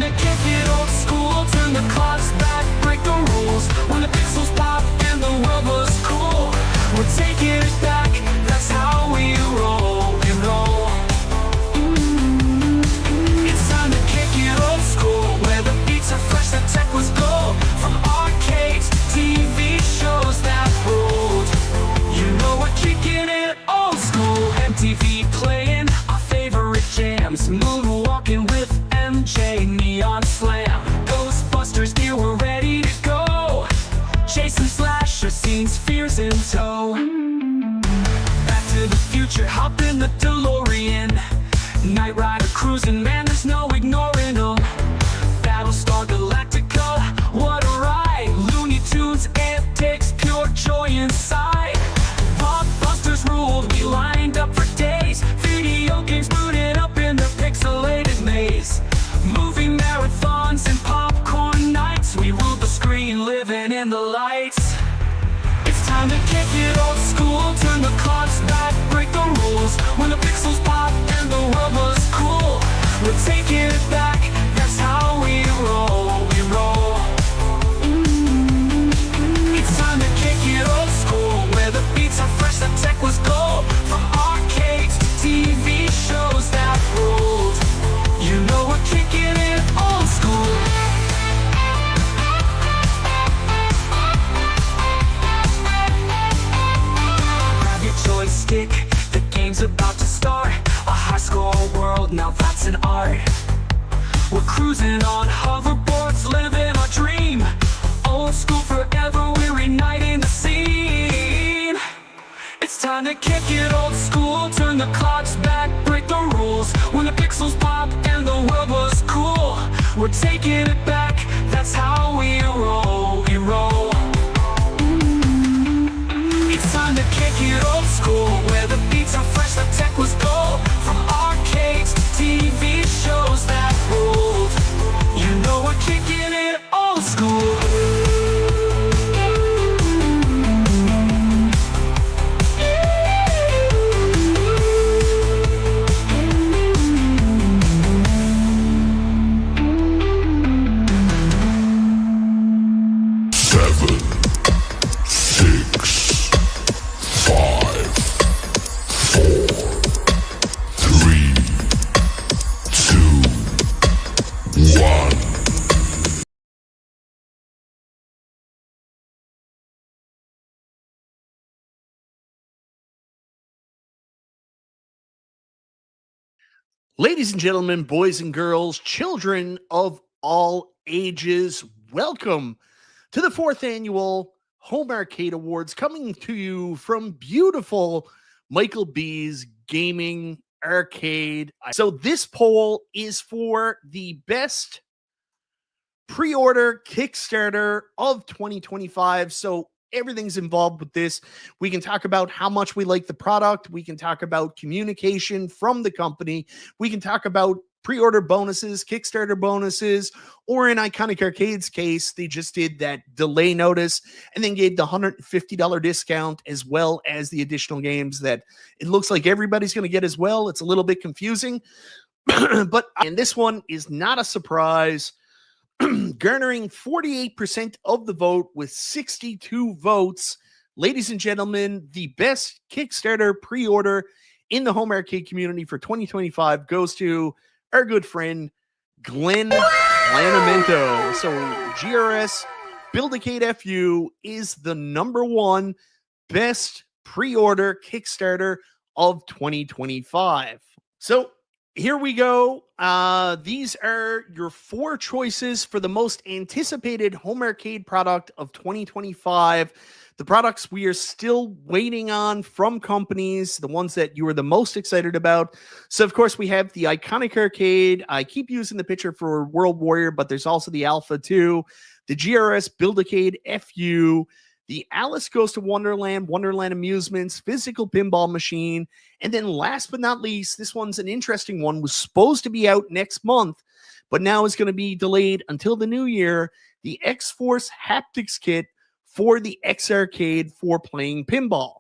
to kick it old school, turn the clocks back, break the rules. When the pixels pop and the world was cool, we're taking it back, that's how we roll, we roll. It's time to kick it old school, where the beats are fresh, the tech was gold. From arcades, TV shows that ruled, you know we're kicking it old school. MTV playing our favorite jams, moonwalking with MJ, neon slam. Ghostbusters gear, we're ready to go, chasing slasher scenes, fears in tow. Back to the future, hop in the DeLorean, Knight Rider cruising, man, there's no ignoring them. Battlestar Galactica, what a ride. Looney Tunes, antics, pure joy inside. Blockbusters ruled, we lined up for days. Video games booted up in the pixelated maze. Movie marathons and popcorn nights, we ruled the screen, living in the lights. It's time to kick it old school, turn the clocks back, break the rules. When the pixels pop and the world was cool, we're taking it back, that's how we roll, we roll. It's time to kick it old school, where the beats are fresh, the tech was gold. From arcades to TV shows that ruled, you know we're kicking it old school. Grab your joystick, the game's about to start. A high-score world, now that's an art. We're cruising on hoverboards, living our dream. Old school forever, we're igniting the scene. It's time to kick it old school, turn the clocks back, break the rules. When the pixels pop and the world was cool, we're taking it back, that's how we roll, we roll. It's time to kick it old school, where the beats are fresh, the tech was gold. From arcades to TV shows that ruled, you know we're kicking it old school. Ladies and gentlemen, boys and girls, children of all ages, welcome to the 4th annual Home Arcade Awards, coming to you from beautiful Michael B's Gaming Arcade. So this poll is for the best pre-order Kickstarter of 2025. So everything's involved with this. We can talk about how much we like the product. We can talk about communication from the company. We can talk about pre-order bonuses, Kickstarter bonuses, or in Iconic Arcade's case, they just did that delay notice and then gave the $150 discount as well as the additional games that it looks like everybody's going to get as well. It's a little bit confusing, and this one is not a surprise. Garnering 48% of the vote with 62 votes. Ladies and gentlemen, the best Kickstarter pre-order in the home arcade community for 2025 goes to our good friend, Glenn Lanamento. So GRS Build-A-Cade FU is the #1 best pre-order Kickstarter of 2025. So here we go. These are your 4 choices for the most anticipated home arcade product of 2025. The products we are still waiting on from companies, the ones that you are the most excited about. So, of course, we have the Iconic Arcade. I keep using the picture for World Warrior, but there's also the Alpha 2, the GRS Build-A-Cade FU, the Alice Goes to Wonderland, Wonderland Amusements, Physical Pinball Machine, and then last but not least, this one's an interesting one, was supposed to be out next month, but now is going to be delayed until the new year, the X-Force Haptics Kit for the X Arcade for playing pinball.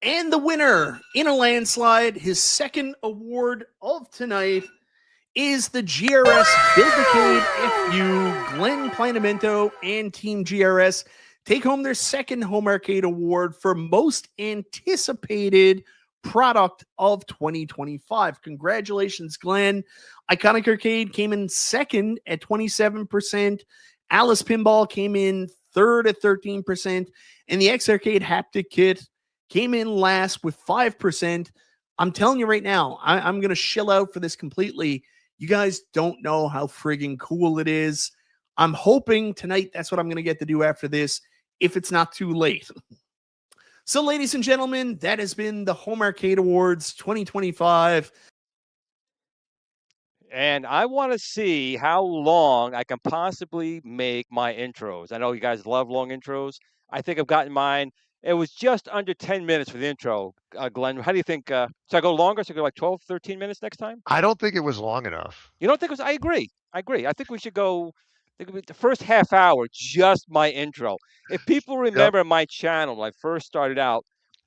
And the winner in a landslide, his second award of tonight, is the GRS Build-A-Cade FU. Glenn Planamento and Team GRS take home their second Home Arcade Award for most anticipated product of 2025. Congratulations, Glenn. Iconic Arcade came in second at 27%. Alice Pinball came in third at 13%. And the X Arcade Haptic Kit came in last with 5%. I'm telling you right now, I'm going to shill out for this completely. You guys don't know how friggin' cool it is. I'm hoping tonight that's what I'm going to get to do after this, if it's not too late. So, ladies and gentlemen, that has been the Home Arcade Awards 2025. And I want to see how long I can possibly make my intros. I know you guys love long intros. I think I've gotten mine. It was just under 10 minutes for the intro. Glenn, how do you think? Should I go longer? Should I go like 12, 13 minutes next time? I don't think it was long enough. You don't think it was? I agree. I agree. I think we should go. I think the first half hour, just my intro. If people remember my channel when I first started out,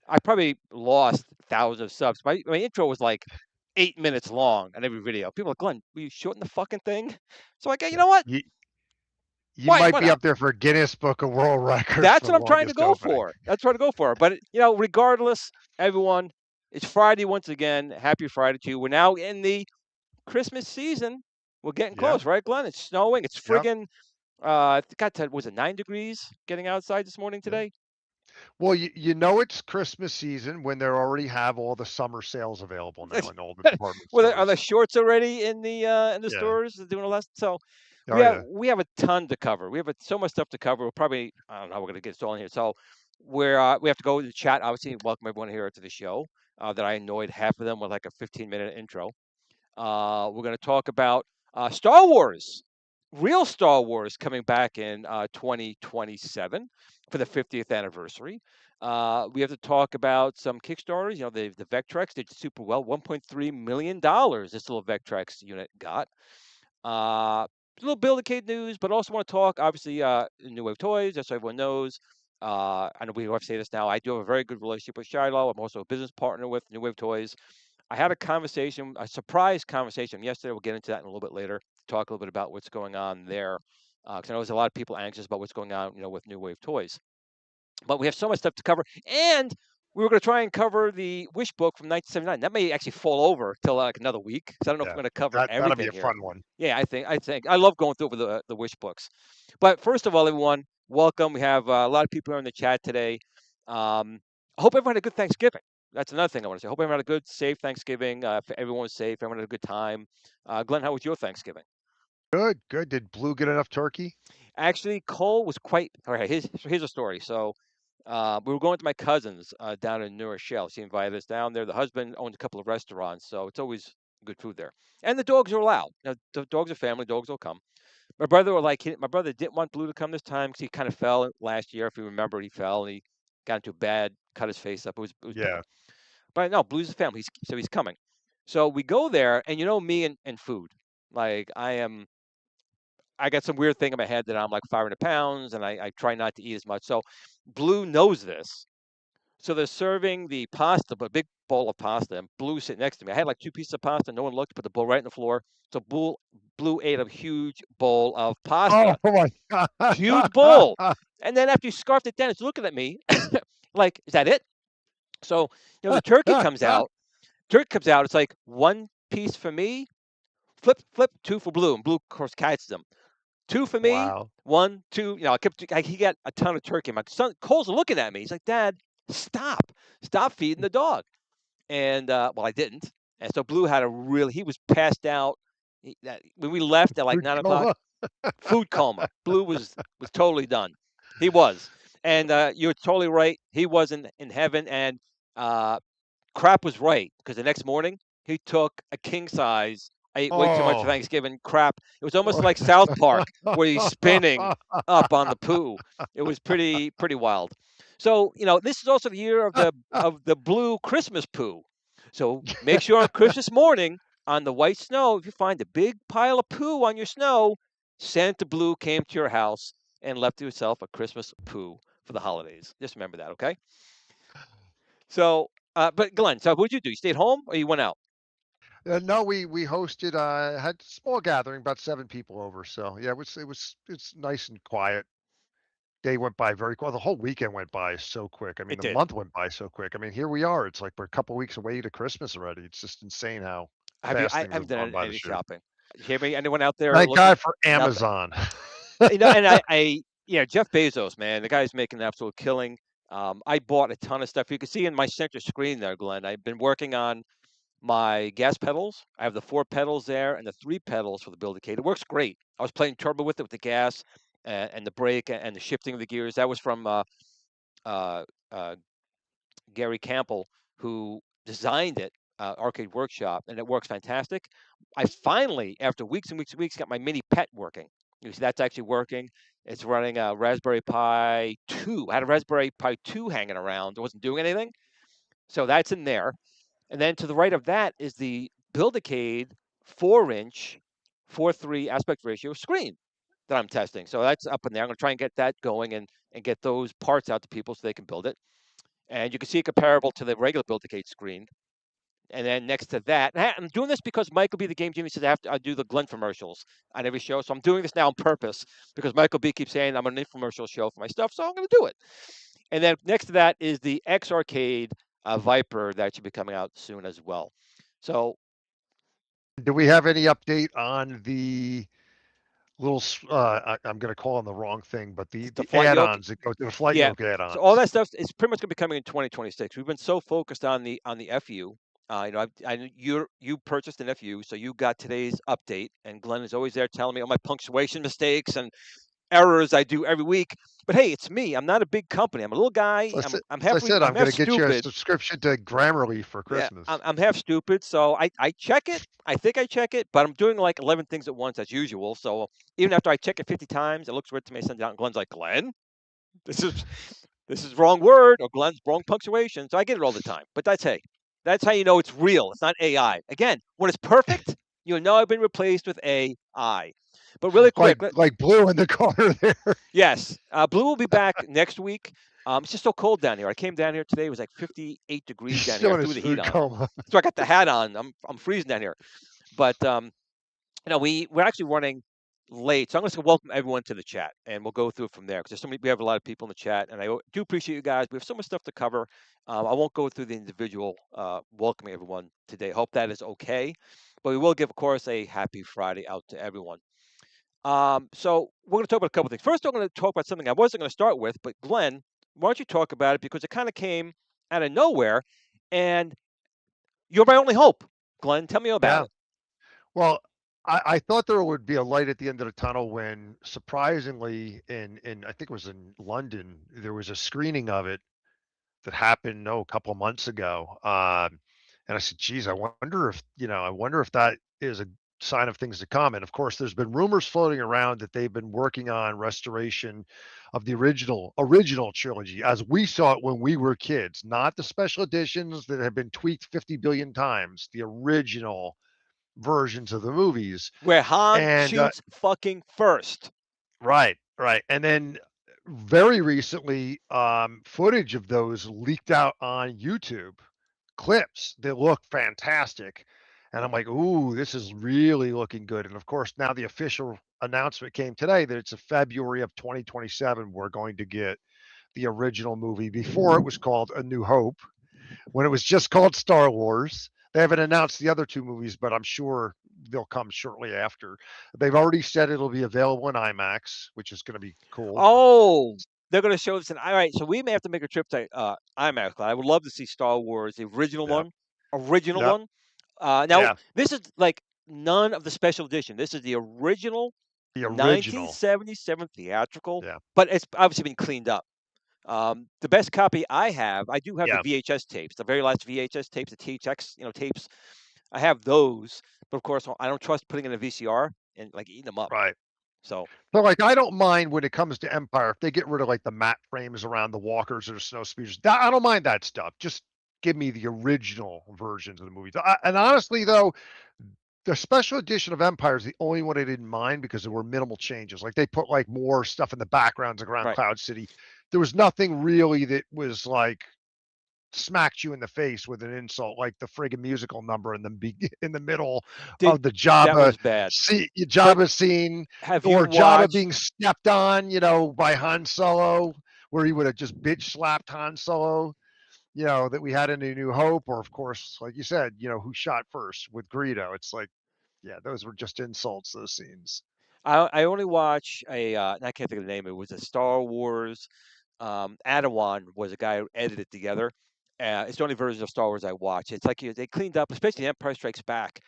I probably lost thousands of subs. My intro was like 8 minutes long on every video. People are like, Glenn, will you shorten the fucking thing? So I go, you know what? You might be up there for Guinness Book of World Records. That's what I'm trying to go for. That's what I'm trying to go for. But, regardless, everyone, it's Friday once again. Happy Friday to you. We're now in the Christmas season. We're getting close, right, Glenn? It's snowing. It's friggin', was it 9 degrees getting outside this morning today? Well, you know it's Christmas season when they already have all the summer sales available now in all the department stores. Are the shorts already in the stores doing a less? So we have a ton to cover. We have so much stuff to cover. We'll probably, I don't know, we're going to get started here. So we have to go to the chat. Obviously, welcome everyone here to the show. That I annoyed half of them with like a 15-minute intro. We're going to talk about Star Wars, real Star Wars coming back in 2027 for the 50th anniversary. We have to talk about some Kickstarters. The Vectrex did super well, $1.3 million this little Vectrex unit got. A little Build-A-Cade news, but also want to talk, obviously, New Wave Toys, just so everyone knows. I know we have to say this now. I do have a very good relationship with Shiloh. I'm also a business partner with New Wave Toys. I had a surprise conversation yesterday. We'll get into that in a little bit later. Talk a little bit about what's going on there, because I know there's a lot of people anxious about what's going on, with New Wave Toys. But we have so much stuff to cover, and we were going to try and cover the Wish book from 1979. That may actually fall over till like another week, because I don't know if we're going to cover everything. That'll be a fun one. Yeah, I think I love going through the Wish books. But first of all, everyone, welcome. We have a lot of people here in the chat today. I hope everyone had a good Thanksgiving. That's another thing I want to say. I hope everyone had a good, safe Thanksgiving. Everyone was safe. Everyone had a good time. Glenn, how was your Thanksgiving? Good. Did Blue get enough turkey? Actually, Cole was quite. All right, here's a story. So we were going to my cousin's down in New Rochelle. She invited us down there. The husband owns a couple of restaurants, so it's always good food there. And the dogs are allowed. The dogs are family. Dogs will come. My brother didn't want Blue to come this time because he kind of fell last year. If you remember, he fell and he got into a bad, cut his face up. It was bad. But no, Blue's a family, so he's coming. So we go there, and me and food. Like I got some weird thing in my head that I'm like 500 pounds, and I try not to eat as much. So Blue knows this. So they're serving the pasta, but a big bowl of pasta, and Blue sitting next to me. I had like 2 pieces of pasta. No one looked, put the bowl right on the floor. So Blue ate a huge bowl of pasta. Oh my God. Huge bowl. And then after he scarfed it down, he's looking at me like, is that it? So, the turkey comes out. It's like 1 piece for me, flip, 2 for Blue. And Blue, of course, catches them. 2 for me, Wow. 1, 2. He got a ton of turkey. My son, Cole's looking at me. He's like, Dad, stop feeding the dog. And, I didn't. And so Blue he was passed out. When we left at like 9 o'clock, food coma. Blue was totally done. He was. And you're totally right. He wasn't in heaven. And Crap was right, because the next morning he took a king size. I ate way too much for Thanksgiving. Crap. It was almost like South Park, where he's spinning up on the poo. It was pretty wild. So this is also the year of the Blue Christmas poo. So make sure on Christmas morning on the white snow, if you find a big pile of poo on your snow, Santa Blue came to your house and left yourself a Christmas poo for the holidays. Just remember that, okay? So, but Glenn, so what'd you do? You stayed home or you went out? No, we hosted had a small gathering, about 7 people over. So yeah, it's nice and quiet. Day went by very quick. The whole weekend went by so quick. I mean, It the did. month went by so quick. I mean, here we are. It's like we're a couple weeks away to Christmas already. It's just insane how Have you? fast things I've have gone done by any this year. shopping. You hear me? Anyone out there Thank looking? God for Nothing. Amazon. And yeah, Jeff Bezos, man, the guy's making an absolute killing. I bought a ton of stuff. You can see in my center screen there, Glenn. I've been working on my gas pedals. I have the 4 pedals there and the 3 pedals for the Build-A-Cade. It works great. I was playing turbo with it with the gas and the brake and the shifting of the gears. That was from uh, uh, Gary Campbell, who designed it, Arcade Workshop, and it works fantastic. I finally, after weeks and weeks and weeks, got my mini pet working. You see, that's actually working. It's running a Raspberry Pi 2. I had a Raspberry Pi 2 hanging around. It wasn't doing anything. So that's in there. And then to the right of that is the Build-A-Cade 4-inch 4:3 aspect ratio screen that I'm testing. So that's up in there. I'm going to try and get that going and get those parts out to people so they can build it. And you can see it comparable to the regular Build-A-Cade screen. And then next to that, and I'm doing this because Michael B, the Game Genie, says I do the Glenn commercials on every show. So I'm doing this now on purpose because Michael B keeps saying I'm an infomercial show for my stuff. So I'm going to do it. And then next to that is the X Arcade Viper that should be coming out soon as well. So, Do we have any update on the little? I'm going to call them the wrong thing, but the the flight yoke, add-ons that go to the flight yeah. yoke So all add-ons. that stuff is pretty much going to be coming in 2026. We've been so focused on the FU. You purchased an FU, so you got today's update, and Glenn is always there telling me all my punctuation mistakes and errors I do every week. But hey, it's me. I'm not a big company. I'm a little guy. I'm So I half said I'm I'm going half to get you a stupid. subscription to Grammarly for Yeah, Christmas. I'm half stupid, so I check it. I think I check it, but I'm doing like 11 things at once as usual. So even after I check it 50 times, it looks weird to me. I send it out, and Glenn's like, Glenn, this is this is wrong word or Glenn's wrong punctuation. So I get it all the time. But that's how you know it's real. It's not AI. Again, when it's perfect, you'll know I've been replaced with AI. But really quick, Like Blue in the corner there. yes, Blue will be back next week. It's just so cold down here. I came down here today. It was like 58 degrees He's down here. still I in threw his the heat food on, coma. so I got the hat on. I'm freezing down here. But we're actually running late, so I'm just gonna welcome everyone to the chat, and we'll go through it from there because there's so many. We have a lot of people in the chat, and I do appreciate you guys. We have so much stuff to cover. I won't go through the individual welcoming everyone today. Hope that is okay, but we will give, of course, a happy Friday out to everyone. So we're going to talk about a couple things. First, I'm going to talk about something I wasn't going to start with, but Glenn, why don't you talk about it because it kind of came out of nowhere, and you're my only hope. Glenn, tell me about Yeah. it. Well, I thought there would be a light at the end of the tunnel when surprisingly in I think it was in London, there was a screening of it that happened, a couple of months ago. And I said, geez, I wonder if that is a sign of things to come. And of course, there's been rumors floating around that they've been working on restoration of the original trilogy as we saw it when we were kids, not the special editions that have been tweaked 50 billion times, the original versions of the movies. Where Han And shoots fucking first. right. And then very recently, footage of those leaked out on YouTube, clips that look fantastic. And I'm like, ooh, this is really looking good. And of course, now the official announcement came today that it's a February of 2027. We're going to get the original movie before it was called A New Hope, when it was just called Star Wars. They haven't announced the other 2 movies, but I'm sure they'll come shortly after. They've already said it'll be available in IMAX, which is going to be cool. Oh, they're going to show this. All right, so we may have to make a trip to IMAX. I would love to see Star Wars, the original Yep. one. Original Yep. one. Now, Yeah. this is like none of the special edition. This is the original The original. 1977 theatrical, Yeah. but it's obviously been cleaned up. The best copy I do have Yeah. the VHS tapes, the very last VHS tapes, the THX, tapes. I have those, but of course I don't trust putting in a VCR and like eating them up. Right. So But like, I don't mind when it comes to Empire, if they get rid of like the matte frames around the walkers or the snow speeders. I don't mind that stuff. Just give me the original versions of the movies. And honestly, though, the special edition of Empire is the only one I didn't mind because there were minimal changes. Like they put like more stuff in the backgrounds around right. Cloud City. There was nothing really that was like smacked you in the face with an insult, like the friggin' musical number in the middle Did of the that Jabba was bad. Jabba scene, Have you or Jabba watched? being stepped on, by Han Solo, where he would have just bitch slapped Han Solo, that we had in A New Hope, or of course, like you said, who shot first with Greedo. It's like, yeah, those were just insults, those scenes. I only watch and I can't think of the name. It was a Star Wars. Adawan was a guy who edited it together. It's the only version of Star Wars I watch. It's like they cleaned up, especially Empire Strikes Back.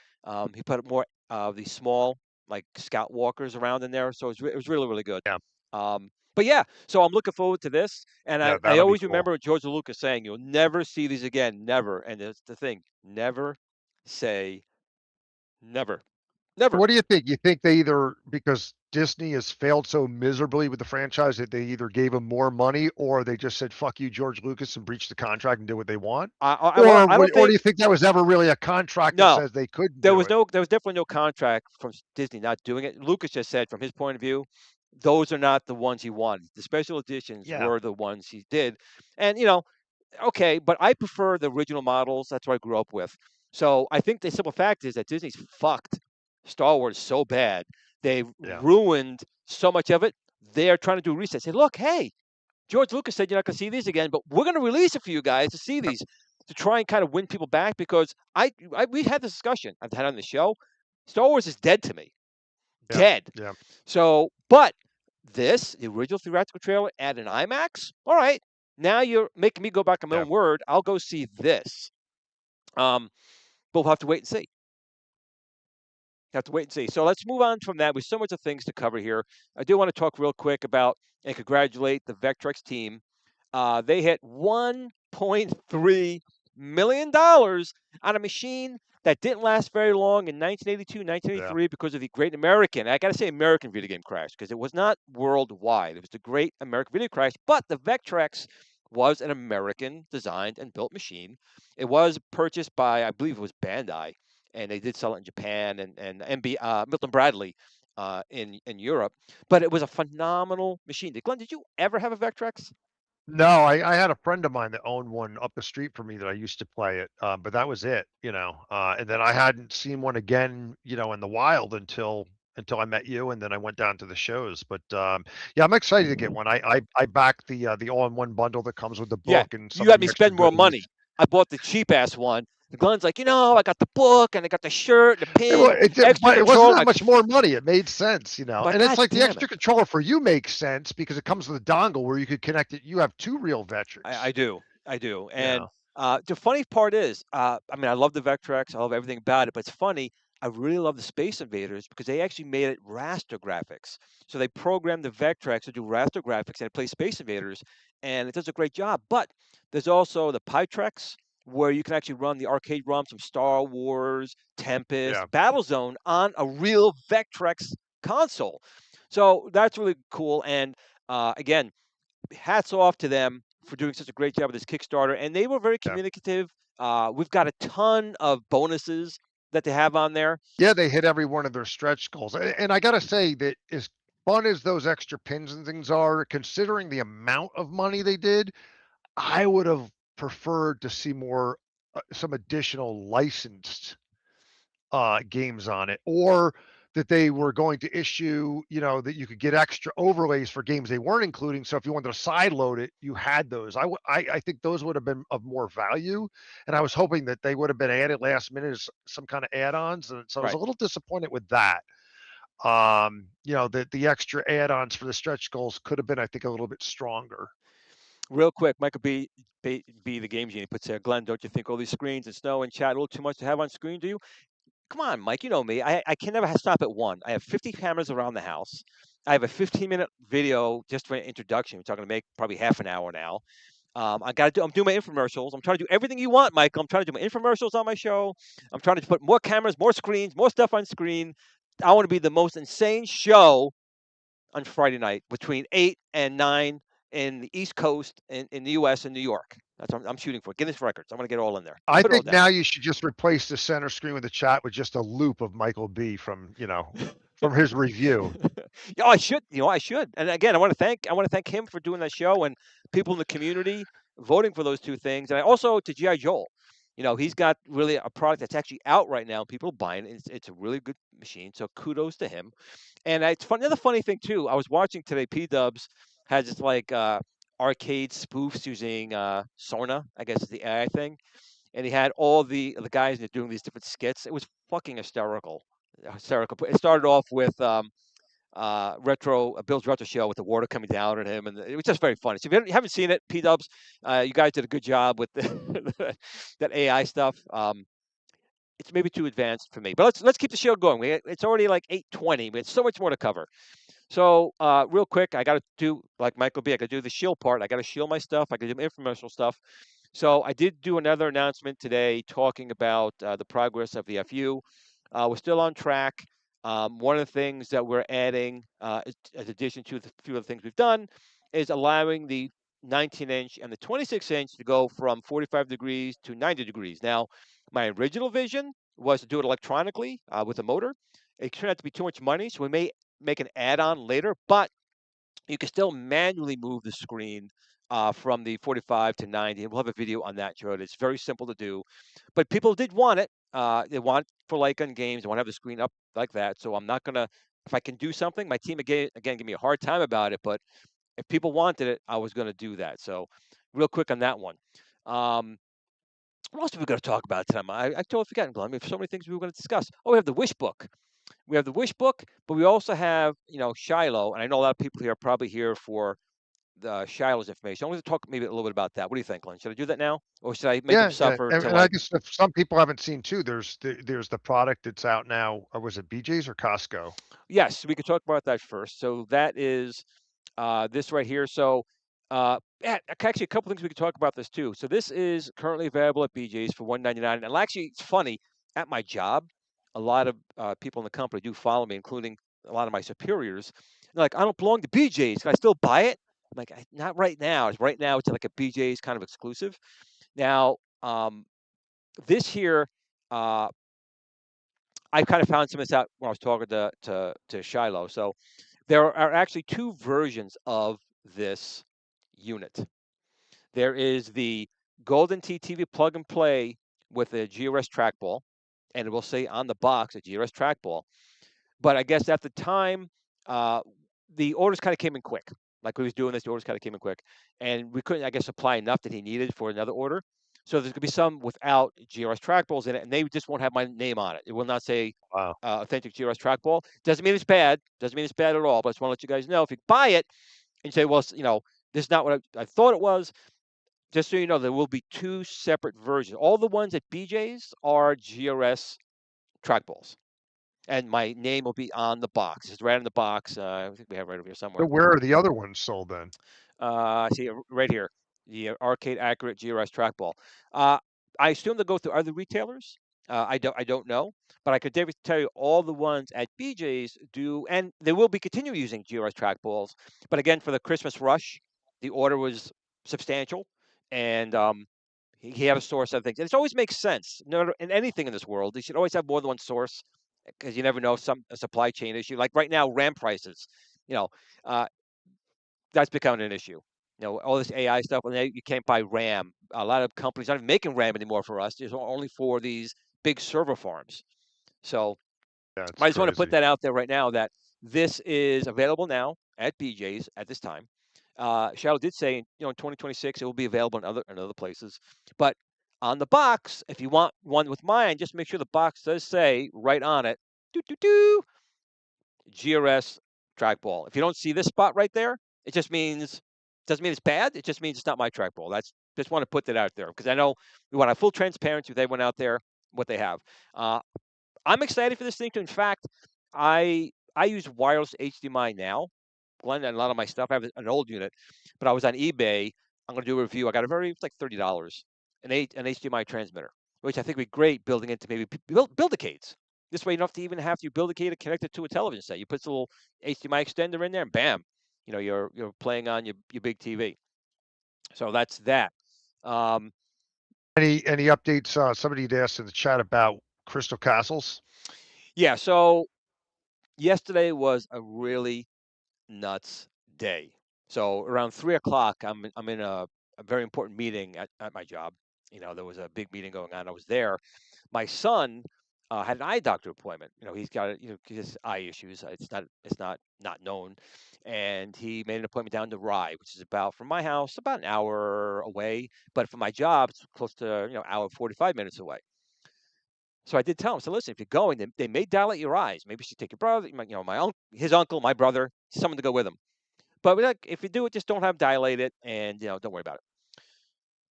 He put more of these small, like scout walkers around in there, so it was really really good. Yeah. But yeah, so I'm looking forward to this, and Yeah, I that'll be always cool. remember George Lucas saying, "You'll never see these again, never." And it's the thing, never say never, So never. what do you think? You think they either, because Disney has failed so miserably with the franchise, that they either gave him more money, or they just said "fuck you, George Lucas," and breached the contract and did what they want? I don't Or do think you think that was ever really a contract that no. says they couldn't do it? There was definitely no contract from Disney not doing it. Lucas just said from his point of view, those are not the ones he wanted. The special editions Yeah. were the ones he did. And okay, but I prefer the original models. That's what I grew up with. So I think the simple fact is that Disney's fucked Star Wars so bad. They've Yeah. ruined so much of it. They're trying to do a reset. Say, look, hey, George Lucas said you're not going to see these again, but we're going to release it for you guys to see these to try and kind of win people back because we had this discussion I've had on the show. Star Wars is dead to me, Yeah. dead. Yeah. So, but the original theatrical trailer at an IMAX, all right. Now you're making me go back on my Yeah. own word. I'll go see this. But we'll have to wait and see. Have to wait and see. So let's move on from that. With so much of things to cover here, I do want to talk real quick about and congratulate the Vectrex team. They hit $1.3 million on a machine that didn't last very long in 1982, 1983 because of the Great American. I got to say American video game crash because it was not worldwide. It was the Great American video crash, but the Vectrex was an American designed and built machine. It was purchased by, I believe it was Bandai, and they did sell it in Japan and Milton Bradley in Europe. But it was a phenomenal machine. Glenn, did you ever have a Vectrex? No, I had a friend of mine that owned one up the street from me that I used to play it, but that was it, and then I hadn't seen one again, in the wild until I met you, and then I went down to the shows. But yeah, I'm excited to get one. I backed the all-in-one bundle that comes with the Yeah, book and some you of had the me extra spend more goodies. money. I bought the cheap ass one. Glenn's like, I got the book and I got the shirt, the pin, extra But it control. wasn't that much more money. It made sense, But and it's God like the damn extra it, controller for you makes sense because it comes with a dongle where you could connect it. You have two real Vectrex. I do, I do. And Yeah. the funny part is, I mean, I love the Vectrex. I love everything about it. But it's funny. I really love the Space Invaders because they actually made it raster graphics. So they programmed the Vectrex to do raster graphics and it plays Space Invaders, and it does a great job. But there's also the Pytrex, where you can actually run the arcade ROMs from Star Wars, Tempest, Yeah. Battlezone on a real Vectrex console. So that's really cool. And again, hats off to them for doing such a great job with this Kickstarter. And they were very Yeah. communicative. We've got a ton of bonuses that they have on there. Yeah, they hit every one of their stretch goals. And I got to say that as fun as those extra pins and things are, considering the amount of money they did, I would have preferred to see more, some additional licensed games on it, or that they were going to issue, that you could get extra overlays for games they weren't including. So if you wanted to side load it, you had those. I think those would have been of more value, and I was hoping that they would have been added last minute as some kind of add-ons. And so I was a Right. little disappointed with that. The extra add-ons for the stretch goals could have been, I think, a little bit stronger. Real quick, Michael B, the Game Genie puts there, Glenn, don't you think all these screens and snow and chat a little too much to have on screen, do you? Come on, Mike, you know me. I can never stop at one. I have 50 cameras around the house. I have a 15-minute video just for an introduction. We're talking to make probably half an hour now. I'm doing my infomercials. I'm trying to do everything you want, Michael. I'm trying to do my infomercials on my show. I'm trying to put more cameras, more screens, more stuff on screen. I want to be the most insane show on Friday night between 8 and 9 in the East Coast in the U.S. and New York. That's what I'm shooting for. Guinness records. I'm going to get all in there. I Put it all think down. now you should just replace the center screen with the chat with just a loop of Michael B from his review. Yeah, I should. I should. And again, I want to thank him for doing that show and people in the community. voting for those two things. And I also to G.I. Joel. He's got really a product that's actually out right now. People are buying it. It's a really good machine. So kudos to him. And it's fun. Another funny thing too. I was watching today. P Dubs has this like arcade spoofs using Sorna, I guess is the AI thing. And he had all the guys that are doing these different skits. It was fucking hysterical. Hysterical. It started off with Bill's retro show with the water coming down on him, and it was just very funny. So if you haven't seen it, P Dubs, you guys did a good job with that AI stuff. It's maybe too advanced for me, but let's keep the show going. It's already like 8:20. We have so much more to cover. So real quick, I got to do like Michael B. I got to do the shield part. I got to shield my stuff. I got to do informational stuff. So I did do another announcement today talking about the progress of the FU. We're still on track. One of the things that we're adding, as addition to the few of the things we've done, is allowing the 19-inch and the 26-inch to go from 45 degrees to 90 degrees. Now, my original vision was to do it electronically with a motor. It turned out to be too much money, so we may make an add-on later, but you can still manually move the screen from the 45 to 90. And we'll have a video on that, Joe. It's very simple to do. But people did want it. They want for like on games. They want to have the screen up like that. So I'm not going to, if I can do something, my team again give me a hard time about it. But if people wanted it, I was going to do that. So real quick on that one. What else are we going to talk about tonight? I totally forgotten, Glenn. We have so many things we were going to discuss. Oh, we have the wish book. We have the wish book, but we also have, Shiloh. And I know a lot of people here are probably here for the Shiloh's information. I want to talk maybe a little bit about that. What do you think, Glenn? Should I do that now? Or should I make them suffer and I guess if some people haven't seen too, there's the product that's out now. Or was it BJ's or Costco? Yes, we could talk about that first. So that is this right here. So actually, a couple things we could talk about this too. So this is currently available at BJ's for $1.99. And actually, it's funny, at my job, a lot of people in the company do follow me, including a lot of my superiors. They're like, I don't belong to BJ's. Can I still buy it? I'm like, not right now. Right now, it's like a BJ's kind of exclusive. Now, this here, I kind of found some of this out when I was talking to Shiloh. So there are actually two versions of this unit. There is the Golden TTV plug and play with a GRS trackball, and it will say on the box a GRS trackball. But I guess at the time, the orders kind of came in quick. Like we was doing this, the orders kind of came in quick, and we couldn't, I guess, supply enough that he needed for another order. So there's gonna be some without GRS trackballs in it, and they just won't have my name on it. It will not say authentic GRS trackball. Doesn't mean it's bad. Doesn't mean it's bad at all. But I just want to let you guys know if you buy it and you say, well, this is not what I thought it was. Just so you know, there will be two separate versions. All the ones at BJ's are GRS trackballs. And my name will be on the box. It's right on the box. I think we have it right over here somewhere. So where are the other ones sold then? I see it right here, the Arcade Accurate GRS trackball. I assume they'll go through other retailers. I don't know, but I could definitely tell you all the ones at BJ's do, and they will be continue using GRS trackballs. But again, for the Christmas rush, the order was substantial, and he had a source of things. And it always makes sense. No, in anything in this world, you should always have more than one source because you never know a supply chain issue. Like right now, RAM prices. That's becoming an issue. All this AI stuff, and you can't buy RAM. A lot of companies aren't making RAM anymore for us. It's only for these big server farms. So I just want to put that out there right now that this is available now at BJ's at this time. Shiloh did say, in 2026 it will be available in other places. But on the box, if you want one with mine, just make sure the box does say right on it, GRS trackball. If you don't see this spot right there, it just means doesn't mean it's bad. It just means it's not my trackball. Just want to put that out there because I know we want to have full transparency with everyone out there what they have. I'm excited for this thing. In fact, I use wireless HDMI now. Glenn and a lot of my stuff. I have an old unit, but I was on eBay. I'm going to do a review. I got it's like $30 an HDMI transmitter, which I think would be great building into maybe Build-A-Cades. This way, you don't have to even have your Build-A-Cade connected to a television set. You put a little HDMI extender in there, and bam, you're playing on your big TV. So that's that. Any updates? Somebody asked in the chat about Crystal Castles. Yeah. So yesterday was a really nuts day. So around 3:00, I'm in a very important meeting at my job. There was a big meeting going on. I was there. My son had an eye doctor appointment. He's got his eye issues. It's not known, and he made an appointment down to Rye, which is from my house about an hour away, but from my job it's close to hour 45 minutes away. So I did tell him. So listen, if you're going, they may dilate your eyes. Maybe you should take your brother, his uncle, my brother, someone to go with him. But if you do it, just don't have him dilate it, and don't worry about it.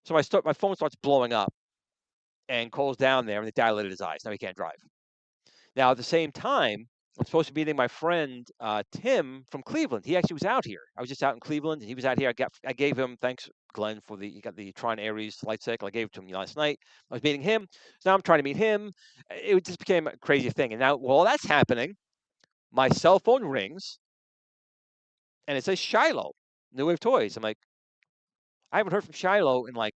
So my phone starts blowing up, and Cole's down there, and they dilated his eyes. Now he can't drive. Now, at the same time, I'm supposed to be meeting my friend Tim from Cleveland. He actually was out here. I was just out in Cleveland, and he was out here. I gave him, thanks, Glenn, he got the Tron Aries light cycle. I gave it to him last night. I was meeting him. So now I'm trying to meet him. It just became a crazy thing. And now, while that's happening, my cell phone rings, and it says Shiloh, New Wave Toys. I'm like, I haven't heard from Shiloh in like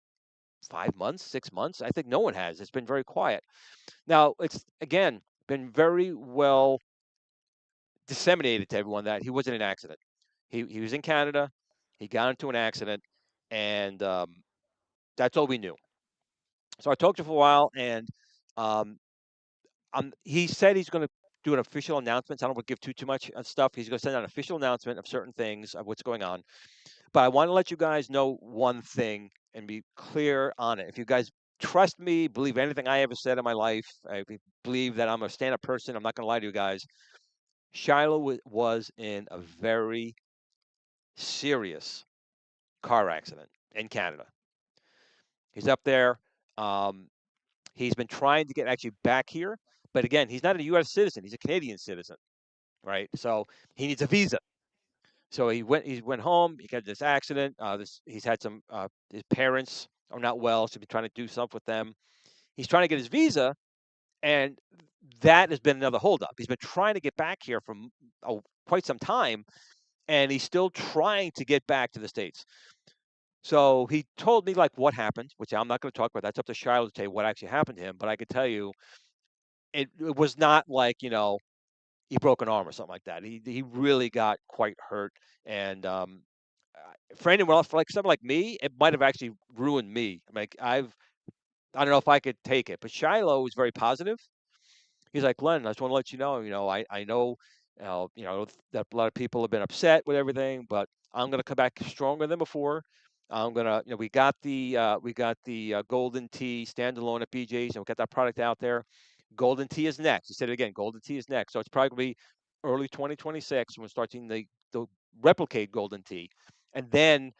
5 months, 6 months. I think no one has. It's been very quiet. Now, it's, again, been very well disseminated to everyone that he wasn't in an accident. He was in Canada. He got into an accident, and that's all we knew. So I talked to him for a while, and um, he said he's going to do an official announcement. I don't want to give too much stuff. He's going to send out an official announcement of certain things of what's going on. But I want to let you guys know one thing and be clear on it. If you guys trust me, believe anything I ever said in my life, if you believe that I'm a stand-up person, I'm not going to lie to you guys. Shiloh was in a very serious car accident in Canada. He's up there. He's been trying to get actually back here, but again, he's not a U.S. citizen. He's a Canadian citizen, right? So he needs a visa. So he went home. He got this accident. He's had some. His parents are not well, so he's been trying to do stuff with them. He's trying to get his visa, and that has been another holdup. He's been trying to get back here for quite some time, and he's still trying to get back to the States. So he told me like what happened, which I'm not going to talk about. That's up to Shiloh to tell you what actually happened to him. But I could tell you, it was not like he broke an arm or something like that. He really got quite hurt, and for anyone else, like someone like me, it might have actually ruined me. Like I don't know if I could take it. But Shiloh was very positive. He's like, Glenn, I just want to let you know, I know, that a lot of people have been upset with everything, but I'm going to come back stronger than before. I'm gonna, we got the Golden Tee standalone at BJ's, and we got that product out there. Golden Tee is next. He said it again. Golden Tee is next. So it's probably gonna be early 2026 when we're starting the Replicate Golden Tee, and then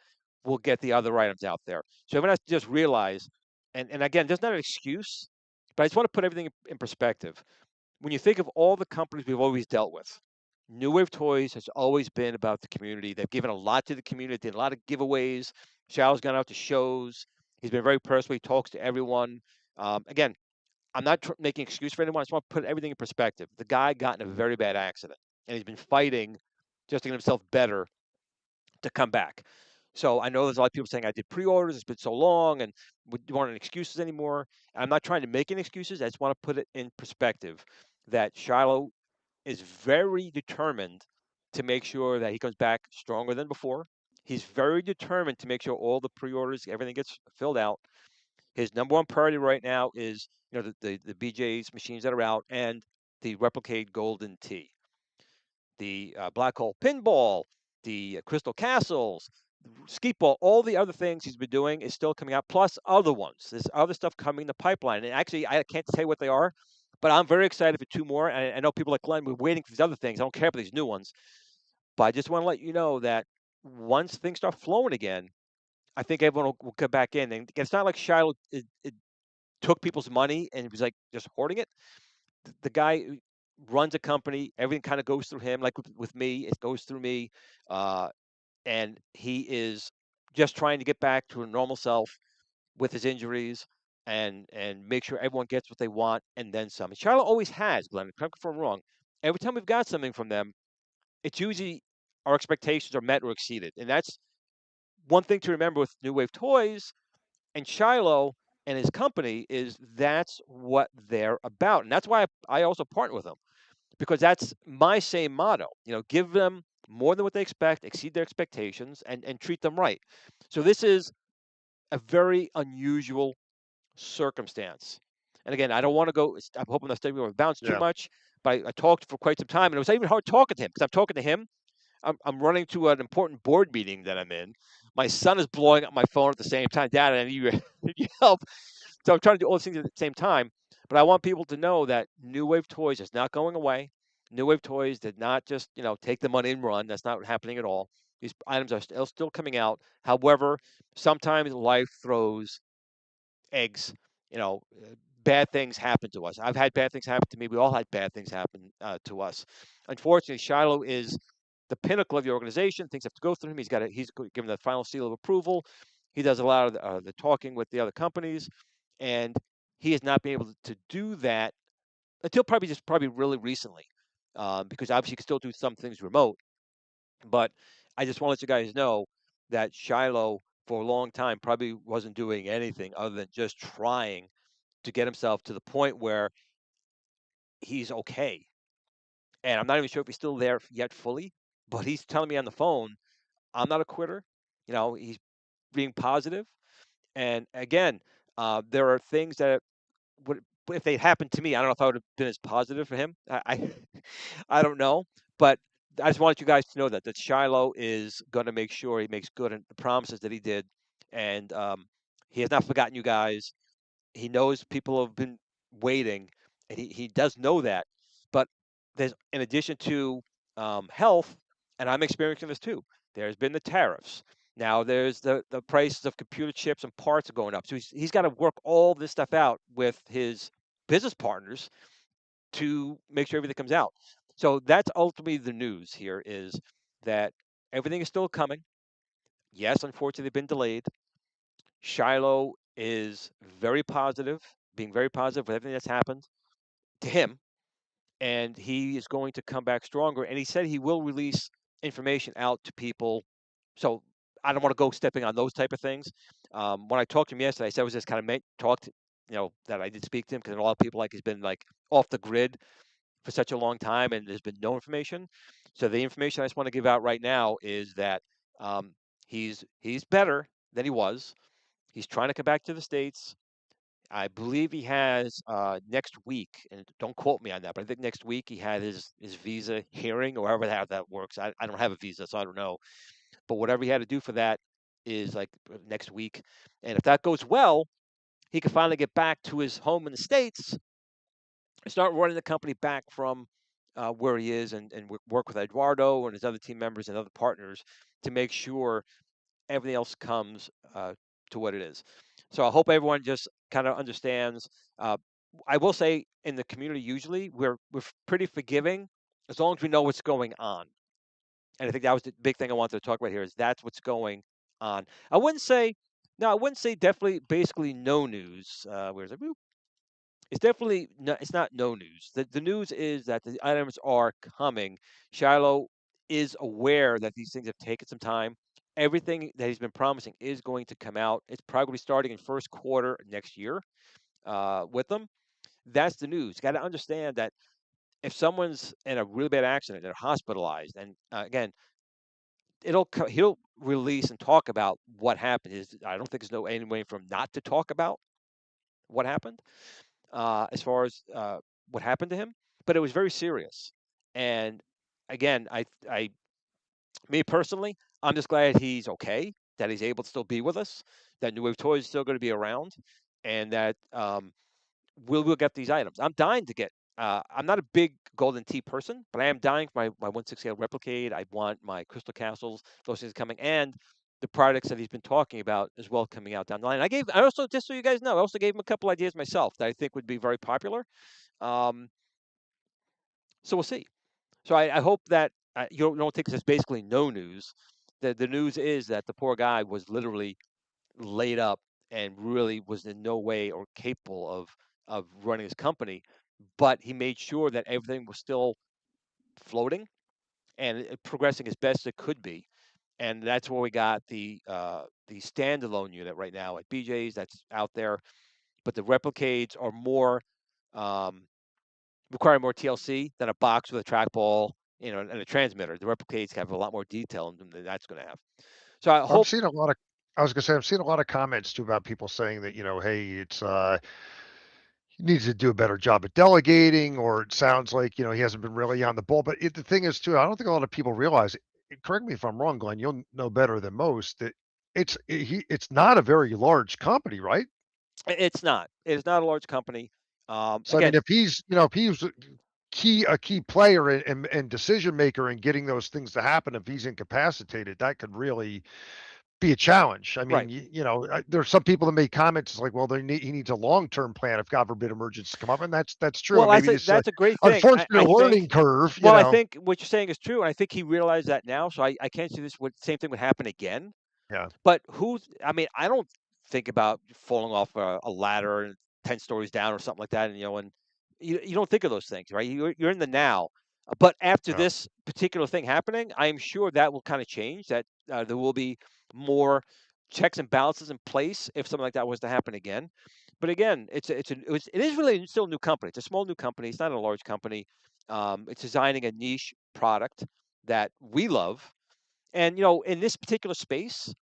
we'll get the other items out there. So everyone has to just realize, and again, there's not an excuse, but I just want to put everything in perspective. When you think of all the companies we've always dealt with, New Wave Toys has always been about the community. They've given a lot to the community, did a lot of giveaways. Shallow's gone out to shows. He's been very personal. He talks to everyone. Again, I'm not making an excuse for anyone. I just want to put everything in perspective. The guy got in a very bad accident, and he's been fighting just to get himself better to come back. So I know there's a lot of people saying I did pre-orders. It's been so long, and we don't want any excuses anymore. And I'm not trying to make any excuses. I just want to put it in perspective that Shiloh is very determined to make sure that he comes back stronger than before. He's very determined to make sure all the pre-orders, everything gets filled out. His number one priority right now is the BJ's machines that are out and the Replicate Golden Tee, the Black Hole Pinball, the Crystal Castles, Skeet Ball, all the other things he's been doing is still coming out, plus other ones. There's other stuff coming in the pipeline. And actually, I can't tell you what they are, but I'm very excited for two more. And I know people like Glenn, we're waiting for these other things. I don't care for these new ones. But I just want to let you know that once things start flowing again, I think everyone will come back in. And it's not like Shiloh it took people's money and was like just hoarding it. The guy runs a company. Everything kind of goes through him. Like with me, it goes through me. And he is just trying to get back to a normal self with his injuries and make sure everyone gets what they want and then some. And Charlotte always has, Glenn. Correct me if I'm wrong. Every time we've got something from them, it's usually our expectations are met or exceeded. And that's one thing to remember with New Wave Toys and Shiloh and his company is that's what they're about. And that's why I also partner with them, because that's my same motto. Give them more than what they expect, exceed their expectations, and treat them right. So this is a very unusual circumstance. And again, I don't want to go. I'm hoping the statement will bounce too much. But I talked for quite some time, and it was even hard talking to him because I'm talking to him. I'm running to an important board meeting that I'm in. My son is blowing up my phone at the same time. Dad, I need your help. So I'm trying to do all these things at the same time. But I want people to know that New Wave Toys is not going away. New Wave Toys did not just, take the money and run. That's not happening at all. These items are still coming out. However, sometimes life throws eggs. Bad things happen to us. I've had bad things happen to me. We all had bad things happen to us. Unfortunately, Shiloh is the pinnacle of the organization. Things have to go through him. He's given the final seal of approval. He does a lot of the talking with the other companies, and he has not been able to do that until probably really recently, because obviously he can still do some things remote. But I just want to let you guys know that Shiloh, for a long time, probably wasn't doing anything other than just trying to get himself to the point where he's okay. And I'm not even sure if he's still there yet fully, but he's telling me on the phone, I'm not a quitter. He's being positive. And again, there are things that would, if they happened to me, I don't know if I would have been as positive for him. I don't know, but I just wanted you guys to know that Shiloh is going to make sure he makes good on the promises that he did, and he has not forgotten you guys. He knows people have been waiting, and he does know that. But there's, in addition to health, and I'm experiencing this too. There's been the tariffs. Now there's the prices of computer chips and parts are going up. So he's got to work all this stuff out with his business partners to make sure everything comes out. So that's ultimately the news here is that everything is still coming. Yes, unfortunately, they've been delayed. Shiloh is very positive, being very positive with everything that's happened to him, and he is going to come back stronger. And he said he will release information out to people. So I don't want to go stepping on those type of things. When I talked to him yesterday, I said I was just kind of talked, that I did speak to him because a lot of people like he's been like off the grid for such a long time, and there's been no information. So the information I just want to give out right now is that he's better than he was. He's trying to come back to the States. I believe he has next week, and don't quote me on that, but I think next week he had his visa hearing, or however that works. I don't have a visa, so I don't know. But whatever he had to do for that is like next week. And if that goes well, he can finally get back to his home in the States, start running the company back from where he is, and work with Eduardo and his other team members and other partners to make sure everything else comes to what it is. So I hope everyone just kind of understands. I will say in the community, usually we're pretty forgiving as long as we know what's going on. And I think that was the big thing I wanted to talk about here is that's what's going on. I wouldn't say, no, I wouldn't say definitely basically no news. Where's it? It's definitely no, it's not no news. The news is that the items are coming. Shiloh is aware that these things have taken some time. Everything that he's been promising is going to come out. It's probably starting in first quarter next year with them. That's the news. Got to understand that if someone's in a really bad accident, they're hospitalized, and again, he'll release and talk about what happened. I don't think there's no any way for him not to talk about what happened as far as what happened to him, but it was very serious. And again, me personally, I'm just glad he's okay, that he's able to still be with us, that New Wave Toys is still going to be around, and that we'll get these items. I'm dying to get. I'm not a big Golden Tee person, but I am dying for my 1/6 Replicated. I want my Crystal Castles. Those things coming, and the products that he's been talking about as well coming out down the line. I also, just so you guys know, I also gave him a couple ideas myself that I think would be very popular. Um, so we'll see. So I hope that you don't think this is basically no news. The news is that the poor guy was literally laid up and really was in no way or capable of running his company, but he made sure that everything was still floating and progressing as best it could be. And that's where we got the standalone unit right now at BJ's that's out there. But the replicades are more require more TLC than a box with a trackball, and a transmitter. The replicades have a lot more detail in them than that's going to have. So I I'm hope. seeing a lot of I was gonna say, I've seen a lot of comments too about people saying that, hey, it's he needs to do a better job at delegating, or it sounds like, he hasn't been really on the ball. But the thing is too, I don't think a lot of people realize, correct me if I'm wrong, Glenn, you'll know better than most, that it's not a very large company, right? It's not. It's not a large company. So I mean, Again, if he's a key player and decision maker in getting those things to happen, if he's incapacitated, that could really be a challenge. I mean, right. there's some people that make comments it's like, well, he needs a long-term plan if God forbid emergencies come up, and that's true. Well, And I maybe say this is a that's a great thing. unfortunate I learning think. curve. Well, I think what you're saying is true, and I think he realized that now. So I can't see this. Same thing would happen again. Yeah, But I mean, I don't think about falling off a ladder and 10 stories down or something like that. And you don't think of those things, right? You're in the now. But after yeah. this particular thing happening, I am sure that will kind of change. That there will be more checks and balances in place if something like that was to happen again. But again, it is really still a new company. It's a small new company. It's not a large company. It's designing a niche product that we love. And in this particular space,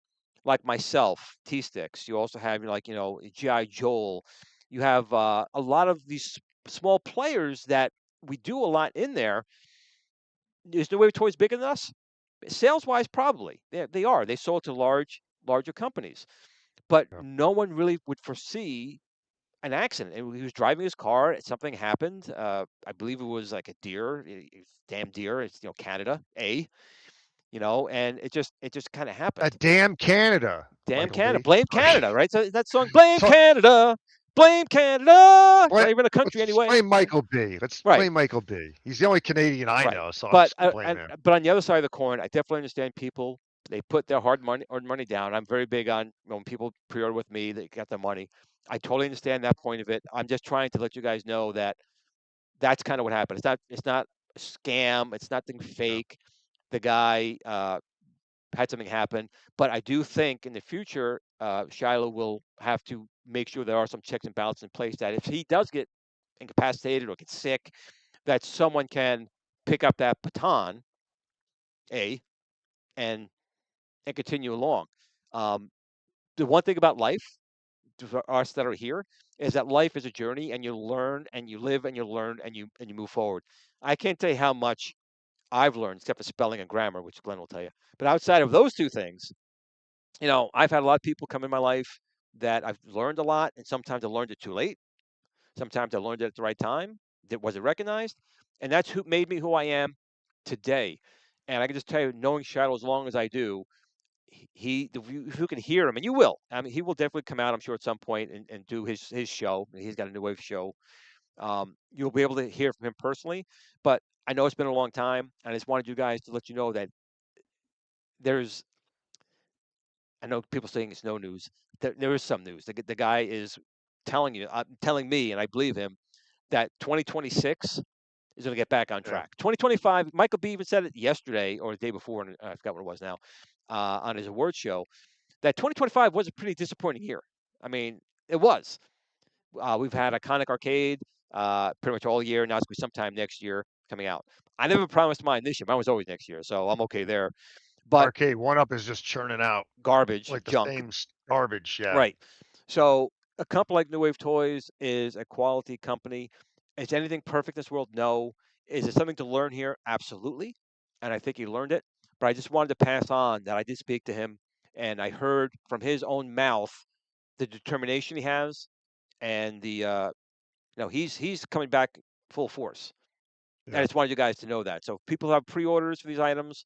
like myself, T Sticks, you also have GI Joel. You have a lot of these small players that we do a lot in there. Is New Wave Toys bigger than us? Sales wise, probably they are. They sold to larger companies, but Yeah. no one really would foresee an accident. And he was driving his car. Something happened. I believe it was like a deer, damn deer. It's Canada, and it just kind of A happened. damn Canada, Damn Michael Canada, B. blame Sorry. Canada, right? So that song, blame So Canada, blame Canada. It's blame, not even a country let's just anyway, blame Michael B. Let's right? blame Michael B. He's the only Canadian I Right. know, so I'm But just gonna blame him. but on the other side of the coin, I definitely understand people. They put their hard money down. I'm very big on when people pre-order with me, they got their money. I totally understand that point of it. I'm just trying to let you guys know that that's kind of what happened. It's not a scam. It's nothing Yeah. fake. The guy had something happen. But I do think in the future, Shiloh will have to make sure there are some checks and balances in place that if he does get incapacitated or get sick, that someone can pick up that baton, A, and continue along. Um, the one thing about life, for us that are here, is that life is a journey, and you learn, and you live, and you learn, and you move forward. I can't tell you how much I've learned, except for spelling and grammar, which Glenn will tell you. But outside of those two things, I've had a lot of people come in my life that I've learned a lot, and sometimes I learned it too late. Sometimes I learned it at the right time. That was it recognized, and that's who made me who I am today. And I can just tell you, knowing Shadow as long as I do, if you can hear him, and you will. I mean, he will definitely come out, I'm sure, at some point and do his show. He's got a new wave show. You'll be able to hear from him personally, but I know it's been a long time, and I just wanted you guys to let you know that there's I know people saying it's no news. There is some news. The guy is telling me, and I believe him, that 2026 is going to get back on Yeah. track. 2025, Michael B even said it yesterday or the day before, and I forgot what it was now, on his award show, that 2025 was a pretty disappointing year. I mean, it was. We've had Iconic Arcade pretty much all year. Now it's going to be sometime next year coming out. I never promised mine this year. Mine was always next year, so I'm okay there. But Arcade One Up is just churning out garbage, like the junk. same garbage. Yeah. Right. So a company like New Wave Toys is a quality company. Is anything perfect in this world? No. Is it something to learn here? Absolutely. And I think he learned it. But I just wanted to pass on that I did speak to him, and I heard from his own mouth the determination he has, and he's coming back full force. And I Yeah. just wanted you guys to know that. So if people have pre-orders for these items,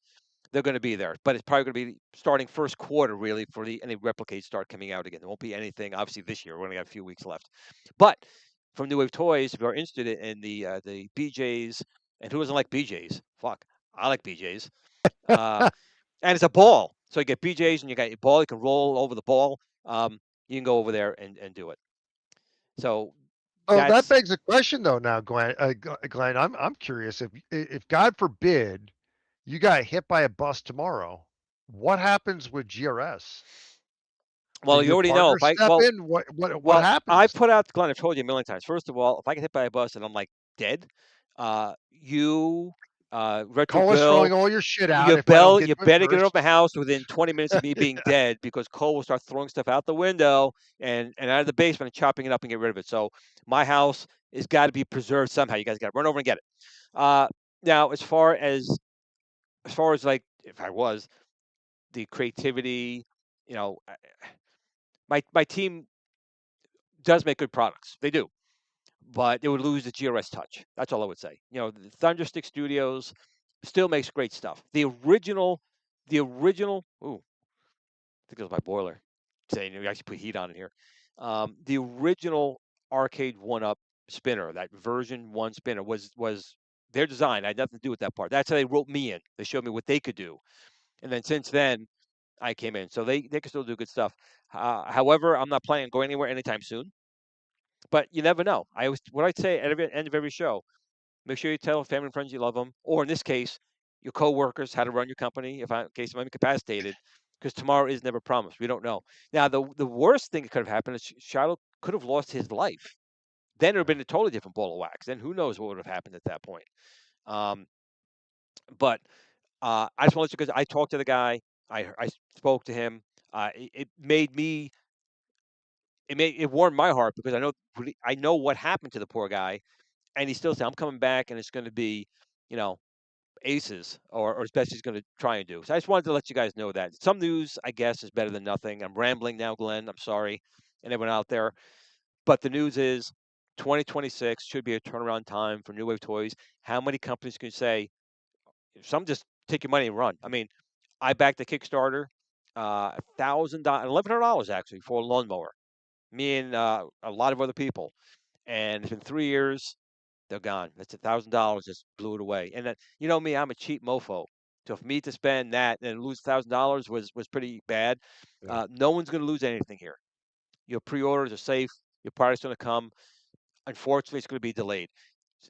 they're going to be there, but it's probably going to be starting first quarter really for any replicates start coming out again. There won't be anything obviously this year. We're only got a few weeks left, but from New Wave Toys, if you're interested in the BJ's, and who doesn't like BJ's? Fuck, I like BJ's. Uh, and it's a ball, so you get BJ's and you got your ball. You can roll over the ball. You can go over there and do it. So Oh, that that's begs a question though. Now, Glenn, Glenn, I'm curious if God forbid you got hit by a bus tomorrow, what happens with GRS? Do well, you new already know. partners step in? What Well, I happens? put out, Glenn, I've told you a million times. First of all, if I get hit by a bus and I'm like dead, you Retro Cole is Bill. throwing all your shit out if I don't get You to it better get it off first. my house within 20 minutes of me being dead, because Cole will start throwing stuff out the window and out of the basement and chopping it up and get rid of it. So my house has got to be preserved somehow. You guys got to run over and get it. Now, as far as like, if I was the creativity, my team does make good products. They do, but it would lose the GRS touch. That's all I would say. The Thunderstick Studios still makes great stuff. The original. Ooh, I think it was my boiler saying you actually put heat on it here. The original arcade one-up spinner, that version 1 spinner, was their design. I had nothing to do with that part. That's how they wrote me in. They showed me what they could do, and then since then, I came in. So they can still do good stuff. However, I'm not planning on going anywhere anytime soon. But you never know. What I'd say at the end of every show: make sure you tell family and friends you love them, or in this case, your coworkers, how to run your company in case I'm incapacitated, because tomorrow is never promised. We don't know. Now, the worst thing that could have happened is Shiloh could have lost his life. Then it would have been a totally different ball of wax. Then who knows what would have happened at that point. Um, but I just want to let you, because I talked to the guy. I spoke to him. It made me. It warmed my heart, because I know what happened to the poor guy, and he still said, "I'm coming back, and it's going to be, you know, aces, or as best he's going to try and do." So I just wanted to let you guys know that. Some news, I guess, is better than nothing. I'm rambling now, Glenn. I'm sorry, and everyone out there. But the news is 2026 should be a turnaround time for New Wave Toys. How many companies can say, some just take your money and run? I mean, I backed the Kickstarter, $1,000, $1,100 actually, for a lawnmower. Me and a lot of other people. And it's been 3 years. They're gone. That's $1,000. Just blew it away. And me, I'm a cheap mofo. So for me to spend that and lose $1,000 was pretty bad. Yeah. No one's going to lose anything here. Your pre-orders are safe. Your product's going to come. Unfortunately, it's going to be delayed.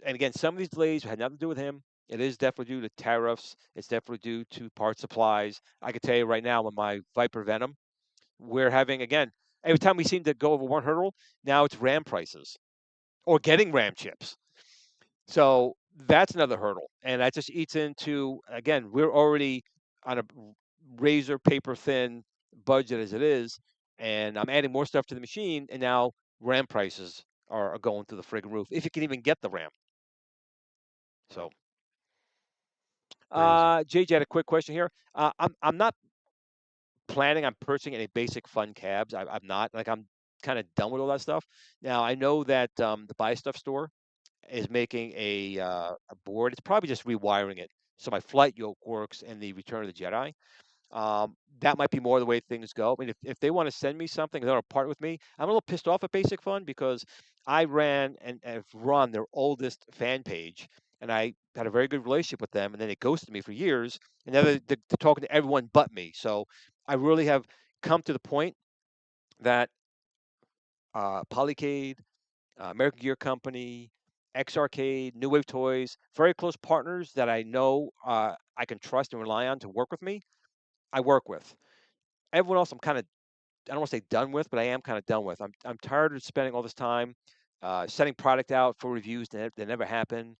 And again, some of these delays had nothing to do with him. It is definitely due to tariffs. It's definitely due to part supplies. I can tell you right now, with my Viper Venom, we're having, again, every time we seem to go over one hurdle, now it's RAM prices or getting RAM chips. So that's another hurdle. And that just eats into, again, we're already on a razor paper thin budget as it is. And I'm adding more stuff to the machine. And now RAM prices are going through the friggin' roof, if you can even get the RAM. So, JJ had a quick question here. I'm not planning on purchasing any basic fun cabs. I'm not. Like, I'm kind of done with all that stuff. Now, I know that the Buy Stuff store is making a board. It's probably just rewiring it so my flight yoke works in the Return of the Jedi. That might be more the way things go. I mean, if they want to send me something, they want to partner with me. I'm a little pissed off at Basic Fun, because I ran and have run their oldest fan page, and I had a very good relationship with them, and then they ghosted me for years, and now they're talking to everyone but me. So I really have come to the point that Polycade, American Gear Company, X Arcade, New Wave Toys, very close partners that I know I can trust and rely on to work with me. I work with. Everyone else, I don't want to say done with, but I am kind of done with. I'm tired of spending all this time setting product out for reviews that never happen,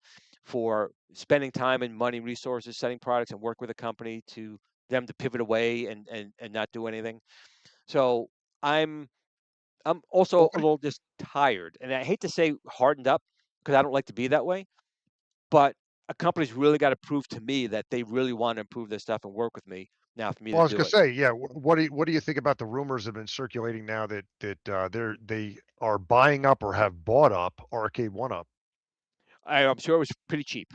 for spending time and money, resources, setting products and work with a company to them to pivot away and not do anything. So I'm also a Okay. little just tired, and I hate to say hardened up, because I don't like to be that way. But a company's really got to prove to me that they really want to improve their stuff and work with me now for me Well, to I was do gonna it. say, yeah. What do you think about the rumors that have been circulating now that they are buying up or have bought up Arcade One Up? I'm sure it was pretty cheap.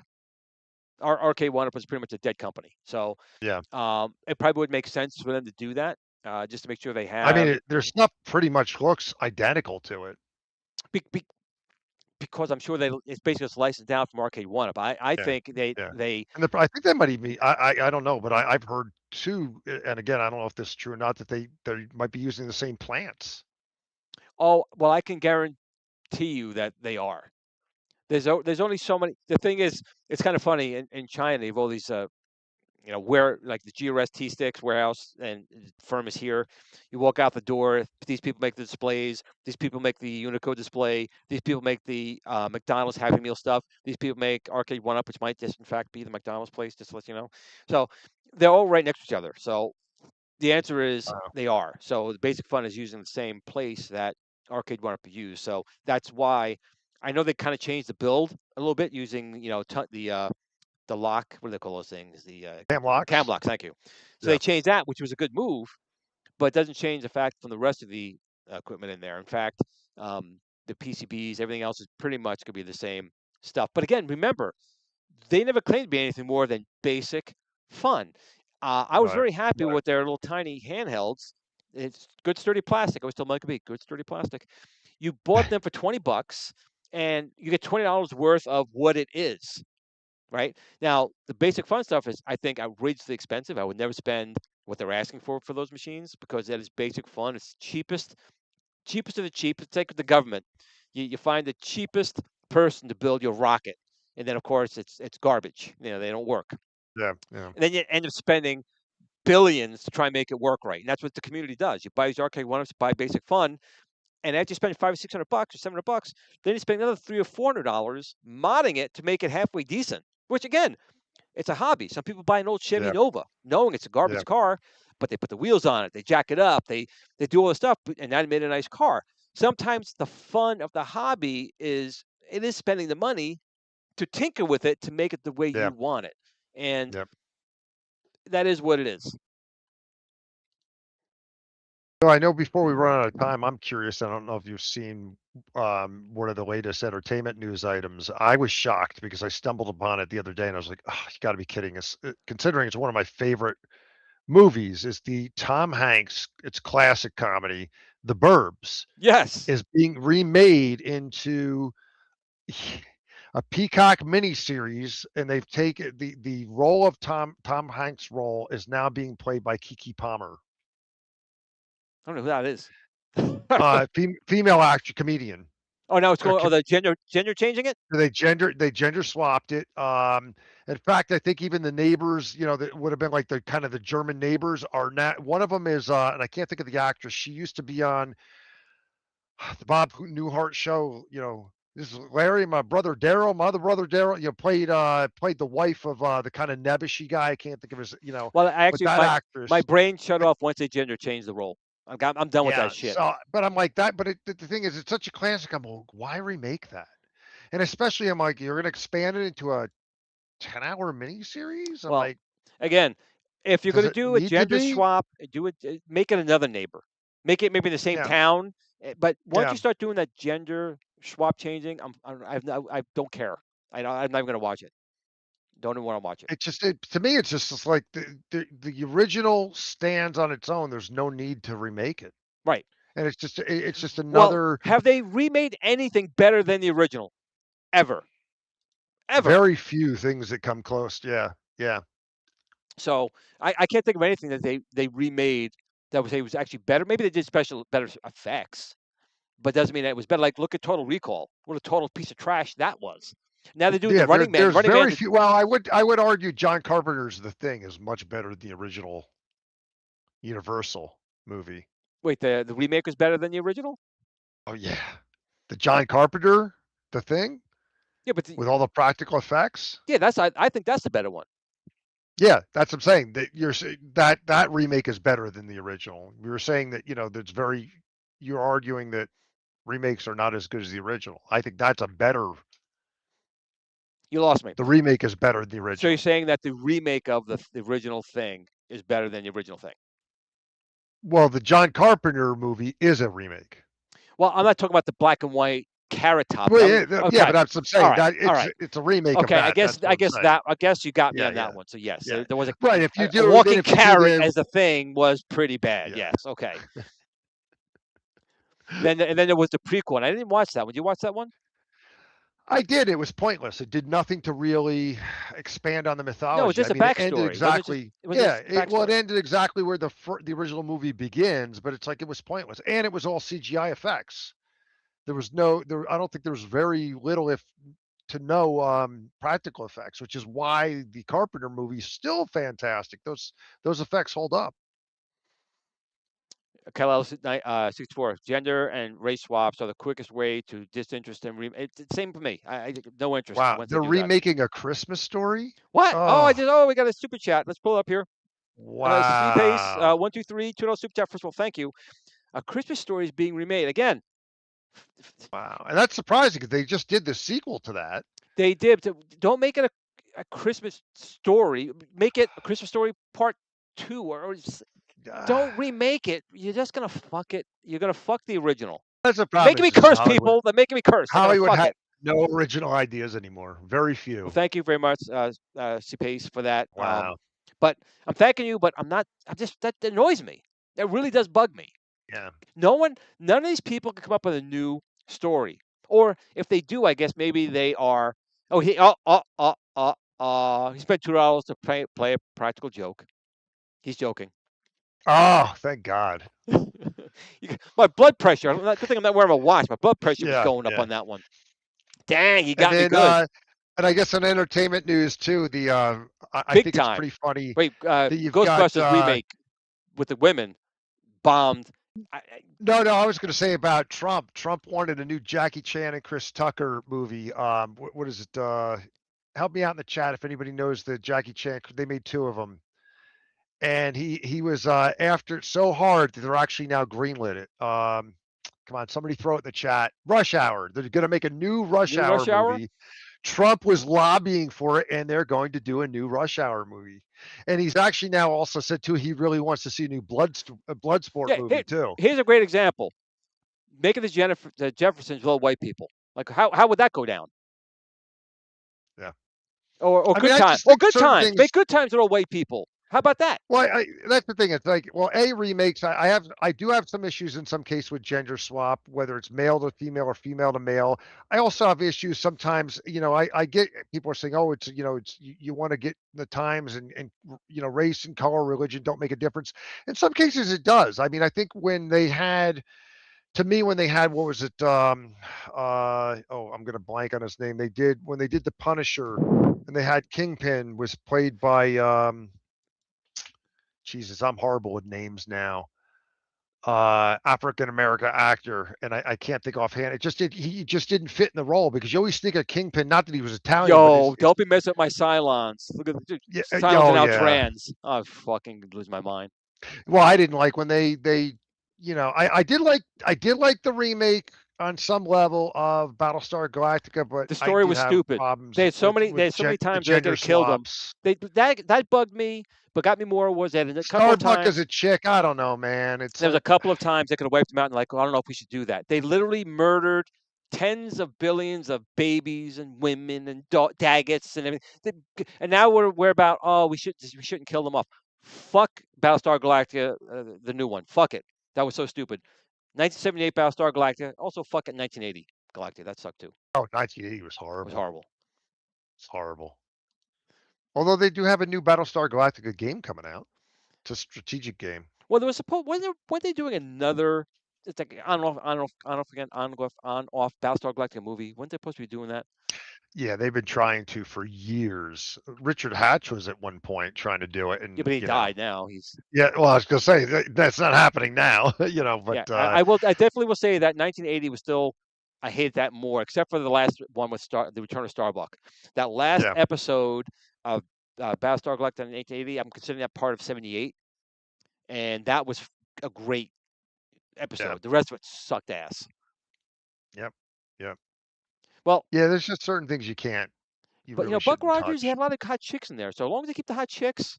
Our Arcade One Up was pretty much a dead company, so Yeah. it probably would make sense for them to do that, just to make sure they I mean, have. their stuff pretty much looks identical to it. Be, be, because I'm sure it's basically just licensed down from Arcade One Up. I Yeah. think they Yeah. they And I think that might even be, I don't know, but I've heard too, and again, I don't know if this is true or not, that they might be using the same plants. oh, well, I can guarantee you that they are. There's only so many. The thing is, it's kind of funny in China. They have all these where like the GRS T-Sticks warehouse and firm is here. You walk out the door. These people make the displays. These people make the Unico display. These people make the McDonald's Happy Meal stuff. These people make Arcade 1-Up, which might just in fact be the McDonald's place, just to let you know. So they're all right next to each other. So the answer is they are. So the Basic Fun is using the same place that Arcade 1-Up used. So that's why I know they kind of changed the build a little bit using the lock. What do they call those things? The Cam locks. Cam locks. Thank you. So they changed that, which was a good move, but it doesn't change the fact from the rest of the equipment in there. In fact, the PCBs, everything else is pretty much going to be the same stuff. But again, remember, they never claimed to be anything more than Basic Fun. I was very happy with their little tiny handhelds. It's good sturdy plastic. I always tell Mike B, good sturdy plastic. You bought them for $20, and you get $20 worth of what it is. Right now, the Basic Fun stuff is, I think, outrageously expensive. I would never spend what they're asking for those machines because that is Basic Fun. It's cheapest of the cheap. It's like with the government. You find the cheapest person to build your rocket, and then of course it's garbage. They don't work. Yeah. And then you end up spending billions to try and make it work right. And that's what the community does. You buy these Arcade 1-Ups, buy Basic Fun, and after you spend $500 or $600 or $700, then you spend another $300 or $400 modding it to make it halfway decent. Which again, it's a hobby. Some people buy an old Chevy Nova, knowing it's a garbage car, but they put the wheels on it, they jack it up, they do all this stuff, and that made a nice car. Sometimes the fun of the hobby is spending the money to tinker with it to make it the way you want it, and that is what it is. So I know before we run out of time, I'm curious. I don't know if you've seen one of the latest entertainment news items. I was shocked because I stumbled upon it the other day and I was like, oh, you got to be kidding us. Considering it's one of my favorite movies, is the Tom Hanks, it's classic comedy, The Burbs. Yes. Is being remade into a Peacock miniseries, and they've taken the role of Tom Hanks' role is now being played by Keke Palmer. I don't know who that is. Female actor, comedian. Oh, now it's going. Oh, the gender changing it. They gender swapped it. In fact, I think even the neighbors, that would have been like the kind of the German neighbors, are not. One of them is, and I can't think of the actress. She used to be on the Bob Newhart show. This is Larry, my other brother Daryl. Played the wife of the kind of nebbishy guy. I can't think of his. Well, actually, my brain shut off once they gender changed the role. I'm done with that shit. So, but I'm like that. But the thing is, it's such a classic. I'm like, why remake that? And especially, I'm like, you're going to expand it into a 10-hour miniseries. I'm like, again, if you're going to do a gender swap, make it another neighbor. Make it maybe in the same town. But once you start doing that gender swap changing, I don't care. I'm not even going to watch it. Don't even want to watch it. It's just to me, it's just like the original stands on its own. There's no need to remake it. Right. And it's just another. Well, have they remade anything better than the original? Ever? Very few things that come close. Yeah. So I can't think of anything that they remade that was actually better. Maybe they did better effects, but doesn't mean that it was better. Like look at Total Recall. What a total piece of trash that was. Now they do the Running Man. There's very few. Well, I would argue John Carpenter's The Thing is much better than the original Universal movie. Wait, the remake was better than the original? Oh yeah, the John Carpenter The Thing. Yeah, but with all the practical effects. Yeah, I think that's the better one. Yeah, that's what I'm saying. That you're saying that remake is better than the original. We were saying that you're arguing that remakes are not as good as the original. I think that's a better. You lost me. The remake is better than the original. So you're saying that the remake of the original Thing is better than the original Thing? Well, the John Carpenter movie is a remake. Well, I'm not talking about the black and white Carrot Top. Well, yeah, but that's what I'm saying. Right, it's a remake. Okay, of that. I guess you got me on that one. So yes, there was right. If you do Walking Carrot as a thing was pretty bad. Yeah. Yes. Okay. then there was the prequel, and I didn't watch that one. Did you watch that one? I did. It was pointless. It did nothing to really expand on the mythology. No, it was just a backstory. It ended exactly. It ended exactly where the original movie begins, but it's like it was pointless, and it was all CGI effects. There was I don't think there was very little, if to no practical effects, which is why the Carpenter movie is still fantastic. Those effects hold up. Kal 64. Gender and race swaps are the quickest way to disinterest and it's the same for me. I no interest. Wow, once they're they do that. remaking A Christmas Story. What? Oh, we got a super chat. Let's pull it up here. Wow. 123 $2 super chat. First of all, thank you. A Christmas Story is being remade again. Wow, and that's surprising because they just did the sequel to that. They did. Don't make it a Christmas Story. Make it A Christmas Story Part 2, or don't remake it. You're just gonna fuck it. You're gonna fuck the original. That's a problem. Making me curse, people. They're making me curse. Hollywood has no original ideas anymore. Very few. Well, thank you very much, C-Pace, for that. Wow. But I'm thanking you, but I'm not. That annoys me. That really does bug me. Yeah. None of these people can come up with a new story. Or if they do, I guess maybe they are. Oh, he spent $2 to play a practical joke. He's joking. Oh, thank God. My blood pressure. Good thing I'm not wearing a watch. My blood pressure was going up on that one. Dang, you got me good. And I guess on entertainment news too, I think it's pretty funny. Wait, Ghostbusters remake with the women bombed. No, I was going to say about Trump. Trump wanted a new Jackie Chan and Chris Tucker movie. What is it? Help me out in the chat if anybody knows the Jackie Chan. They made 2 of them, and he was after it so hard that they're actually now greenlit it. Come on, somebody throw it in the chat. Rush Hour. They're going to make a new Rush Hour movie. Trump was lobbying for it, and they're going to do a new Rush Hour movie. And he's actually now also said too he really wants to see a new Bloodsport movie too. Here's a great example: making the Jeffersons little white people. Like how would that go down? Yeah. Or good times. Or good times. Make good times with all white people. How about that? Well, that's the thing. It's like, well, remakes. I do have some issues in some case with gender swap, whether it's male to female or female to male. I also have issues sometimes. I get people are saying, oh, it's you want to get the times and race and color, religion don't make a difference. In some cases, it does. I mean, I think when they had what was it? I'm gonna blank on his name. When they did the Punisher, and they had Kingpin was played by Jesus, I'm horrible with names now. African American actor, and I can't think offhand. He just didn't fit in the role because you always think of Kingpin, not that he was Italian. Yo, don't be messing up my Cylons. Look at the Cylons are now trans. I fucking lose my mind. Well, I didn't like when they I did like the remake on some level of Battlestar Galactica, but the story was stupid. They had so many times they could have killed them. That bugged me, but got me more was that a couple of times. Starbuck is a chick. I don't know, man. There was a couple of times they could have wiped them out and I don't know if we should do that. They literally murdered tens of billions of babies and women and Daggets and everything. And now we're about we shouldn't kill them off. Fuck Battlestar Galactica, the new one. Fuck it. That was so stupid. 1978 Battlestar Galactica. Also, fuck it, 1980 Galactica. That sucked too. Oh, 1980 was horrible. It was horrible. It's horrible. Although they do have a new Battlestar Galactica game coming out. It's a strategic game. Well, there was weren't they doing another? It's like on off Battlestar Galactica movie. Weren't they supposed to be doing that? Yeah, they've been trying to for years. Richard Hatch was at one point trying to do it, and but he died now. Well, I was gonna say that's not happening now. But yeah, I definitely will say that 1980 was still. I hated that more, except for the last one with the Return of Starbuck. That last episode of Battlestar Galactica in 1980, I'm considering that part of 78, and that was a great episode. Yeah. The rest of it sucked ass. Yep. Well, yeah, there's just certain things you can't. But really Buck Rogers, you have a lot of hot chicks in there. So as long as they keep the hot chicks,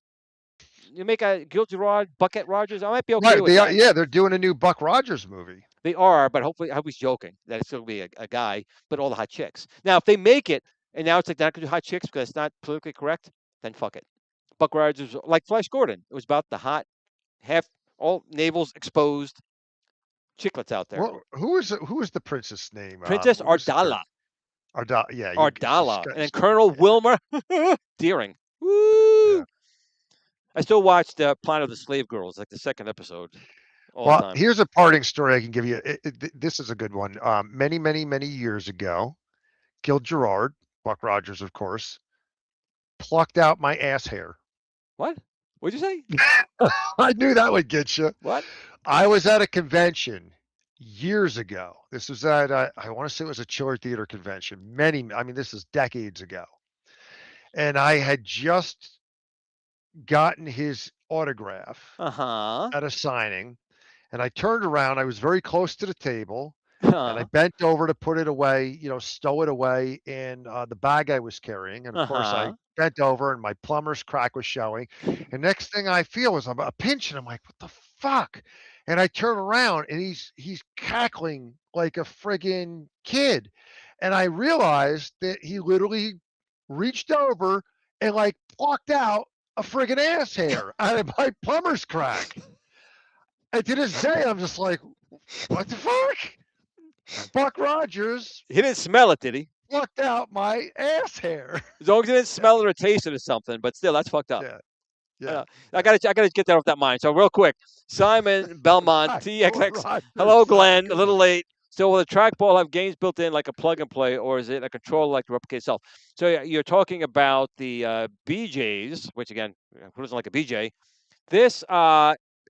you make a Guilty Rod, Bucket Rogers, I might be okay with that. Yeah, they're doing a new Buck Rogers movie. They are, but hopefully, I was joking that it's going to be a guy, but all the hot chicks. Now, if they make it, and now it's like they're not going to do hot chicks because it's not politically correct, then fuck it. Buck Rogers, like Flash Gordon, it was about the hot, all navels exposed chicklets out there. Well, who is the princess name? Princess Ardala. Ardala. And then Colonel Wilmer Deering. Woo! Yeah. I still watched Planet of the Slave Girls, like the second episode. Well, here's a parting story I can give you. This is a good one. Many, many, many years ago, Gil Gerard Buck Rogers, of course, plucked out my ass hair. What? What'd you say? I knew that would get you. What? I was at a convention years ago. This was at, I want to say it was a Chiller Theater convention. This is decades ago. And I had just gotten his autograph at a signing. And I turned around. I was very close to the table. And I bent over to put it away, stow it away in the bag I was carrying. And of course, I bent over and my plumber's crack was showing. And next thing I feel is a pinch, and I'm like, what the fuck? And I turn around and he's cackling like a friggin' kid. And I realized that he literally reached over and like plucked out a friggin' ass hair out of my plumber's crack. And to this day, I'm just like, what the fuck? Buck Rogers. He didn't smell it, did he? Plucked out my ass hair. As long as he didn't smell it or taste it or something, but still, that's fucked up. Yeah. I gotta get that off that mind. So real quick, Simon Belmont, TXX. Hello, Glenn. A little late. So will the trackball have games built in like a plug and play, or is it a controller like the Replicate itself? So you're talking about the BJs, which again, who doesn't like a BJ? This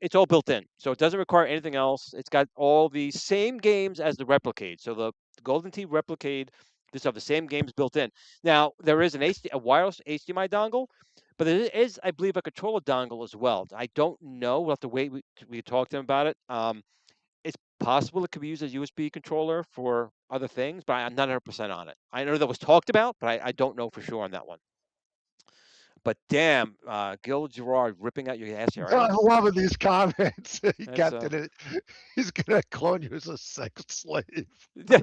it's all built in, so it doesn't require anything else. It's got all the same games as the Replicate. So the Golden Tee Replicate, this have the same games built in. Now there is a wireless HDMI dongle, but there is, I believe, a controller dongle as well. I don't know. We'll have to wait. We talk to them about it. It's possible it could be used as a USB controller for other things, but I'm not 100% on it. I know that was talked about, but I don't know for sure on that one. But damn, Gil Gerard ripping out your ass hair. I'm loving these comments. He's gonna clone you as a sex slave. Yeah.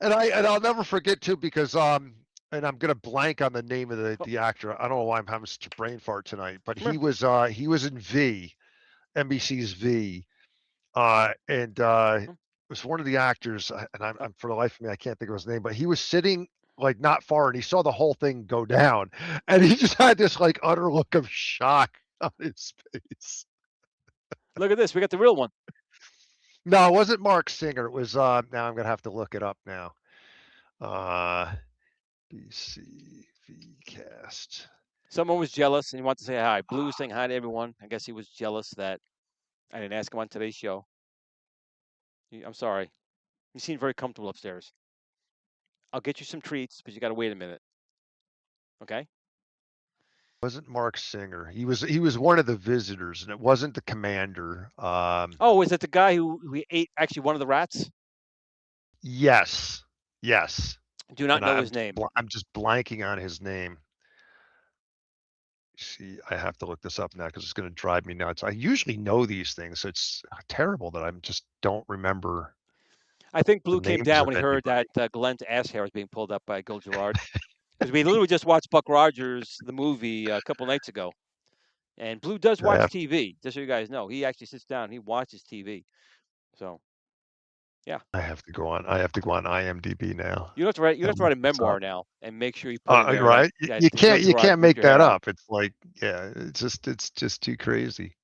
And I'll never forget too, because and I'm gonna blank on the name of the actor. I don't know why I'm having such a brain fart tonight, but he was in V, NBC's V, and it was one of the actors, and I'm for the life of me I can't think of his name, but he was sitting like not far, and he saw the whole thing go down, and he just had this like utter look of shock on his face. Look at this, we got the real one. No, it wasn't Mark Singer. It was now I'm gonna have to look it up now. BCV cast. Someone was jealous and he wanted to say hi. Blue was saying hi to everyone. I guess he was jealous that I didn't ask him on today's show. I'm sorry. You seem very comfortable upstairs. I'll get you some treats, but you got to wait a minute. Okay? Wasn't Mark Singer. He was one of the visitors, and it wasn't the commander. Oh, is it the guy who ate actually one of the rats? Yes. Do not know his name. I'm just blanking on his name. See, I have to look this up now because it's going to drive me nuts. I usually know these things, so it's terrible that I just don't remember. I think Blue came down when he heard that Glenn's ass hair was being pulled up by Gil Gerard. Because we literally just watched Buck Rogers, the movie, a couple nights ago. And Blue does watch TV, just so you guys know. He actually sits down, he watches TV. So, yeah. I have to go on IMDb now. You have to write a memoir now and make sure you put it there. Right. You can't make that up. It's like, yeah, it's just too crazy.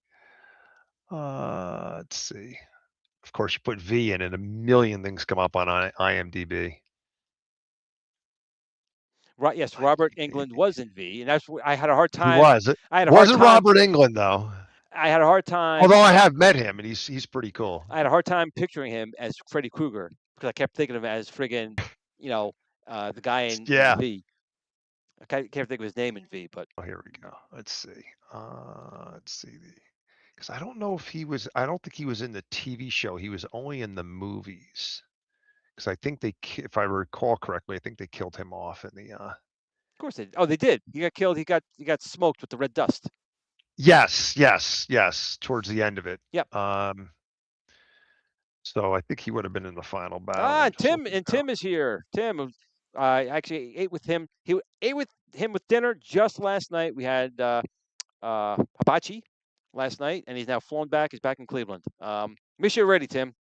Let's see. Of course, you put V in, and a million things come up on IMDb. Right. Yes, Robert Englund was in V, and that's I had a hard time. He was. Wasn't Robert Englund though? I had a hard time. Although I have met him, and he's pretty cool. I had a hard time picturing him as Freddy Krueger because I kept thinking of him as friggin', the guy in V. I can't think of his name in V, but here we go. Let's see. Because I don't know if he was. I don't think he was in the TV show. He was only in the movies. Because I think if I recall correctly, I think they killed him off in the. Of course they did. Oh, they did. He got killed. He got smoked with the red dust. Yes. Towards the end of it. Yep. So I think he would have been in the final battle. Tim is here. Tim, I actually ate with him. He ate with him with dinner just last night. We had hibachi last night, and he's now flown back. He's back in Cleveland. Make sure you're ready, Tim.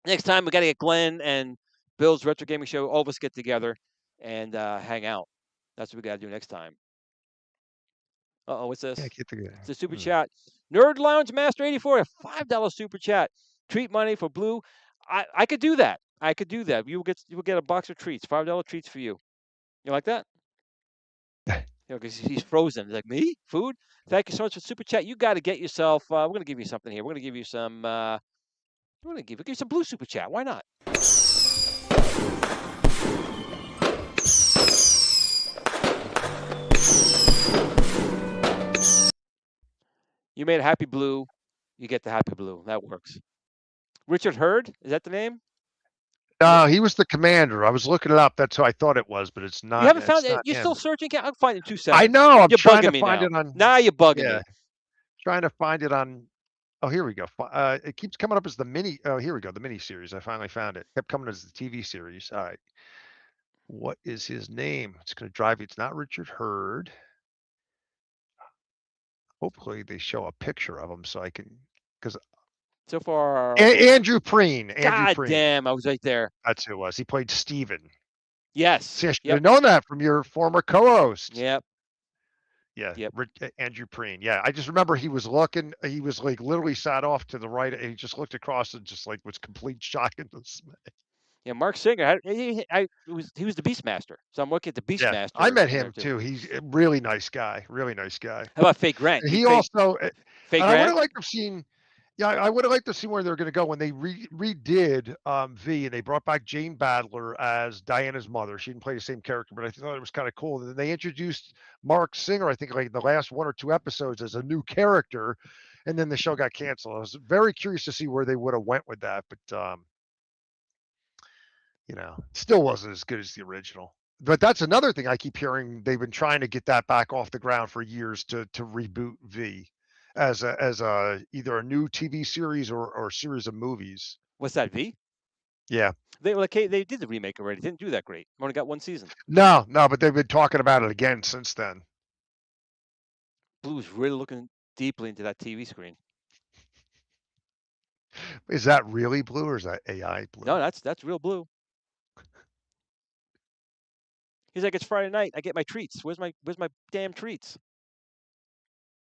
Next time we got to get Glenn and Bill's Retro Gaming Show. All of us get together and hang out. That's what we got to do next time. What's this? Yeah, get together. It's a super chat. Nerd Lounge Master 84, a $5 super chat. treat money for Blue. I could do that. I could do that. You will get a box of treats, $5 treats for you. You like that? Because he's frozen. He's like, me? Food? Thank you so much for super chat. You got to get yourself. We're going to give you something here. We're going to give you some. We're going to give you some Blue super chat. Why not? You made a Happy Blue. You get the Happy Blue. That works. Richard Hurd, is that the name? No, he was the commander. I was looking it up. That's who I thought it was, but it's not. You haven't found it. it. You're still searching. I'll find it in 2 seconds. I know. I'm you're trying bugging to me find now. it on. Now you're bugging me. Trying to find it on. Oh, here we go. It keeps coming up as the mini. Oh, here we go. The mini series. I finally found it. Kept coming as the TV series. All right. What is his name? It's going to drive you. It's not Richard Hurd. Hopefully they show a picture of him so I can, because so far Andrew Preen. God damn, I was right there. That's who it was. He played Steven. Yes. See, I should have known that from your former co-host. Yep. Yeah. Yep. Andrew Preen. Yeah. I just remember he was looking, he was like literally sat off to the right and he just looked across and just like was complete shock and dismay. Yeah, Mark Singer. He was the Beastmaster. So I'm looking at the Beastmaster. I met him too. He's a really nice guy. Really nice guy. How about Fake Grant? He also. Fake Grant. I would have liked to have seen. Yeah, I would have liked to see where they're going to go when they redid V and they brought back Jane Badler as Diana's mother. She didn't play the same character, but I thought it was kind of cool. And then they introduced Mark Singer, I think, like the last 1 or 2 episodes as a new character, and then the show got canceled. I was very curious to see where they would have went with that, but still wasn't as good as the original. But that's another thing I keep hearing. They've been trying to get that back off the ground for years to reboot V as either a new TV series or a series of movies. What's that, V? Yeah. They did the remake already. Didn't do that great. Only got 1 season. No, but they've been talking about it again since then. Blue's really looking deeply into that TV screen. Is that really Blue or is that AI Blue? No, that's real Blue. He's like, it's Friday night. I get my treats. Where's my damn treats?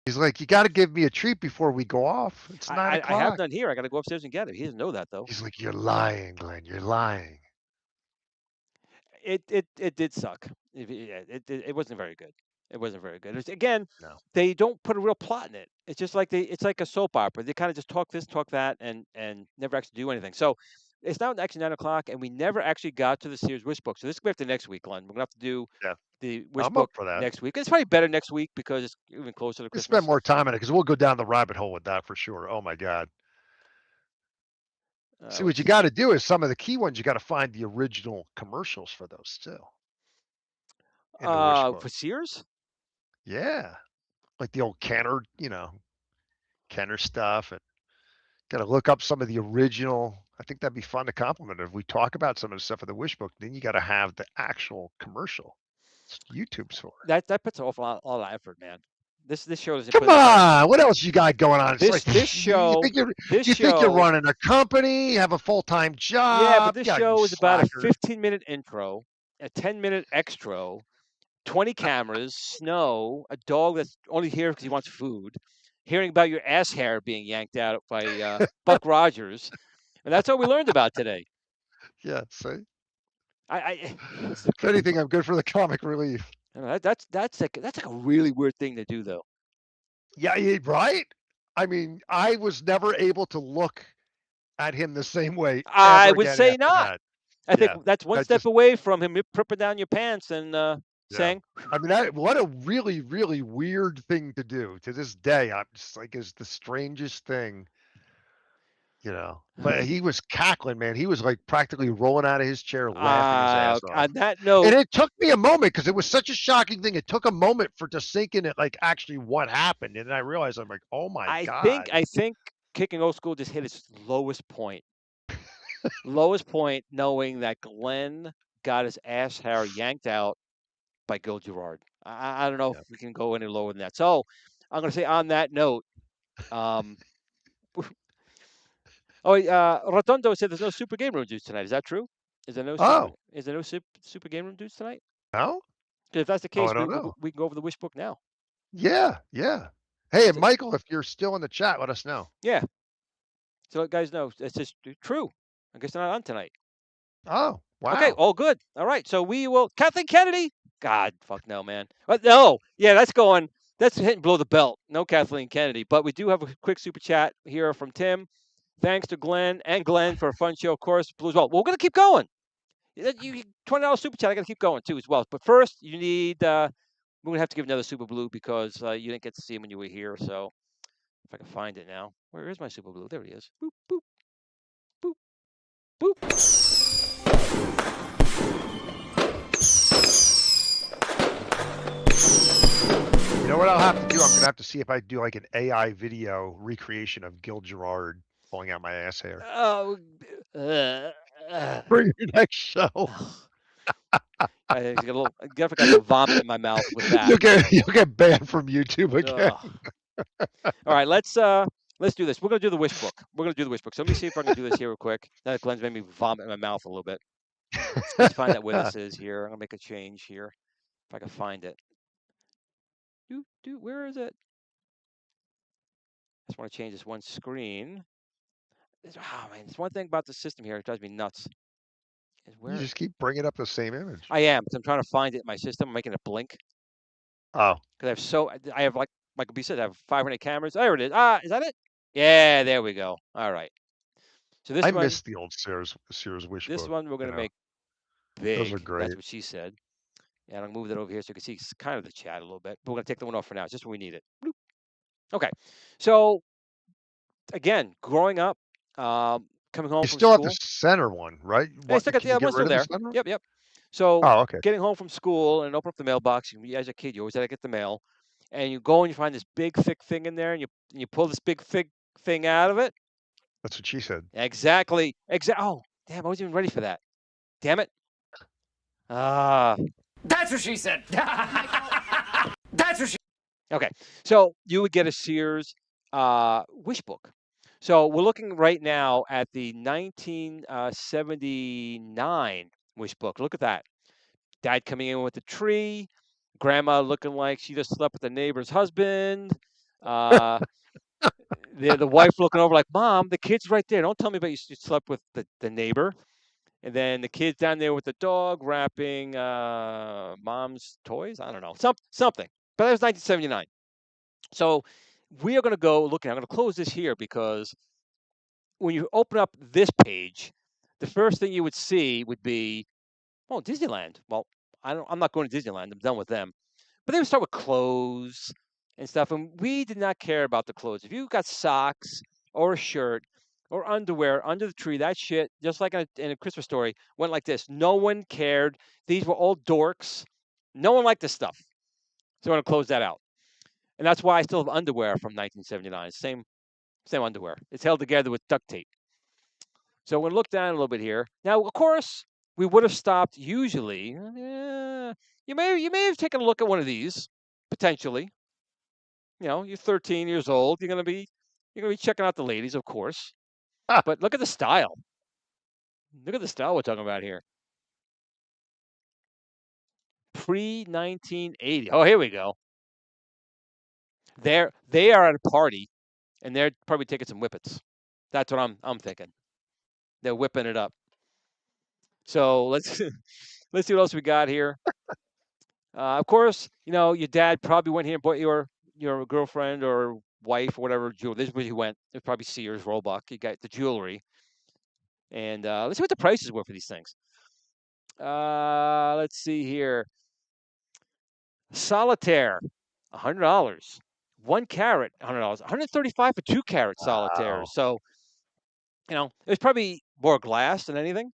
He's like, you got to give me a treat before we go off. It's 9 o'clock. I have none here. I got to go upstairs and get it. He doesn't know that though. He's like, you're lying, Glenn. You're lying. It did suck. It wasn't very good. It wasn't very good. Again, no. They don't put a real plot in it. It's just like it's like a soap opera. They kind of just talk this, talk that, and never actually do anything. So it's now actually 9 o'clock, and we never actually got to the Sears wish book. So this will be after next week, Glenn. We're gonna have to do the wish book for that. next week. It's probably better next week because it's even closer to Christmas. We'll spend more time on it because we'll go down the rabbit hole with that for sure. Oh my God. See, what you got to do is some of the key ones. You got to find the original commercials for those too. For Sears. Yeah, like the old Kenner, Kenner stuff, and got to look up some of the original. I think that'd be fun to compliment if we talk about some of the stuff in the wish book. Then you got to have the actual commercial. It's YouTube's for that puts an awful lot of effort, man. This show doesn't. Come on, what else you got going on? This show. You think you're running a company, have a full-time job? Yeah, but this show is about a 15-minute intro, a 10-minute extra, 20 cameras, snow, a dog that's only here because he wants food, hearing about your ass hair being yanked out by Buck Rogers, and that's all we learned about today. Yeah, see. If anything, I'm good for the comic relief. That's like a really weird thing to do, though. Yeah, right. I mean, I was never able to look at him the same way. I would say not. That. I think that's one step away from him ripping down your pants and saying. I mean, what a really, really weird thing to do. To this day, I'm just like, is the strangest thing. But he was cackling, man. He was like practically rolling out of his chair, laughing his ass off. On that note, and it took me a moment because it was such a shocking thing. It took a moment to sink in it, like actually what happened, and then I realized I'm like, oh my God. I think Kicking Old School just hit its lowest point. Lowest point, knowing that Glenn got his ass hair yanked out by Gil Gerard. I don't know if we can go any lower than that. So I'm going to say on that note. Rotundo said there's no Super Game Room dudes tonight. Is that true? Is there no Super Game Room dudes tonight? No. If that's the case, we can go over the wish book now. Yeah. Hey, and Michael, if you're still in the chat, let us know. Yeah. So let guys know it's just true. I guess they're not on tonight. Oh, wow. Okay, all good. All right, so we will. Kathleen Kennedy. God, fuck no, man. No, yeah, that's going. That's hitting below the belt. No Kathleen Kennedy, but we do have a quick super chat here from Tim. Thanks to Glenn for a fun show. Of course, Blue as well. We're gonna keep going. You $20 super chat. I gotta keep going too as well. But first, you need. We're gonna have to give another super blue because you didn't get to see him when you were here. So if I can find it now, where is my super blue? There he is. Boop boop boop boop. You know what I'll have to do? I'm gonna have to see if I do like an AI video recreation of Gil Gerard pulling out my ass hair Oh, for your next show. I definitely got some vomit in my mouth with that. You'll get banned from YouTube again. All right, let's do this. We're gonna do the wish book. We're gonna do the wish book. So let me see if I can do this here real quick. Now Glenn's made me vomit in my mouth a little bit. Let's find out where this is here. I'm gonna make a change here if I can find it. Where is it? I just want to change this one screen. Man, it's one thing about the system here. It drives me nuts. You just keep bringing up the same image. I am, because I'm trying to find it in my system. I'm making it blink. Oh. Because I have like Michael B said, I have 500 cameras. There it is. Is that it? Yeah, there we go. All right. So this I missed the old Sears wish book. This one we're going to make big. Those are great. That's what she said. And I'll move that over here so you can see kind of the chat a little bit. But we're going to take the one off for now. It's just when we need it. Bloop. Okay. So, again, growing up, coming home from still school. have the center one, right? I still got the other one still there. Yep. So, okay. Getting home from school and open up the mailbox. As a kid, you always had to get the mail. And you go and you find this big, thick thing in there, and you pull this big, thick thing out of it. That's what she said. Exactly. Oh, damn! I wasn't even ready for that. Damn it. That's what she said. That's what she. Okay, so you would get a Sears wish book. So we're looking right now at the 1979 wish book. Look at that. Dad coming in with the tree. Grandma looking like she just slept with the neighbor's husband. The wife looking over like, Mom, the kid's right there. Don't tell me about you slept with the neighbor. And then the kid's down there with the dog wrapping mom's toys. I don't know. Something. But that was 1979. So we are going to go looking. I'm going to close this here because when you open up this page, the first thing you would see would be, Disneyland. Well, I'm not going to Disneyland. I'm done with them. But they would start with clothes and stuff. And we did not care about the clothes. If you got socks or a shirt or underwear under the tree, that shit, just like in a Christmas Story, went like this. No one cared. These were all dorks. No one liked this stuff. So we're going to close that out. And that's why I still have underwear from 1979. Same underwear. It's held together with duct tape. So we're going to look down a little bit here. Now, of course, we would have stopped usually. You may have taken a look at one of these, potentially. You're 13 years old. You're going to be checking out the ladies, of course. But look at the style. Look at the style we're talking about here. Pre-1980. Oh, here we go. They are at a party, and they're probably taking some whippets. That's what I'm thinking. They're whipping it up. So let's see what else we got here. Of course, your dad probably went here and bought your girlfriend or wife or whatever jewelry. This is where he went. It was probably Sears, Roebuck. He got the jewelry. And let's see what the prices were for these things. Let's see here. Solitaire, $100. 1 carat, $100. $135 for 2 carat solitaire. So, it was probably more glass than anything.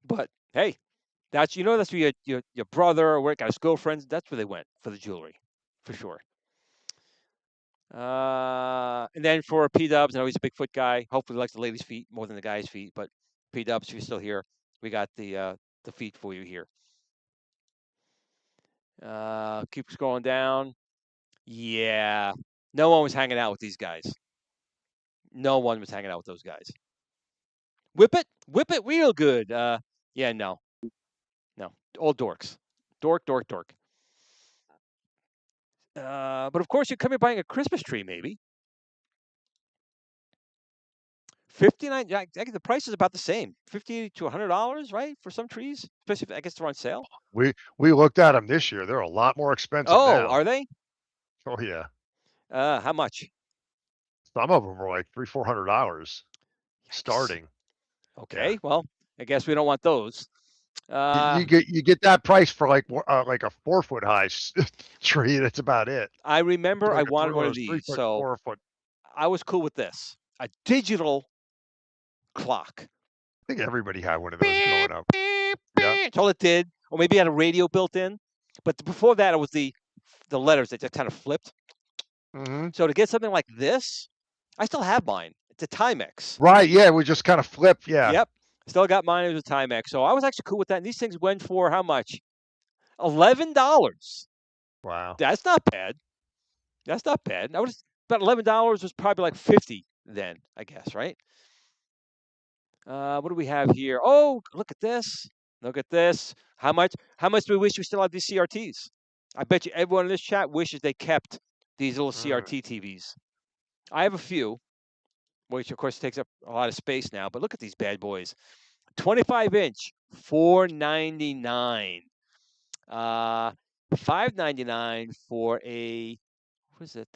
But hey, that's where your brother or where his girlfriends. That's where they went for the jewelry, for sure. And then for P-Dubs, I know he's a Bigfoot guy. Hopefully, he likes the ladies' feet more than the guys' feet. But P-Dubs, if you're still here, we got the feet for you here. Keep scrolling down. Yeah, no one was hanging out with these guys. No one was hanging out with those guys. Whip it real good. Yeah, no, all dorks, dork. But of course, you're coming buying a Christmas tree, maybe. $59. I guess the price is about the same, $50 to $100, right, for some trees, especially if I guess they're on sale. We looked at them this year. They're a lot more expensive Oh, now. are they? Oh yeah. How much? Some of them were like $300-400 starting. Okay, Yeah. well, I guess we don't want those. You get that price for like a 4-foot high tree. That's about it. I remember I Like wanted one of 3 these, foot, so 4 foot. I was cool with this. A digital clock. I think everybody had one of those growing up. Yeah. That's all it did. Or maybe it had a radio built in. But before that, it was the letters that just kind of flipped. Mm-hmm. So to get something like this, I still have mine. It's a Timex. Right. Yeah. We just kind of flip. Yeah. Yep. Still got mine. It was a Timex. So I was actually cool with that. And these things went for how much? $11. Wow. That's not bad. That's not bad. I was about $11 was probably like 50 then, I guess, right? What do we have here? Oh, look at this. Look at this. How much do we wish we still had these CRTs? I bet you everyone in this chat wishes they kept these little CRT TVs. I have a few, which of course takes up a lot of space now, but look at these bad boys. 25-inch, $499. $599 for a, what is it?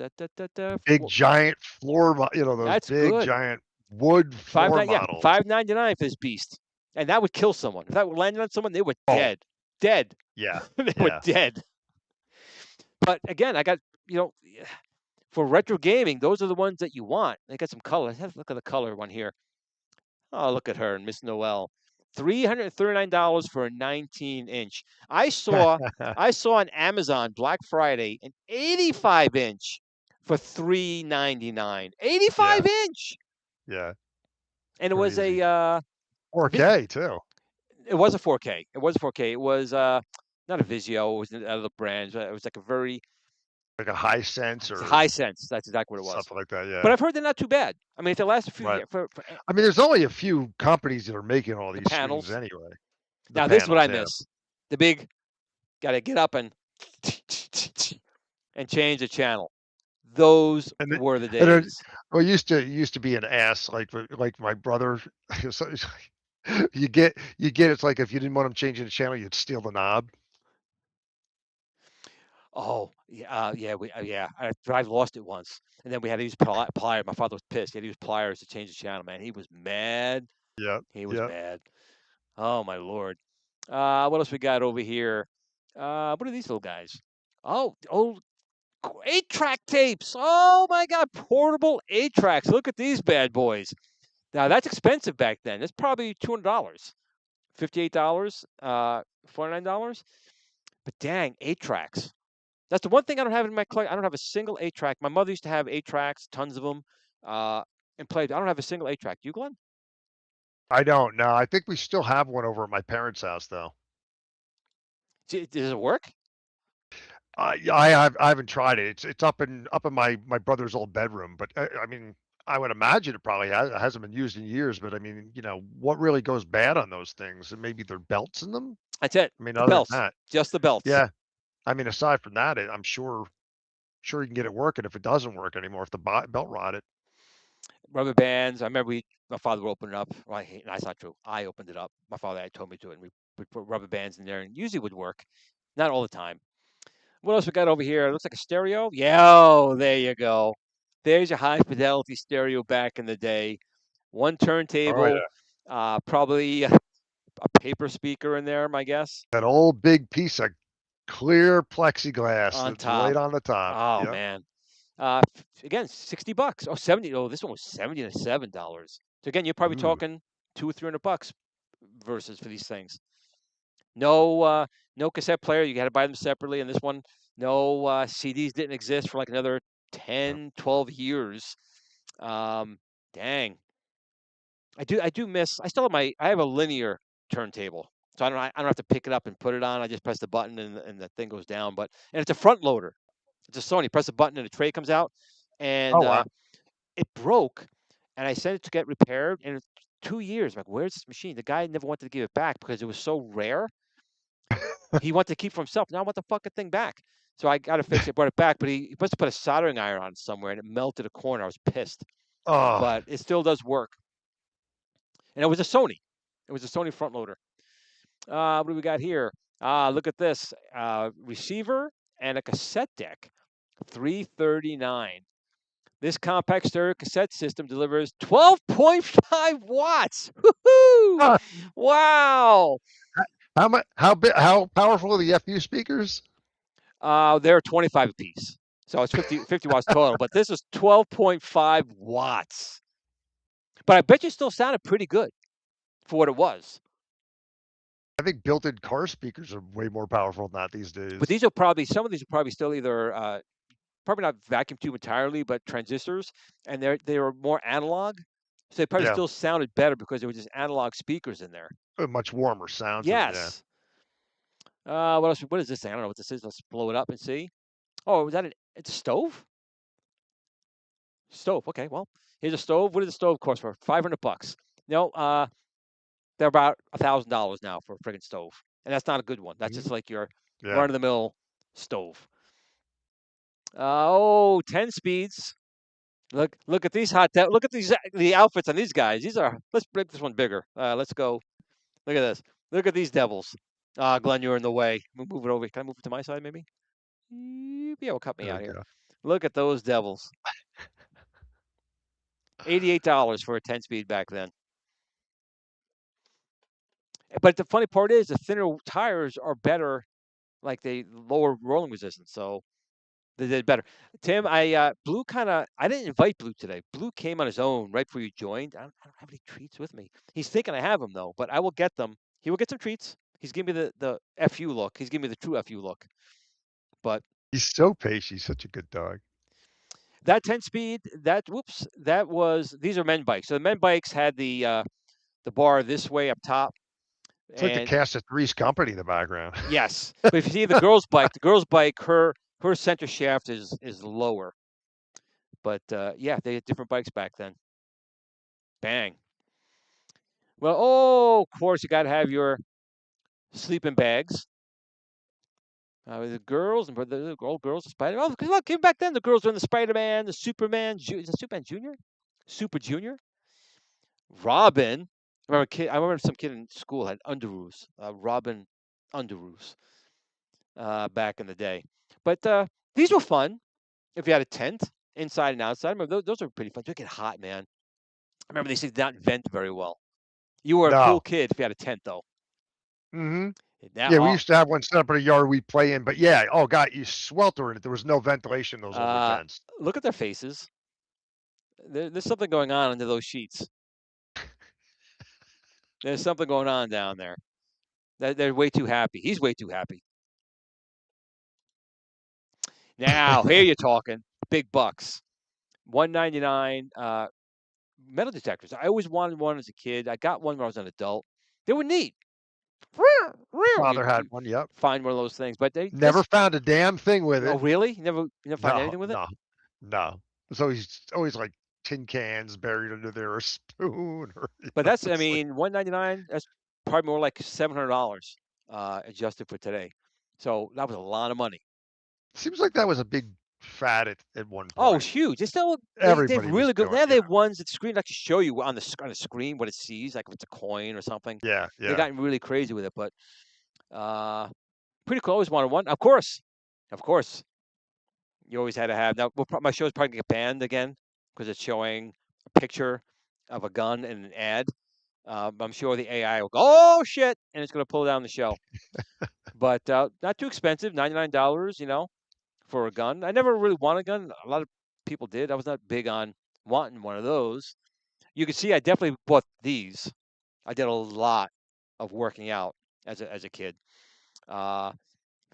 Big giant floor, those That's big good. giant wood floor models. $599 for this beast, and that would kill someone. If that would land on someone, they were dead. Dead. Yeah. They were dead. But again, I got for retro gaming, those are the ones that you want. They got some color. Let's look at the color one here. Oh, look at her, Miss Noel. $339 for a 19-inch. I saw on Amazon Black Friday an 85-inch for $399. 85-inch. Yeah. And it was a 4K too. It was a 4K. It was a 4K. It was not a Vizio. It was another brand. It was like a very like a Hisense or Hisense. That's exactly what it was. Something like that. Yeah. But I've heard they're not too bad. I mean, if they last a few years. I mean, there's only a few companies that are making all these panels screens anyway. Now, this is what I miss. The big, got to get up and change the channel. Those were the days. Well, used to be an ass like my brother. You get it's like if you didn't want him changing the channel, you'd steal the knob. Oh yeah, I've lost it once, and then we had to use pliers. My father was pissed. He had to use pliers to change the channel. Man, he was mad. Yeah, he was mad. Oh my lord. What else we got over here? What are these little guys? Oh, 8-track tapes. Oh my God, portable 8-tracks. Look at these bad boys. Now that's expensive back then. It's probably $200, $58, $49. But dang, 8-tracks. That's the one thing I don't have in my collection. I don't have a single 8-track. My mother used to have 8-tracks, tons of them, and played. I don't have a single 8-track. You, Glenn? I don't know. I think we still have one over at my parents' house, though. Does it work? I haven't tried it. It's up in my brother's old bedroom, but I mean, I would imagine it probably hasn't been used in years. But I mean, what really goes bad on those things? And maybe there are belts in them. That's it. I mean, the belts. Just the belts. Yeah. I mean, aside from that, I'm sure you can get it working if it doesn't work anymore, if the belt rotted. Rubber bands. I remember my father opened it up. Well, that's not true. I opened it up. My father had told me to, and we put rubber bands in there, and usually would work. Not all the time. What else we got over here? It looks like a stereo. Yeah, there you go. There's your high fidelity stereo back in the day. One turntable, probably a paper speaker in there, my guess. That old big piece of clear plexiglass on that's top. right on the top. Oh man. Again, $60. Oh, 70. Oh, this one was $77. So again, you're probably talking $200 or $300 versus for these things. No cassette player. You got to buy them separately. And this one, no CDs didn't exist for like another 10, 12 years. Dang. I do miss. I still have I have a linear turntable, so I don't have to pick it up and put it on. I just press the button and the thing goes down. And it's a front loader. It's a Sony. Press the button and a tray comes out. And it broke, and I sent it to get repaired. And it's 2 years. I'm like, where's this machine? The guy never wanted to give it back because it was so rare. He wanted to keep for himself. Now I want the fucking thing back. So I got to fix it. Brought it back, but he must have put a soldering iron on it somewhere, and it melted a corner. I was pissed. Oh. But it still does work. and it was a Sony. It was a Sony front loader. What do we got here? Look at this receiver and a cassette deck, $339. This compact stereo cassette system delivers 12.5 watts. Woohoo! Huh. Wow. How powerful are the FU speakers? They're 25 apiece. So it's 50 watts total, but this is 12.5 watts. But I bet you still sounded pretty good for what it was. I think built-in car speakers are way more powerful than that these days. But some of these are probably still either probably not vacuum tube entirely, but transistors, and they were more analog, so they probably still sounded better because there were just analog speakers in there. A much warmer sound. Yes. What else? What is this? I don't know what this is. Let's blow it up and see. Oh, it's a stove? Stove. Okay, well, here's a stove. What does the stove cost for? $500. No, they're about $1,000 now for a friggin' stove, and that's not a good one. That's just like your run-of-the-mill stove. 10 speeds. Look at these look at the outfits on these guys. Let's make this one bigger. Let's go. Look at this. Look at these devils. Glenn, you're in the way. Move it over. Can I move it to my side, maybe? Yeah, will cut me out here. Look at those devils. $88 for a 10-speed back then. But the funny part is the thinner tires are better, like they lower rolling resistance. So they did better. Tim, Blue I didn't invite Blue today. Blue came on his own right before you joined. I don't have any treats with me. He's thinking I have them, though, but I will get them. He will get some treats. He's giving me the FU look. He's giving me the true FU look. But he's so patient. He's such a good dog. That 10-speed, these are men bikes. So the men bikes had the bar this way up top. It's like the cast of Three's Company in the background. Yes. But if you see the girl's bike, her center shaft is lower. But yeah, they had different bikes back then. Bang. Well, of course, you got to have your sleeping bags. The girls and the old girls, Spider. Oh, look, even back then the girls were in the Spider-Man, the Superman. Is it Superman Junior? Super Junior. Robin. I remember some kid in school had underoos. Robin underoos. Back in the day, but these were fun. If you had a tent inside and outside, I remember those are pretty fun. They get hot, man. I remember they did not vent very well. You were a cool kid if you had a tent, though. Mm-hmm. We used to have one set up in a yard we'd play in, but oh God, you swelter in it. There was no ventilation in those older tents. Look at their faces. There's something going on under those sheets. There's something going on down there. They're way too happy. He's way too happy. Now, here you're talking. Big bucks. $199 metal detectors. I always wanted one as a kid. I got one when I was an adult. They were neat. Father had one, yep. Find one of those things, but they never found a damn thing with it. Oh, really? You never find anything with it? No. So he's always like tin cans buried under there, or a spoon. But that's, $199. That's probably more like $700 adjusted for today. So that was a lot of money. Seems like that was a big fad at one point. Oh, it's huge. It's still they're really good. Now they have ones that screen like to show you on the screen what it sees, like if it's a coin or something. Yeah. They've gotten really crazy with it, but pretty cool. I always wanted one. Of course. You always had to have. Now my show's probably gonna get banned again because it's showing a picture of a gun in an ad. I'm sure the AI will go, oh shit, and it's gonna pull down the show. But not too expensive, $99. For a gun. I never really wanted a gun. A lot of people did. I was not big on wanting one of those. You can see I definitely bought these. I did a lot of working out as a kid. $59,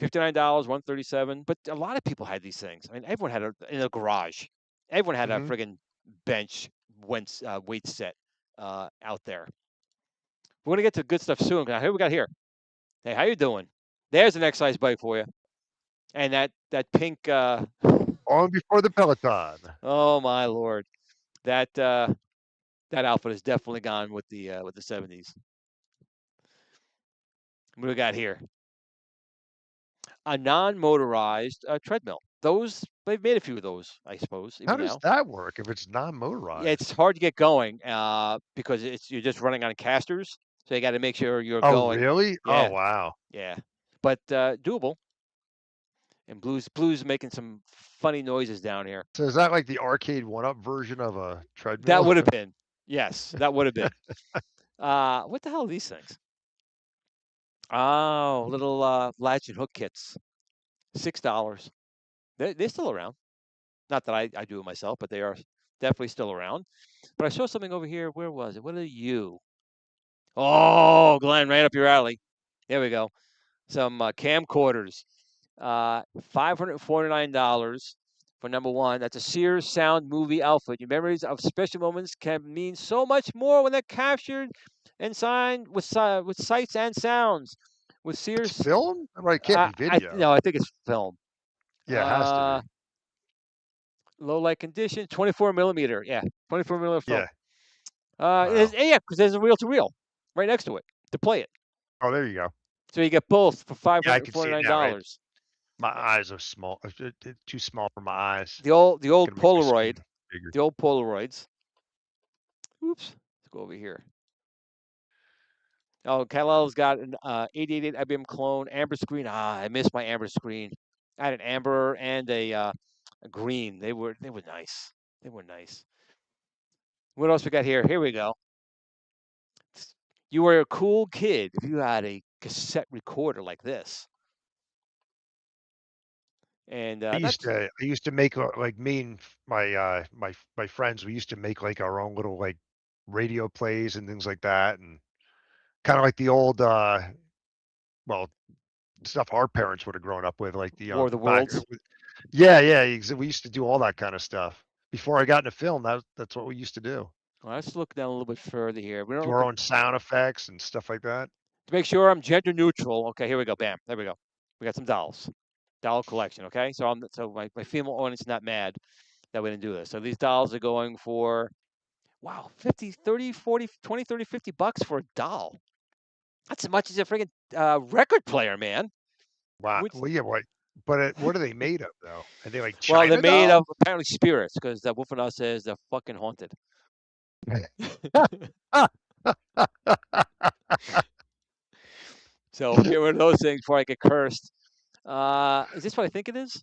$137. But a lot of people had these things. Everyone had in a garage. Everyone had a friggin' bench weight set out there. We're gonna get to good stuff soon. Here we got here. Hey, how you doing? There's an exercise bike for you. And that pink on before the Peloton. Oh my Lord, that outfit is definitely gone with the 70s. What do we got here? A non-motorized treadmill. Those they've made a few of those, I suppose. How Even does now. that work if it's non-motorized? Yeah, it's hard to get going because you're just running on casters, so you got to make sure you're Oh, going. really? Yeah, Oh, wow. yeah, but doable. And Blue's making some funny noises down here. So is that like the arcade one-up version of a treadmill? That would have been. Yes, that would have been. What the hell are these things? Oh, little latch and hook kits. $6. They're still around. Not that I do it myself, but they are definitely still around. But I saw something over here. Where was it? What are you? Oh, Glenn, right up your alley. There we go. Some camcorders. $549 for number one. That's a Sears sound movie outfit. Your memories of special moments can mean so much more when they're captured and signed with sights and sounds. With Sears. It's film? Well, it can't be video. No, I think it's film. Yeah, it has to be. Low light condition, 24 millimeter. Yeah, 24 millimeter film. Yeah. Wow. Yeah, because there's a reel to reel right next to it to play it. Oh, there you go. So you get both for $549. $549. My eyes are small. Too small for my eyes. The old Gonna make my Polaroid. screen bigger. The old Polaroids. Oops. Let's go over here. Oh, Kal-El's got an 888 IBM clone, amber screen. I missed my amber screen. I had an amber and a green. They were nice. They were nice. What else we got here? Here we go. You were a cool kid if you had a cassette recorder like this. And I used to make like me and my my friends. We used to make like our own little like radio plays and things like that, and kind of like the old well, stuff our parents would have grown up with, like the War of the Worlds. Yeah. We used to do all that kind of stuff before I got into film. That's what we used to do. Well, let's look down a little bit further here. We don't do our own sound effects and stuff like that. To make sure I'm gender neutral. Okay, here we go. Bam. There we go. We got some dolls. Doll collection. Okay, so my female audience is not mad that we didn't do this. So these dolls are going for, wow, 50, 30, 40, 20, 30, 50 bucks for a doll. That's as much as a friggin' record player, man. Wow. Well, yeah, but what are they made of, though? Are they like China Well, they're made dolls? of apparently spirits, because the Wolf and Us says they're fucking haunted. So get rid of those things before I get cursed. Is this what I think it is?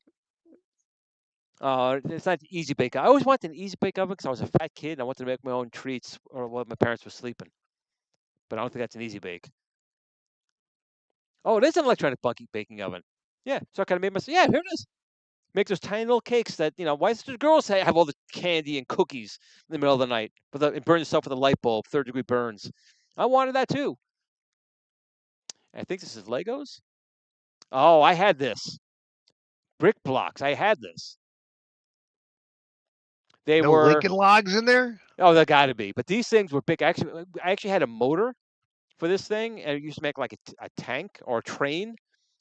It's not an easy bake. I always wanted an easy bake oven because I was a fat kid and I wanted to make my own treats or while my parents were sleeping. But I don't think that's an easy bake. Oh, it is an electronic baking oven. Yeah, so I kind of made myself. Yeah, here it is. Make those tiny little cakes that, why does the girls have all the candy and cookies in the middle of the night? But it burns itself with a light bulb, 3rd-degree burns. I wanted that too. I think this is Legos. Oh, I had this. Brick blocks. I had this. They no were Lincoln Logs in there? Oh, there got to be. But these things were big. I actually had a motor for this thing, and it used to make like a tank or a train,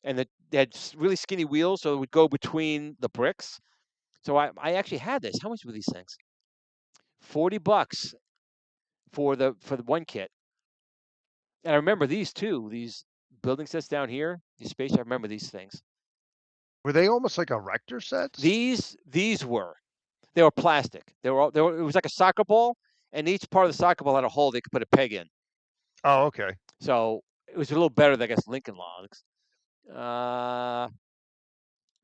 and they had really skinny wheels, so it would go between the bricks. So I actually had this. How much were these things? $40 for the one kit. And I remember these too. These building sets down here. These space. I remember these things. Were they almost like erector sets? These were. They were plastic. It was like a soccer ball, and each part of the soccer ball had a hole they could put a peg in. Oh, okay. So it was a little better than, I guess, Lincoln Logs.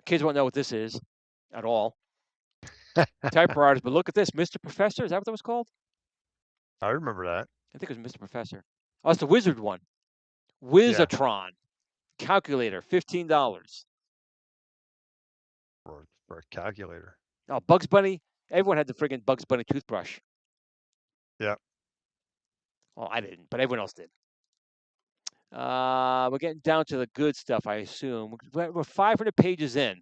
Kids won't know what this is at all. Typewriters, but look at this, Mr. Professor. Is that what that was called? I remember that. I think it was Mr. Professor. Oh, it's the Wizard one. Wizatron. Yeah. Calculator, $15. For a calculator. Oh, Bugs Bunny. Everyone had the friggin' Bugs Bunny toothbrush. Yeah. Well, I didn't, but everyone else did. We're getting down to the good stuff, I assume. We're 500 pages in.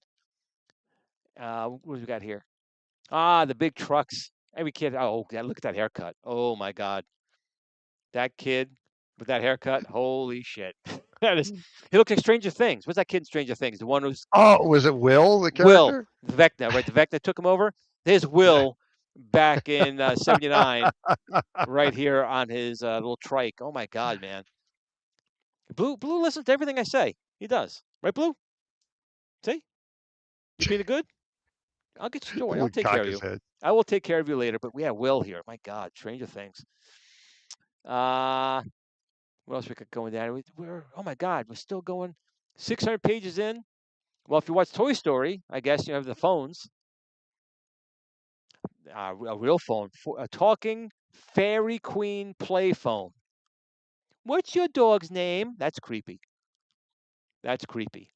What do we got here? The big trucks. Every kid. Oh, look at that haircut. Oh my God. That kid with that haircut. Holy shit. He looks like Stranger Things. What's that kid in Stranger Things? The one who's. Oh, was it Will, the character? Will. Vecna, right? The Vecna took him over. There's Will back in 79, right here on his little trike. Oh my God, man. Blue listens to everything I say. He does. Right, Blue? See? You being good? I'll get you. Don't worry. I'll take cock care of his you. head. I will take care of you later. But we have Will here. My God, Stranger Things. What else we could go in that? Oh my God, we're still going 600 pages in. Well, if you watch Toy Story, I guess you have the phones. A real phone, a talking fairy queen play phone. What's your dog's name? That's creepy. That's creepy.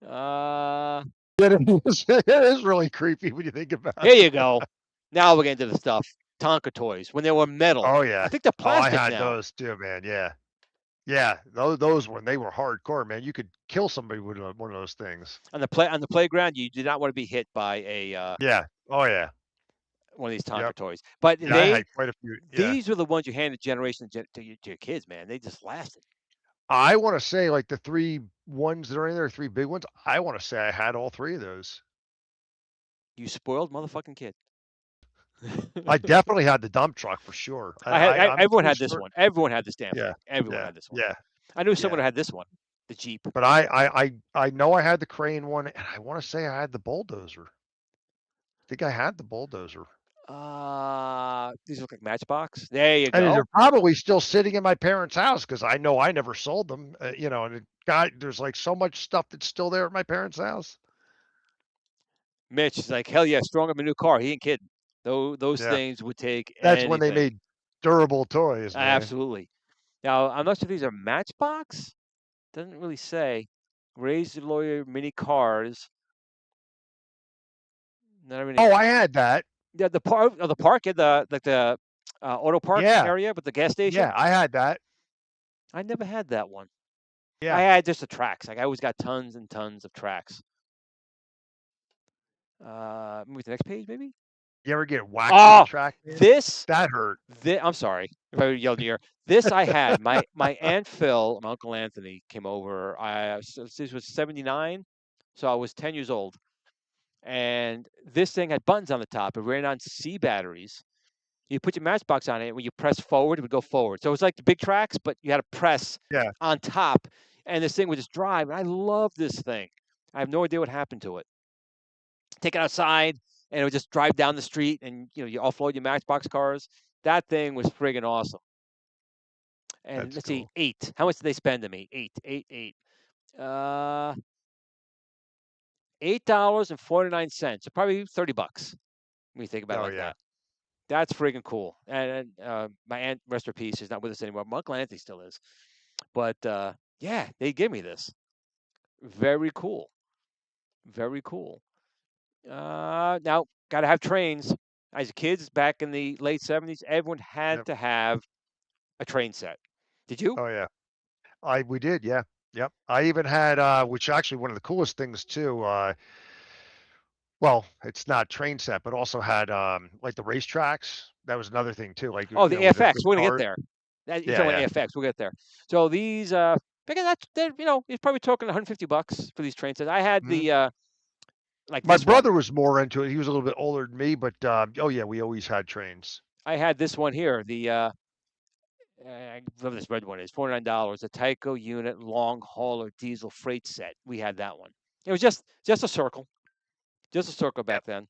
It is really creepy when you think about it. Here you go. Now we're getting to the stuff. Tonka toys when they were metal. Oh yeah. I think they're plastic I had now. those too, man. Yeah. Yeah, those when they were hardcore, man, you could kill somebody with one of those things. On the playground, you did not want to be hit by a yeah. Oh yeah. One of these Tonka toys. But I had quite a few. These were the ones you handed generation to your kids, man. They just lasted. I want to say like the 3 ones that are in there, 3 big ones. I want to say I had all 3 of those. You spoiled motherfucking kid. I definitely had the dump truck for sure. Everyone had this one. Everyone had this damn thing. Everyone had this one. Yeah. I knew someone who had this one, the Jeep. But I know I had the crane one, and I want to say I had the bulldozer. I think I had the bulldozer. These look like Matchbox. There you go. And they're probably still sitting in my parents' house because I know I never sold them. And there's like so much stuff that's still there at my parents' house. Mitch is like, hell yeah, strong of a new car. He ain't kidding. Those things would take. That's when they made durable toys. Man. Absolutely. Now I'm not sure these are Matchbox. Doesn't really say. Razor Lawyer mini cars. I had that. Yeah, the park at the auto park area with the gas station. Yeah, I had that. I never had that one. Yeah, I had just the tracks. Like I always got tons and tons of tracks. Move to the next page, maybe. You ever get whacked on the track? Man? That hurt. I'm sorry if I yelled in your ear. This I had. My Aunt Phil, my Uncle Anthony came over. This was 79, so I was 10 years old. And this thing had buttons on the top. It ran on C batteries. You put your Matchbox on it. When you press forward, it would go forward. So it was like the big tracks, but you had to press on top. And this thing would just drive. And I love this thing. I have no idea what happened to it. Take it outside, and it would just drive down the street. And you offload your Matchbox cars. That thing was friggin' awesome. And let's see, 8. How much did they spend on me? 8. $8.49. So probably $30 when you think about it that. That's friggin' cool. And my aunt, rest her peace, is not with us anymore. My Uncle Anthony still is. But they gave me this. Very cool. Very cool. Now, got to have trains. As kids back in the late 70s, everyone had to have a train set. Did you? Oh yeah, we did. Yeah, yep. I even had which actually one of the coolest things too. Well, it's not train set, but also had like the racetracks. That was another thing too. Like the AFX. We're gonna get there. You're talking about AFX. We'll get there. So these, because you're probably talking $150 for these train sets. I had the my brother was more into it. He was a little bit older than me, but we always had trains. I had this one here. The whatever this red one is, $49. A Tyco unit long hauler diesel freight set. We had that one. It was just a circle. Just a circle back then.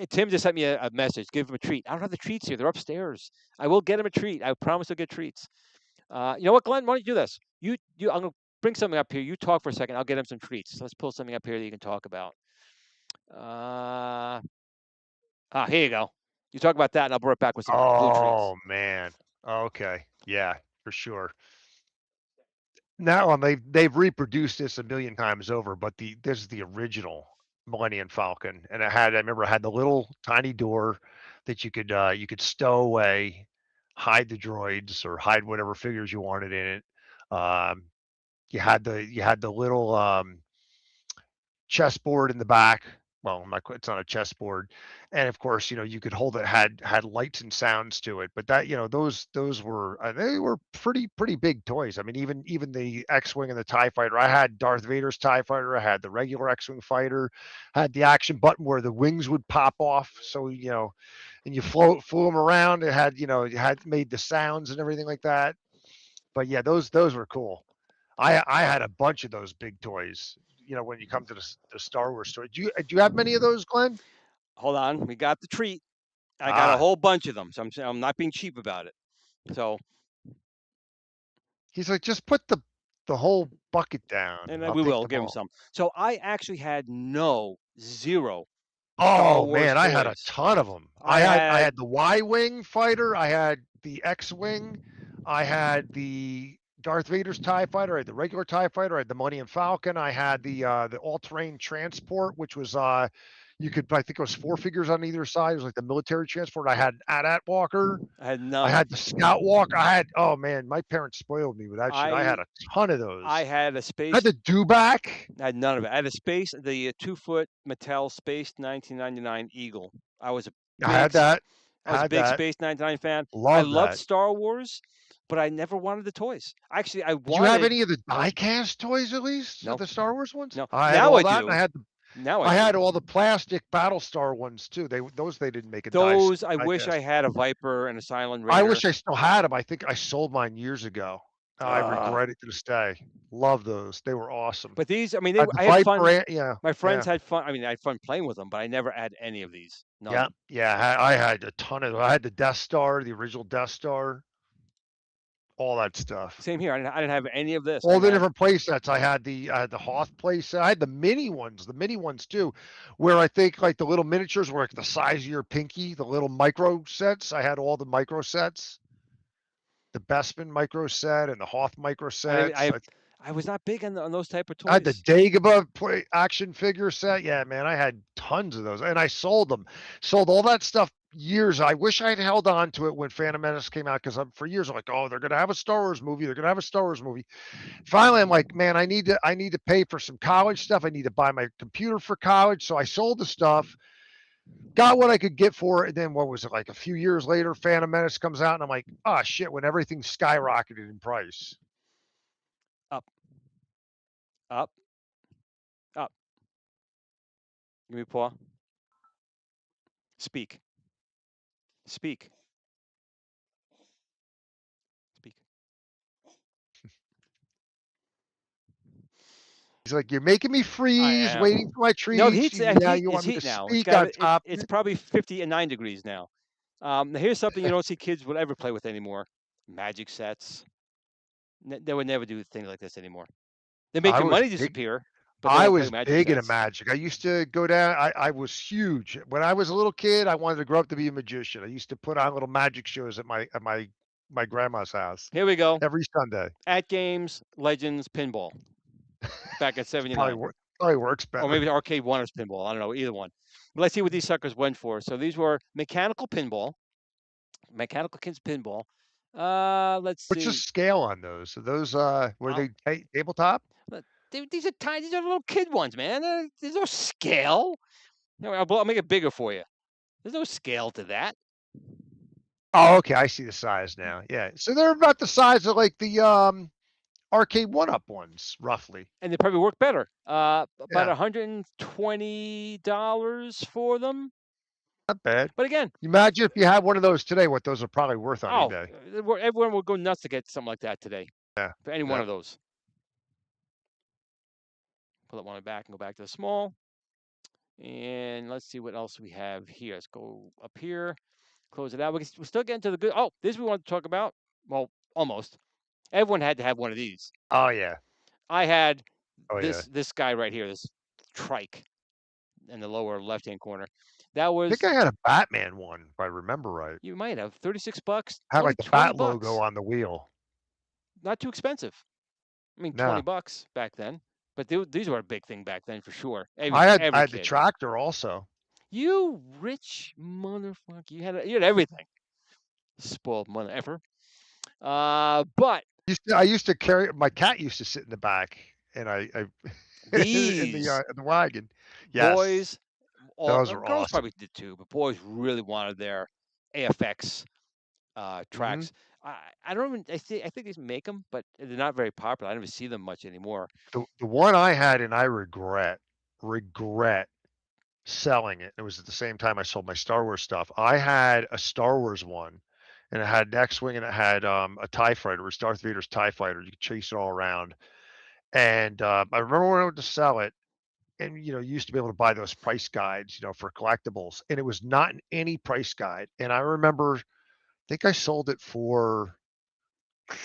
Tim just sent me a message. Give him a treat. I don't have the treats here. They're upstairs. I will get him a treat. I promise I'll get treats. You know what, Glenn? Why don't you do this? I'm gonna bring something up here. You talk for a second. I'll get him some treats. So let's pull something up here that you can talk about. Here you go. You talk about that, and I'll bring it back with some blue treats. Oh man. Okay. Yeah, for sure. Now they've reproduced this a million times over, but this is the original Millennium Falcon, and I remember I had the little tiny door that you could stow away, hide the droids or hide whatever figures you wanted in it. You had the little chessboard in the back. Well, it's not a chessboard, and of course, you could hold it had lights and sounds to it. But that, those were they were pretty big toys. I mean, even the X-wing and the TIE fighter. I had Darth Vader's TIE fighter. I had the regular X-wing fighter. Had the action button where the wings would pop off. So and you flew them around. It had you had made the sounds and everything like that. But yeah, those were cool. I had a bunch of those big toys. when you come to the Star Wars store. Do you have many of those, Glenn? Hold on, we got the treat. I got a whole bunch of them, so I'm not being cheap about it. So he's like, just put the whole bucket down. And I'll we take will them give him all. some. So I actually had zero Oh Wars man, I had a toys. ton of them. I had the Y-wing fighter. I had the X-wing. I had the Darth Vader's TIE fighter. I had the regular TIE fighter. I had the Millennium Falcon. I had the all-terrain transport, which was I think it was 4 figures on either side. It was like the military transport. I had AT-AT Walker. I had I none. had the Scout Walker. Oh man, my parents spoiled me with that shit. I had a ton of those. I had a space. I had the Dewback. I had none of it. I had a space, the 2-foot Mattel Space 1999 Eagle. I was a I had that. I was a big Space 99 fan. I loved Star Wars, but I never wanted the toys. Actually, I wanted. Did you have any of the die-cast toys at least? No. The Star Wars ones? No. I had now all I that, do. and I had all the plastic Battlestar ones too. They didn't make a those. I die wish cast. I had a Viper and a Silent Raider. I wish I still had them. I think I sold mine years ago. I regret it to this day. Love those. They were awesome. But these, I mean, I had had fun. yeah. My friends had fun. I mean, I had fun playing with them, but I never had any of these. None. Yeah. I had a ton of them. I had the Death Star, the original Death Star, all that stuff. Same here. I didn't have any of this. All the different play sets. I had the Hoth play set. I had the mini ones too, where I think like the little miniatures were like the size of your pinky, the little micro sets. I had all the micro sets. The Bestman micro set and the Hoth micro sets. I was not big on those type of toys. I had the Dagobah play action figure set. Yeah, man, I had tons of those, and I sold them. Sold all that stuff years. I wish I had held on to it when Phantom Menace came out, because for years I'm like, oh, they're gonna have a Star Wars movie. They're gonna have a Star Wars movie. Finally, I'm like, man, I need to pay for some college stuff. I need to buy my computer for college. So I sold the stuff. Got what I could get for it. And then what was it, like a few years later, Phantom Menace comes out, and I'm like, oh shit, when everything skyrocketed in price. Up. Give me a paw. Speak. He's like, you're making me freeze, waiting for my treats. No, heat now you want me to now. speak on top. It's probably 59 degrees now. Here's something you don't see kids will ever play with anymore. Magic sets. They would never do things like this anymore. They make your money disappear. But I was big into magic. I used to go down. I was huge. When I was a little kid, I wanted to grow up to be a magician. I used to put on little magic shows at my grandma's house. Here we go. Every Sunday. At Games, Legends, Pinball. Back at 79. Probably works better. Or maybe Arcade Wonders Pinball. I don't know, either one. But let's see what these suckers went for. So these were mechanical pinball. Mechanical Kids Pinball. Let's see. What's the scale on those? So those were they tabletop? These are tiny. These are little kid ones, man. There's no scale. No, I'll make it bigger for you. There's no scale to that. Oh, okay. I see the size now. Yeah. So they're about the size of like the arcade 1-up ones, roughly. And they probably work better. About $120 for them. Not bad. But again, imagine if you had one of those today, what those are probably worth on eBay. Everyone would go nuts to get something like that today. Yeah. For any one of those. Pull that one back and go back to the small. And let's see what else we have here. Let's go up here. Close it out. We're still getting to the good. Oh, this we want to talk about. Well, almost. Everyone had to have one of these. Oh, yeah. I had this guy right here, this trike in the lower left-hand corner. That was. I think I had a Batman one, if I remember right. You might have. $36. Had like the Bat logo on the wheel. Not too expensive. I mean, $20 back then. But these were a big thing back then for sure. I had the tractor also. You rich motherfucker! You had everything. Spoiled mother effer. But I used to carry. My cat used to sit in the back, and I in the wagon. Yes. Boys, those were girls awesome. probably did too, but boys really wanted their AFX tracks. Mm-hmm. I don't even. I think they make them, but they're not very popular. I don't even see them much anymore. The one I had, and I regret selling it. It was at the same time I sold my Star Wars stuff. I had a Star Wars one, and it had an X-wing, and it had a TIE fighter. It was Darth Vader's TIE fighter. You could chase it all around. And I remember when I went to sell it, and you used to be able to buy those price guides, for collectibles, and it was not in any price guide. And I remember, I think I sold it for, I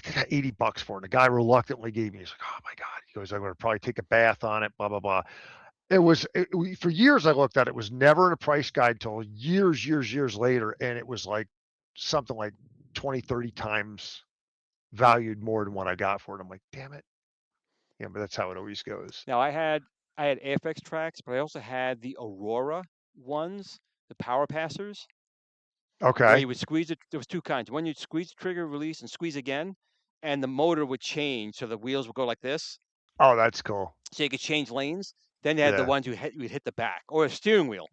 think I got $80 for it. The guy reluctantly gave me. He's like, "Oh my god!" He goes, "I'm going to probably take a bath on it." Blah blah blah. For years I looked at it. It was never in a price guide till years later, and it was like something like 20, 30 times valued more than what I got for it. I'm like, damn it. Yeah, but that's how it always goes. Now I had AFX tracks, but I also had the Aurora ones, the power passers. Where Okay. you would squeeze it. There was two kinds. One, you'd squeeze the trigger, release, and squeeze again, and the motor would change, so the wheels would go like this. Oh, that's cool. So you could change lanes. Then you had the Yeah. ones you'd hit the back or a steering wheel,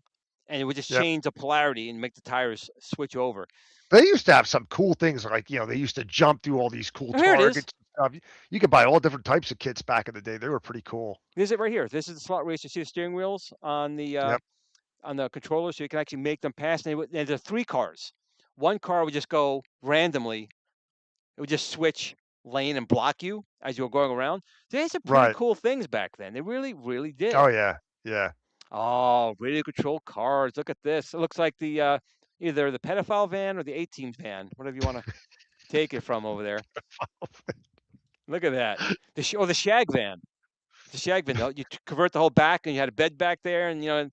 and it would just Yep. change the polarity and make the tires switch over. They used to have some cool things, like, they used to jump through all these cool Here it is. targets and stuff. You could buy all different types of kits back in the day. They were pretty cool. This is it right here. This is the slot race. You see the steering wheels on the Yep. on the controller, so you can actually make them pass. And there are three cars. One car would just go randomly. It would just switch lane and block you as you were going around. They had some pretty Right. cool things back then. They really, really did. Oh yeah. Yeah. Oh, radio control cars. Look at this. It looks like the either the pedophile van or the A-Team van, whatever you want to take it from over there. Look at that. The Shag van. The Shag van. You convert the whole back, and you had a bed back there, and you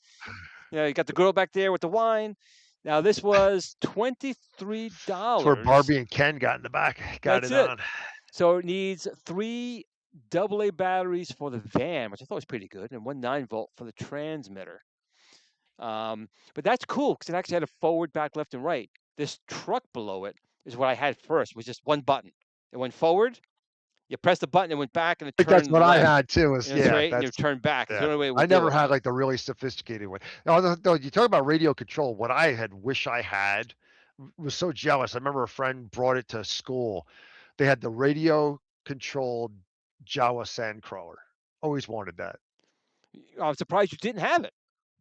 got the girl back there with the wine. Now this was $23. Where Barbie and Ken got in the back. Got That's it it. on. So it needs 3 AA batteries for the van, which I thought was pretty good, and one 9-volt for the transmitter. But that's cool because it actually had a forward, back, left, and right. This truck below it is what I had first, was just one button. It went forward, you press the button, it went back, and it I think turned that's what left. I had too. And you turn back. Yeah. It's the only way we I never do it. had like the really sophisticated one. No, you talk about radio control. What I wish I had, was so jealous. I remember a friend brought it to school. They had the radio controlled Jawa Sandcrawler. Always wanted that. I'm surprised you didn't have it.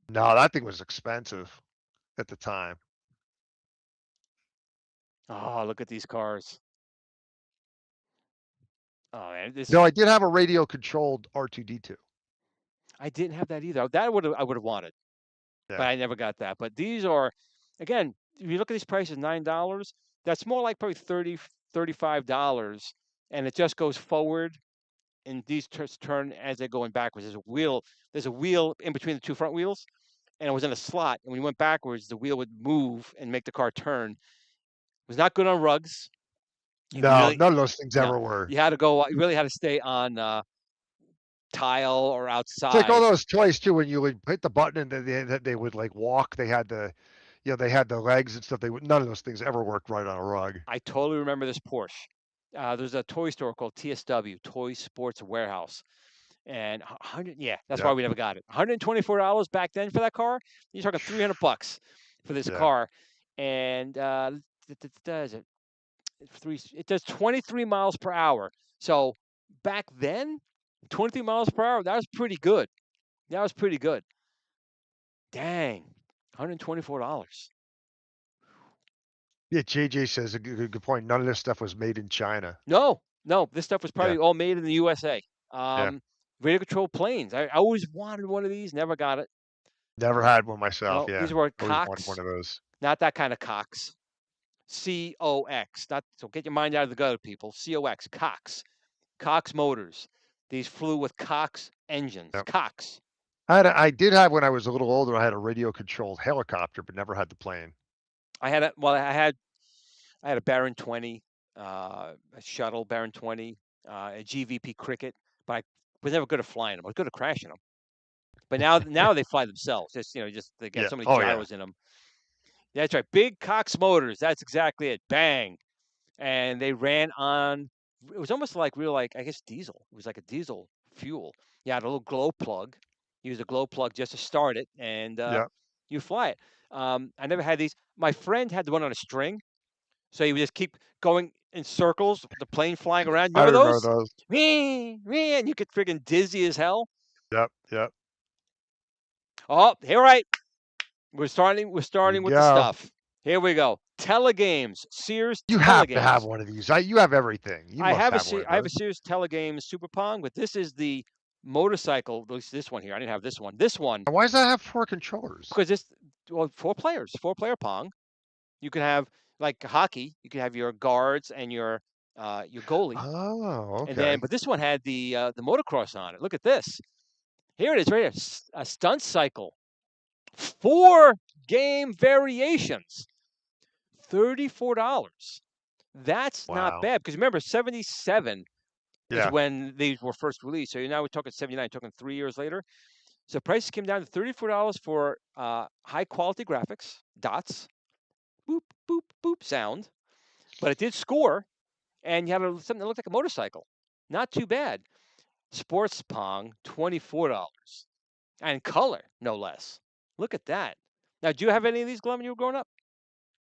No, that thing was expensive at the time. Oh, look at these cars. Oh man, No, I did have a radio controlled R2D2. I didn't have that either. That I would have wanted, Yeah. but I never got that. But these are, again, if you look at these prices, $9. That's more like probably $30, $35, and it just goes forward, and these turn as they're going backwards. There's a wheel in between the two front wheels, and it was in a slot. And when you went backwards, the wheel would move and make the car turn. It was not good on rugs. None of those things ever were. You had to go. You really had to stay on tile or outside. It's like all those toys too. When you would hit the button and they would like walk. They had the, they had the legs and stuff. None of those things ever worked right on a rug. I totally remember this Porsche. There's a toy store called TSW, Toy Sports Warehouse, and that's why we never got it. $124 back then for that car. You're talking $300 for this car, and it does 23 miles per hour. So back then, 23 miles per hour, that was pretty good. Dang, $124. Yeah, JJ says a good point. None of this stuff was made in China. No, this stuff was probably all made in the USA. Radio control planes. I always wanted one of these, never got it. Never had one myself. No, yeah, these were always Cox. wanted one of those. Not that kind of Cox. COX. So get your mind out of the gutter, people. COX. Cox motors. These flew with Cox engines. Yep. Cox. I did have, when I was a little older, I had a radio controlled helicopter, but never had the plane. I had a Baron 20, a shuttle Baron 20, a GVP Cricket, but I was never good at flying them. I was good at crashing them. But now they fly themselves. Just they get so many gyros in them. That's right. Big Cox motors. That's exactly it. Bang. And they ran on, it was almost like I guess diesel. It was like a diesel fuel. You had a little glow plug. Use a glow plug just to start it, and you fly it. I never had these. My friend had the one on a string, so he would just keep going in circles with the plane flying around. Remember those? And you get friggin' dizzy as hell. Yep. Oh, here, right. We're starting with the stuff. Here we go. Telegames. Sears. You have to have one of these. You have everything. I have a Sears Telegames Super Pong, but this is the motorcycle. At least this one here. I didn't have this one. This one. Why does that have 4 controllers? Because it's 4 players, 4-player Pong. You can have like hockey. You can have your guards and your goalie. Oh, and then okay. but this one had the motocross on it. Look at this. Here it is, right here. A stunt cycle. 4 game variations. $34. That's not Wow. bad because remember, 77 is Yeah. when these were first released. So now we're talking 79, talking 3 years later. So prices came down to $34 for high quality graphics, dots, boop, boop, boop sound. But it did score, and you had something that looked like a motorcycle. Not too bad. Sports Pong, $24. And color, no less. Look at that. Now, do you have any of these, Glenn, when you were growing up?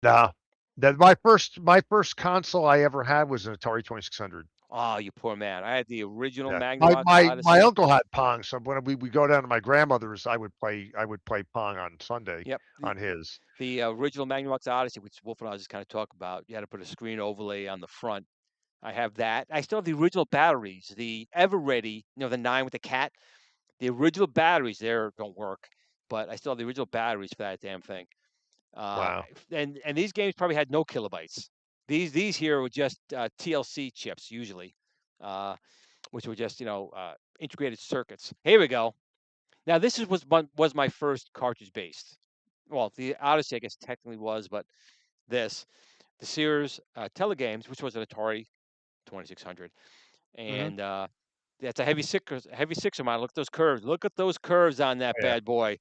No. That my first console I ever had was an Atari 2600. Oh, you poor man. I had the original Yeah. Magnavox My Odyssey. uncle had Pong, so when we go down to my grandmother's, I would play Pong on Sunday. Yep. On his. The original Magnavox Odyssey, which Wolf and I was just kind of talking about. You had to put a screen overlay on the front. I have that. I still have the original batteries, the Ever-Ready, the 9 with the cat. The original batteries there don't work, but I still have the original batteries for that damn thing. Wow. And these games probably had no kilobytes. These here were just TLC chips usually, which were just integrated circuits. Here we go. Now this was my first cartridge based. Well, the Odyssey I guess technically was, but the Sears Telegames, which was an Atari 2600, and that's a heavy sixer model. Look at those curves. Look at those curves on that bad boy.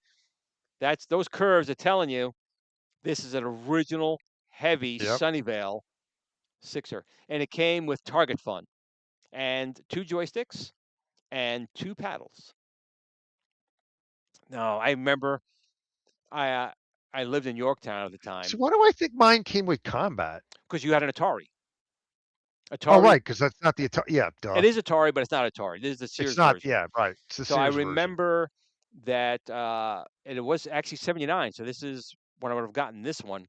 Those curves are telling you this is an original heavy Sunnyvale sixer, and it came with Target Fun and 2 joysticks and 2 paddles. No, I remember I lived in Yorktown at the time. So why do I think mine came with combat? Because you had an Atari. Oh, right, because that's not the Atari. Yeah, duh. It is Atari, but it's not Atari. This is the Sears It's not. version. Yeah, right. It's the So Sears I remember that, and it was actually 79. So this is when I would have gotten this one.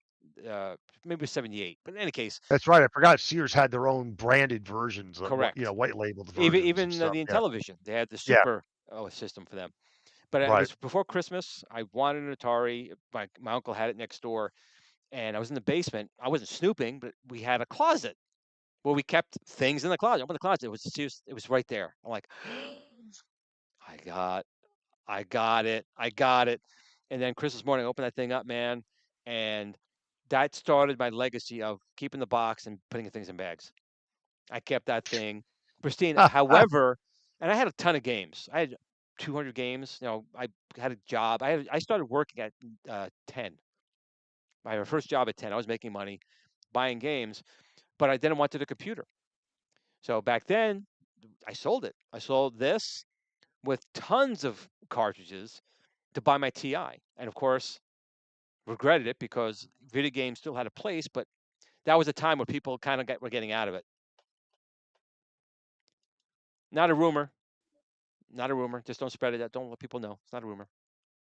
Maybe 78. But in any case, that's right. I forgot Sears had their own branded versions. Correct. White labeled versions. Even the Intellivision, they had the super system for them. But it was before Christmas. I wanted an Atari. My uncle had it next door, and I was in the basement. I wasn't snooping, but we had a closet where we kept things in the closet. Open the closet. It was right there. I'm like, I got it. And then Christmas morning, I opened that thing up, man, and that started my legacy of keeping the box and putting things in bags. I kept that thing pristine. However, and I had a ton of games. I had 200 games. I had a job. I started working at 10. My first job at 10. I was making money buying games, but I didn't want a computer. So back then, I sold it. I sold this with tons of cartridges to buy my TI. And of course, regretted it because video games still had a place, but that was a time where people kind of were getting out of it. Not a rumor. Not a rumor. Just don't spread it. Don't let people know. It's not a rumor.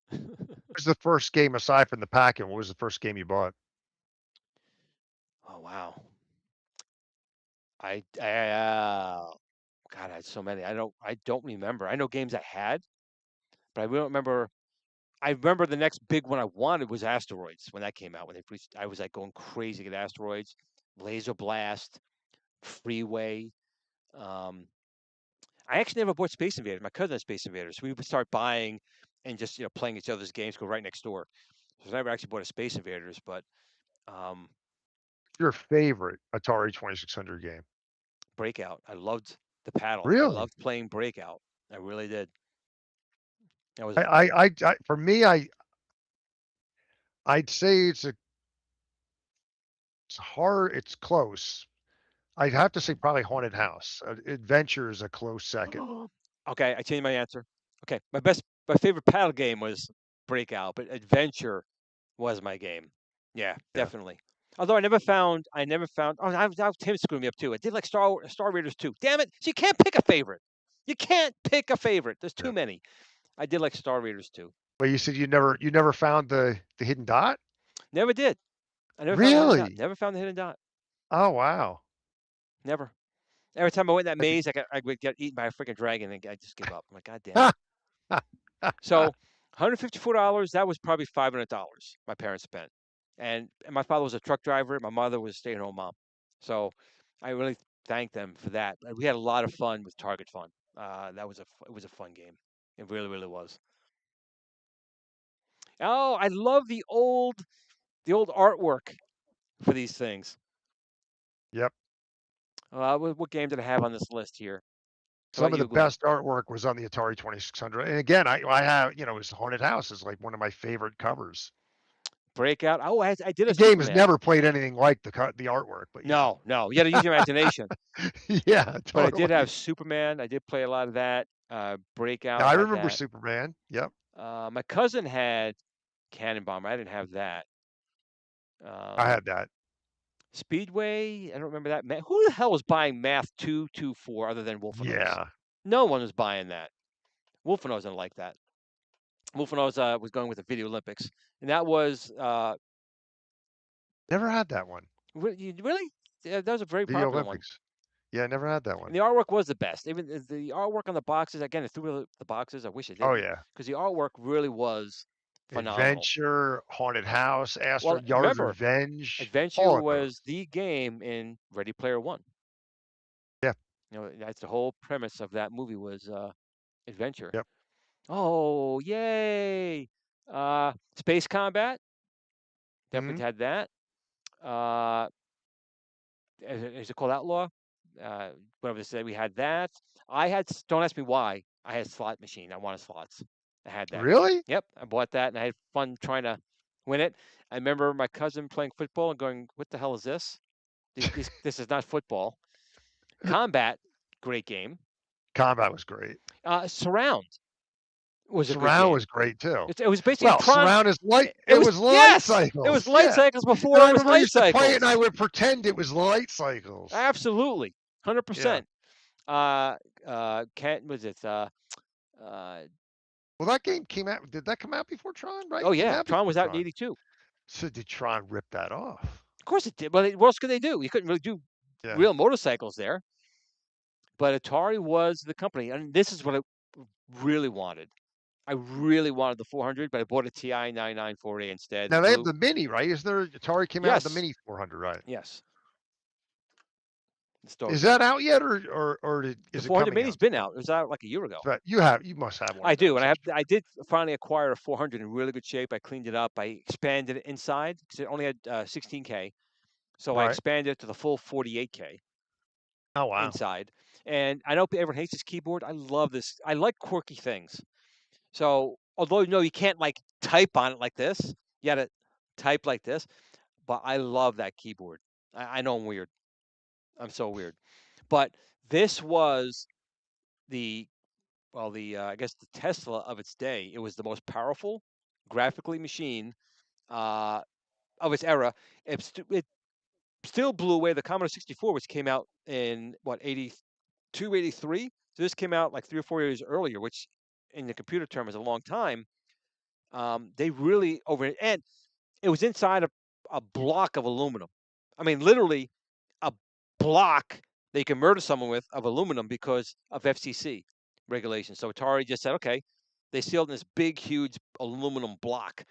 What was the first game aside from the packing? What was the first game you bought? Oh wow. God, I had so many. I don't remember. I know games I had, but I don't remember. I remember the next big one I wanted was Asteroids when that came out. When I was like going crazy at Asteroids, Laser Blast, Freeway. I actually never bought Space Invaders. My cousin had Space Invaders. We would start buying and just playing each other's games. Go right next door. So I never actually bought a Space Invaders, but your favorite Atari 2600 game? Breakout. I loved the paddle. Really? I loved playing Breakout. I really did. That was for me, I'd say it's hard. It's close. I'd have to say probably Haunted House. Adventure is a close second. Okay, I changed my answer. Okay, my favorite paddle game was Breakout, but Adventure was my game. Yeah, definitely. Although I never found. Oh, now Tim screwed me up too. I did like Star Raiders 2. Damn it! So you can't pick a favorite. You can't pick a favorite. There's too many. I did like Star Raiders 2. But you said you never found the hidden dot? Never did. I never really? Never found the hidden dot. Oh wow. Never. Every time I went in that maze, I would get eaten by a freaking dragon, and I just give up. I'm like, God damn it. So, $154. That was probably $500 my parents spent, and my father was a truck driver. My mother was a stay-at-home mom. So, I really thank them for that. We had a lot of fun with Target Fun. It was a fun game. It really, really was. Oh, I love the old artwork for these things. Yep. What game did I have on this list here? Some of the best artwork was on the Atari 2600. And again, I have, it was Haunted House is like one of my favorite covers. Breakout. Oh, I did a The game has never played anything like the artwork, but no, you got to use your imagination. Yeah, totally. But I did have Superman. I did play a lot of that. Breakout. Yeah, I remember Superman. Yep. My cousin had Cannon Bomber. I didn't have that. I had that. Speedway. I don't remember that. Who the hell was buying Math 224 other than Wolfenoz? Yeah. No one was buying that. Wolfenoz didn't like that. Wolfenoz was going with the Video Olympics, and that was. Never had that one. Really? Yeah, that was a very Video popular Olympics. One. Yeah, I never had that one. And the artwork was the best. Even the artwork on the boxes. Again, through the boxes. I wish it did. Oh yeah. Because the artwork really was phenomenal. Adventure, Haunted House, Yard's Revenge. Adventure was the game in Ready Player One. Yeah. That's the whole premise of that movie was adventure. Yep. Oh, yay! Space Combat. Definitely had that. Is it called Outlaw? Whatever they said, we had that. Don't ask me why. I had a slot machine. I wanted slots. I had that. Really? Yep. I bought that, and I had fun trying to win it. I remember my cousin playing football and going, "What the hell is this? This is not football." Combat, great game. Combat was great. Surround was a good game. Surround was great too. It was basically Surround is light. It was light cycles. It was light cycles before it was light cycles. Play it and I would pretend it was light cycles. Absolutely, 100%. Was it? Well, that game came out. Did that come out before Tron? Right? Oh yeah, Tron was out in '82. So did Tron rip that off? Of course it did. Well, what else could they do? You couldn't really do real motorcycles there. But Atari was the company, and this is what I really wanted. I really wanted the 400, but I bought a TI 9940 instead. Now they have the Mini, right? Is there Atari came out with the Mini 400, right? Yes. Is that out yet, or is the 400 Mini's been out? It was out like a year ago. But you must have one. I do, and I did finally acquire a 400 in really good shape. I cleaned it up. I expanded it inside because it only had 16K, so I expanded it to the full 48K. Oh wow! Inside, and I know everyone hates this keyboard. I love this. I like quirky things. So although you can't like type on it like this, you got to type like this. But I love that keyboard. I know I'm weird. I'm so weird. But this was I guess the Tesla of its day. It was the most powerful, graphically machine of its era. It still blew away the Commodore 64, which came out in 82, 83. So this came out like 3 or 4 years earlier, which in the computer term is a long time. They really and it was inside a block of aluminum. I mean, literally a block that you can murder someone with of aluminum because of FCC regulations. So Atari just said, okay, they sealed in this big, huge aluminum block.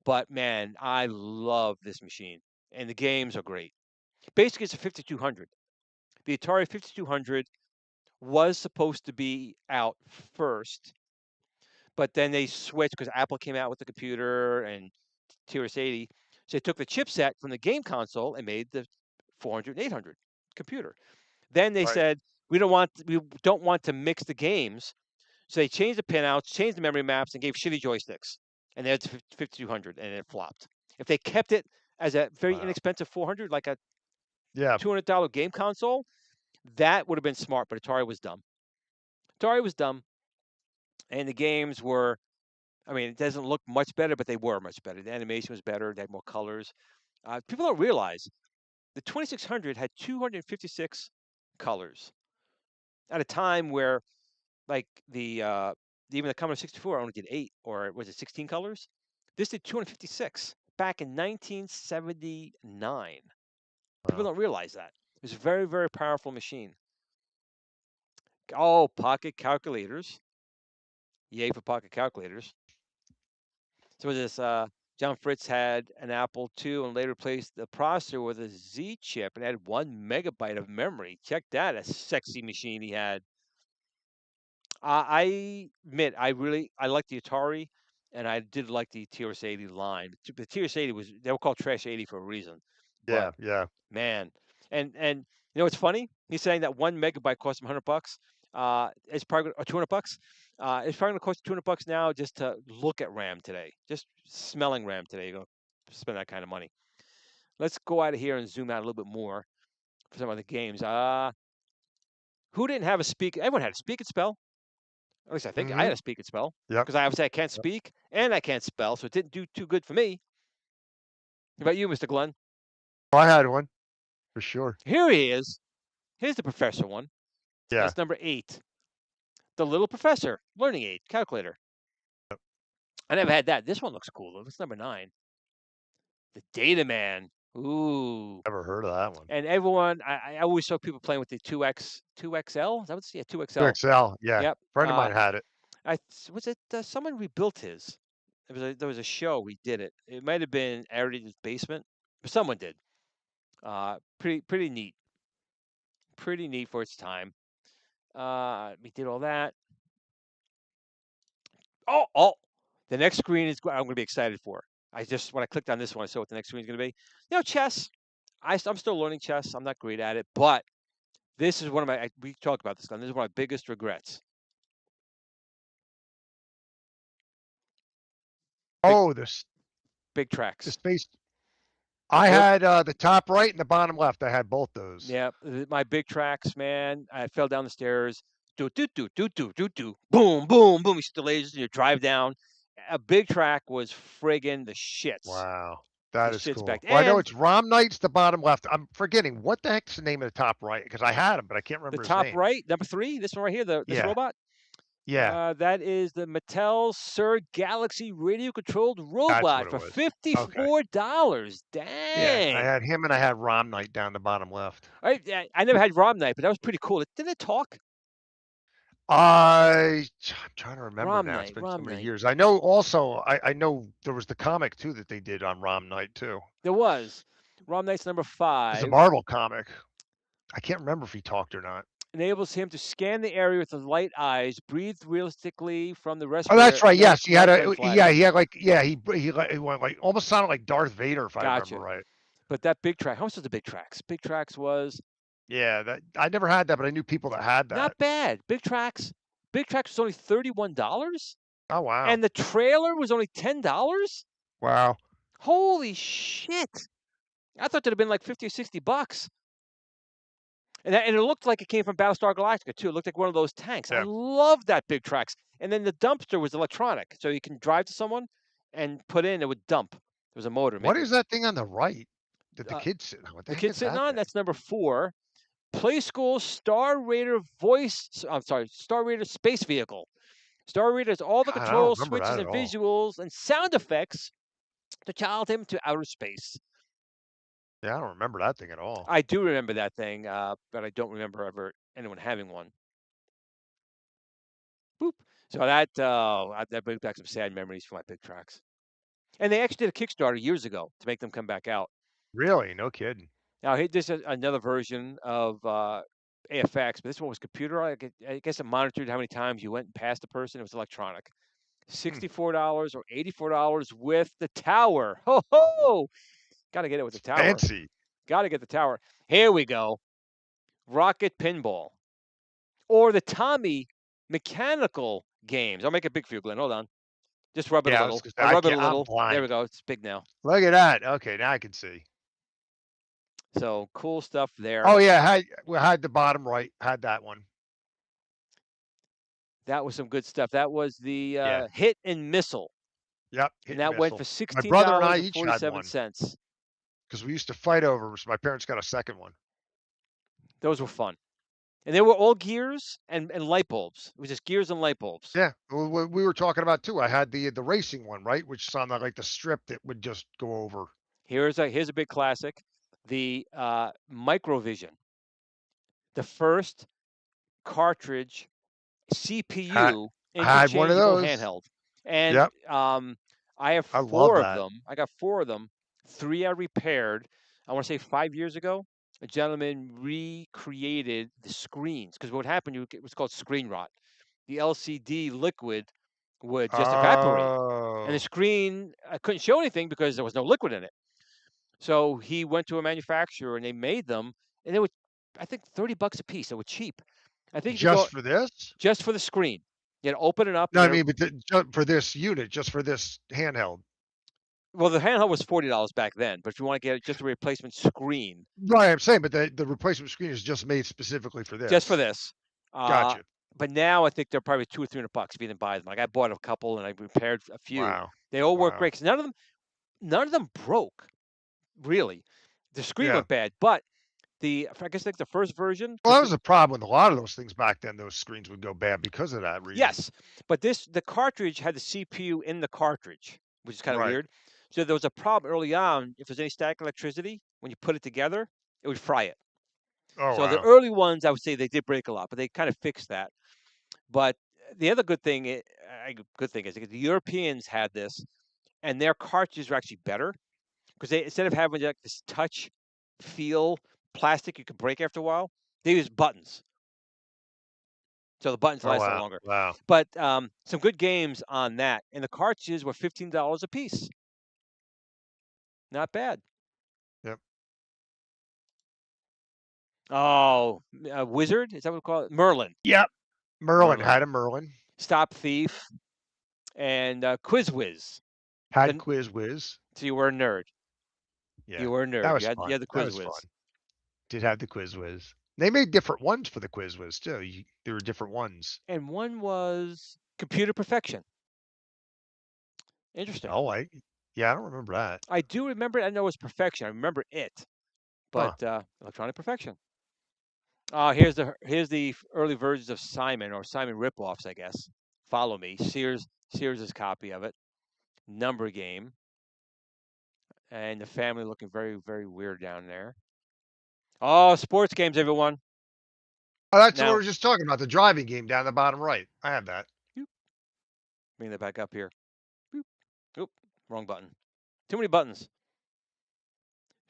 But man, I love this machine, and the games are great. Basically, it's a 5200. The Atari 5200 was supposed to be out first, but then they switched because Apple came out with the computer and TRS-80. So they took the chipset from the game console and made the 400 and 800 computer. Then they said, we don't want to mix the games. So they changed the pinouts, changed the memory maps, and gave shitty joysticks. And they had the 5200, and it flopped. If they kept it as a very inexpensive 400, like a $200 game console, that would have been smart, but Atari was dumb. And the games were, I mean, it doesn't look much better, but they were much better. The animation was better. They had more colors. People don't realize the 2600 had 256 colors at a time where, like, even the Commodore 64 only did 8, or was it 16 colors? This did 256 back in 1979. People don't realize that. It was a very, very powerful machine. Oh, pocket calculators. Yay for pocket calculators. So this John Fritz had an Apple II and later replaced the processor with a Z chip and had 1 megabyte of memory. Check that, a sexy machine he had. I admit, I like the Atari, and I did like the TRS-80 line. The TRS-80 they were called Trash 80 for a reason. But Yeah. man, and you know what's funny? He's saying that 1 megabyte cost him $100. It's probably or $200. It's probably going to cost you $200 now just to look at RAM today. Just smelling RAM today, you're going to spend that kind of money. Let's go out of here and zoom out a little bit more for some of the games. Who didn't have a speak? Everyone had a speak and spell. At least I think I had a speak and spell. Yeah. Because I obviously I can't speak and I can't spell, so it didn't do too good for me. How about you, Mr. Glenn? I had one for sure. Here he is. Here's the professor one. Yeah. That's number 8. The Little Professor Learning Aid Calculator. Yep. I never had that. This one looks cool though. It's number 9. The Data Man. Ooh. Never heard of that one. And everyone, I always saw people playing with the 2XL. Is that what's 2XL? 2XL. Yeah. Yep. Friend of mine had it. Someone rebuilt his. There was a show we did it. It might have been Aridy's basement, but someone did. Pretty neat. Pretty neat for its time. We did all that. Oh! The next screen is I'm going to be excited for. When I clicked on this one, I saw what the next screen is going to be. You know, chess. I'm still learning chess. I'm not great at it, but this is one of my. We talked about this, Glenn. This is one of my biggest regrets. This big tracks. The space. I had the top right and the bottom left. I had both those. Yeah, my big tracks, man. I fell down the stairs. Do. Boom, boom, boom. You see the lasers. You drive down. A big track was friggin' the shits. Wow. That is cool. Well, I know it's Rom Knight's the bottom left. I'm forgetting. What the heck's the name of the top right? Because I had him, but I can't remember his name. The top right, number 3, this one right here, this robot. Yeah. That is the Mattel Sir Galaxy radio-controlled robot for $54. Dang. Yeah, I had him and I had Rom Knight down the bottom left. I never had Rom Knight, but that was pretty cool. Didn't it talk? I'm trying to remember now. It's been so many years. I know also, I know there was the comic too that they did on Rom Knight too. There was. Rom Knight's number 5. It's a Marvel comic. I can't remember if he talked or not. Enables him to scan the area with the light eyes, breathe realistically from the respirator. Oh, that's right. Yes, he had he went like almost sounded like Darth Vader if I remember right. But that big track, how much was the big tracks? Big tracks was. Yeah, that I never had that, but I knew people that had that. Not bad. Big tracks was only $31. Oh wow! And the trailer was only $10. Wow! Holy shit! I thought it'd have been like $50 or $60. And it looked like it came from Battlestar Galactica too. It looked like one of those tanks. Yeah. I love that big tracks. And then the dumpster was electronic, so you can drive to someone and put in. It would dump. There was a motor. What is that thing on the right that the kid's sitting on? The kid's sitting on. That's number 4. Play School Star Raider Star Raider space vehicle. Star Raider has all the control switches and visuals and sound effects to child him to outer space. Yeah, I don't remember that thing at all. I do remember that thing, but I don't remember ever anyone having one. Boop. So that brings back some sad memories for my big tracks. And they actually did a Kickstarter years ago to make them come back out. Really? No kidding. Now, this is another version of AFX, but this one was computer. I guess it monitored how many times you went and passed the person. It was electronic. $64 or $84 with the tower. Ho ho! Got to get it with the tower. Fancy. Got to get the tower. Here we go. Rocket Pinball. Or the Tommy mechanical games. I'll make it big for you, Glenn. Hold on. Just rub it a little. Rub it a little. There we go. It's big now. Look at that. Okay, now I can see. So cool stuff there. Oh yeah, we had the bottom right. Had that one. That was some good stuff. That was the hit and missile. Yep. And that went for $16.47. My brother and I each had one. Because we used to fight over. So my parents got a second one. Those were fun. And they were all gears and light bulbs. It was just gears and light bulbs. Yeah, we were talking about too. I had the racing one, right, which is on like the strip that would just go over. Here's a big classic, the Microvision, the first cartridge, Had, CPU, had one of interchangeable those. handheld. And Yep. I have I love 4 of that. them. I got 4 of them. 3 I repaired. I want to say 5 years ago, a gentleman recreated the screens because what happened, it was called screen rot. The LCD liquid would just evaporate. And the Oh, screen, I couldn't show anything because there was no liquid in it. So he went to a manufacturer and they made them, and they were, I think, $30 a piece. They were cheap. I think you could go just for this? just for the screen. You got to open it up. No, I mean, but for this unit, just for this handheld. Well, the handheld was $40 back then, but if you want to get just a replacement screen, Right, I'm saying, but the replacement screen is just made specifically for this. just for this. Gotcha. But now I think they're probably $200 or $300 if you didn't buy them. Like I bought a couple and I repaired a few. Wow. They all work Wow. great. 'Cause none of them broke. Really, the screen Yeah. went bad, but I guess like the first version. Well, that was a problem with a lot of those things back then. Those screens would go bad because of that reason. Yes, but the cartridge had the CPU in the cartridge, which is kind of Right. weird. So there was a problem early on. If there's any static electricity, when you put it together, it would fry it. Oh, So the wow. early ones, I would say they did break a lot, but they kind of fixed that. But the other good thing is the Europeans had this, and their cartridges were actually better because they instead of having like this touch feel plastic you could break after a while, they use buttons. So the buttons Oh, last wow. longer. Wow. But some good games on that, and the cartridges were $15 a piece. Not bad. Yep. Oh, Wizard, is that what we call it? Merlin. Yep. Merlin had a Merlin. Stop Thief, and Quiz Whiz. Had Quiz Whiz. So you were a nerd. Yeah. You were a nerd. That was you fun. had the Quiz That was Whiz. fun. Did have the Quiz Whiz. They made different ones for the Quiz Whiz too. There were different ones. And one was Computer Perfection. Interesting. Oh, yeah, I don't remember that. I do remember it. I know it was Perfection. I remember it, but Electronic Perfection. Here's the early versions of Simon or Simon ripoffs, I guess. Follow Me. Sears' copy of it. Number Game. And the family looking very, very weird down there. Oh, sports games, everyone. Oh, that's what we were just talking about. The driving game down the bottom right. I have that. Bring that back up here. Oop, wrong button. Too many buttons.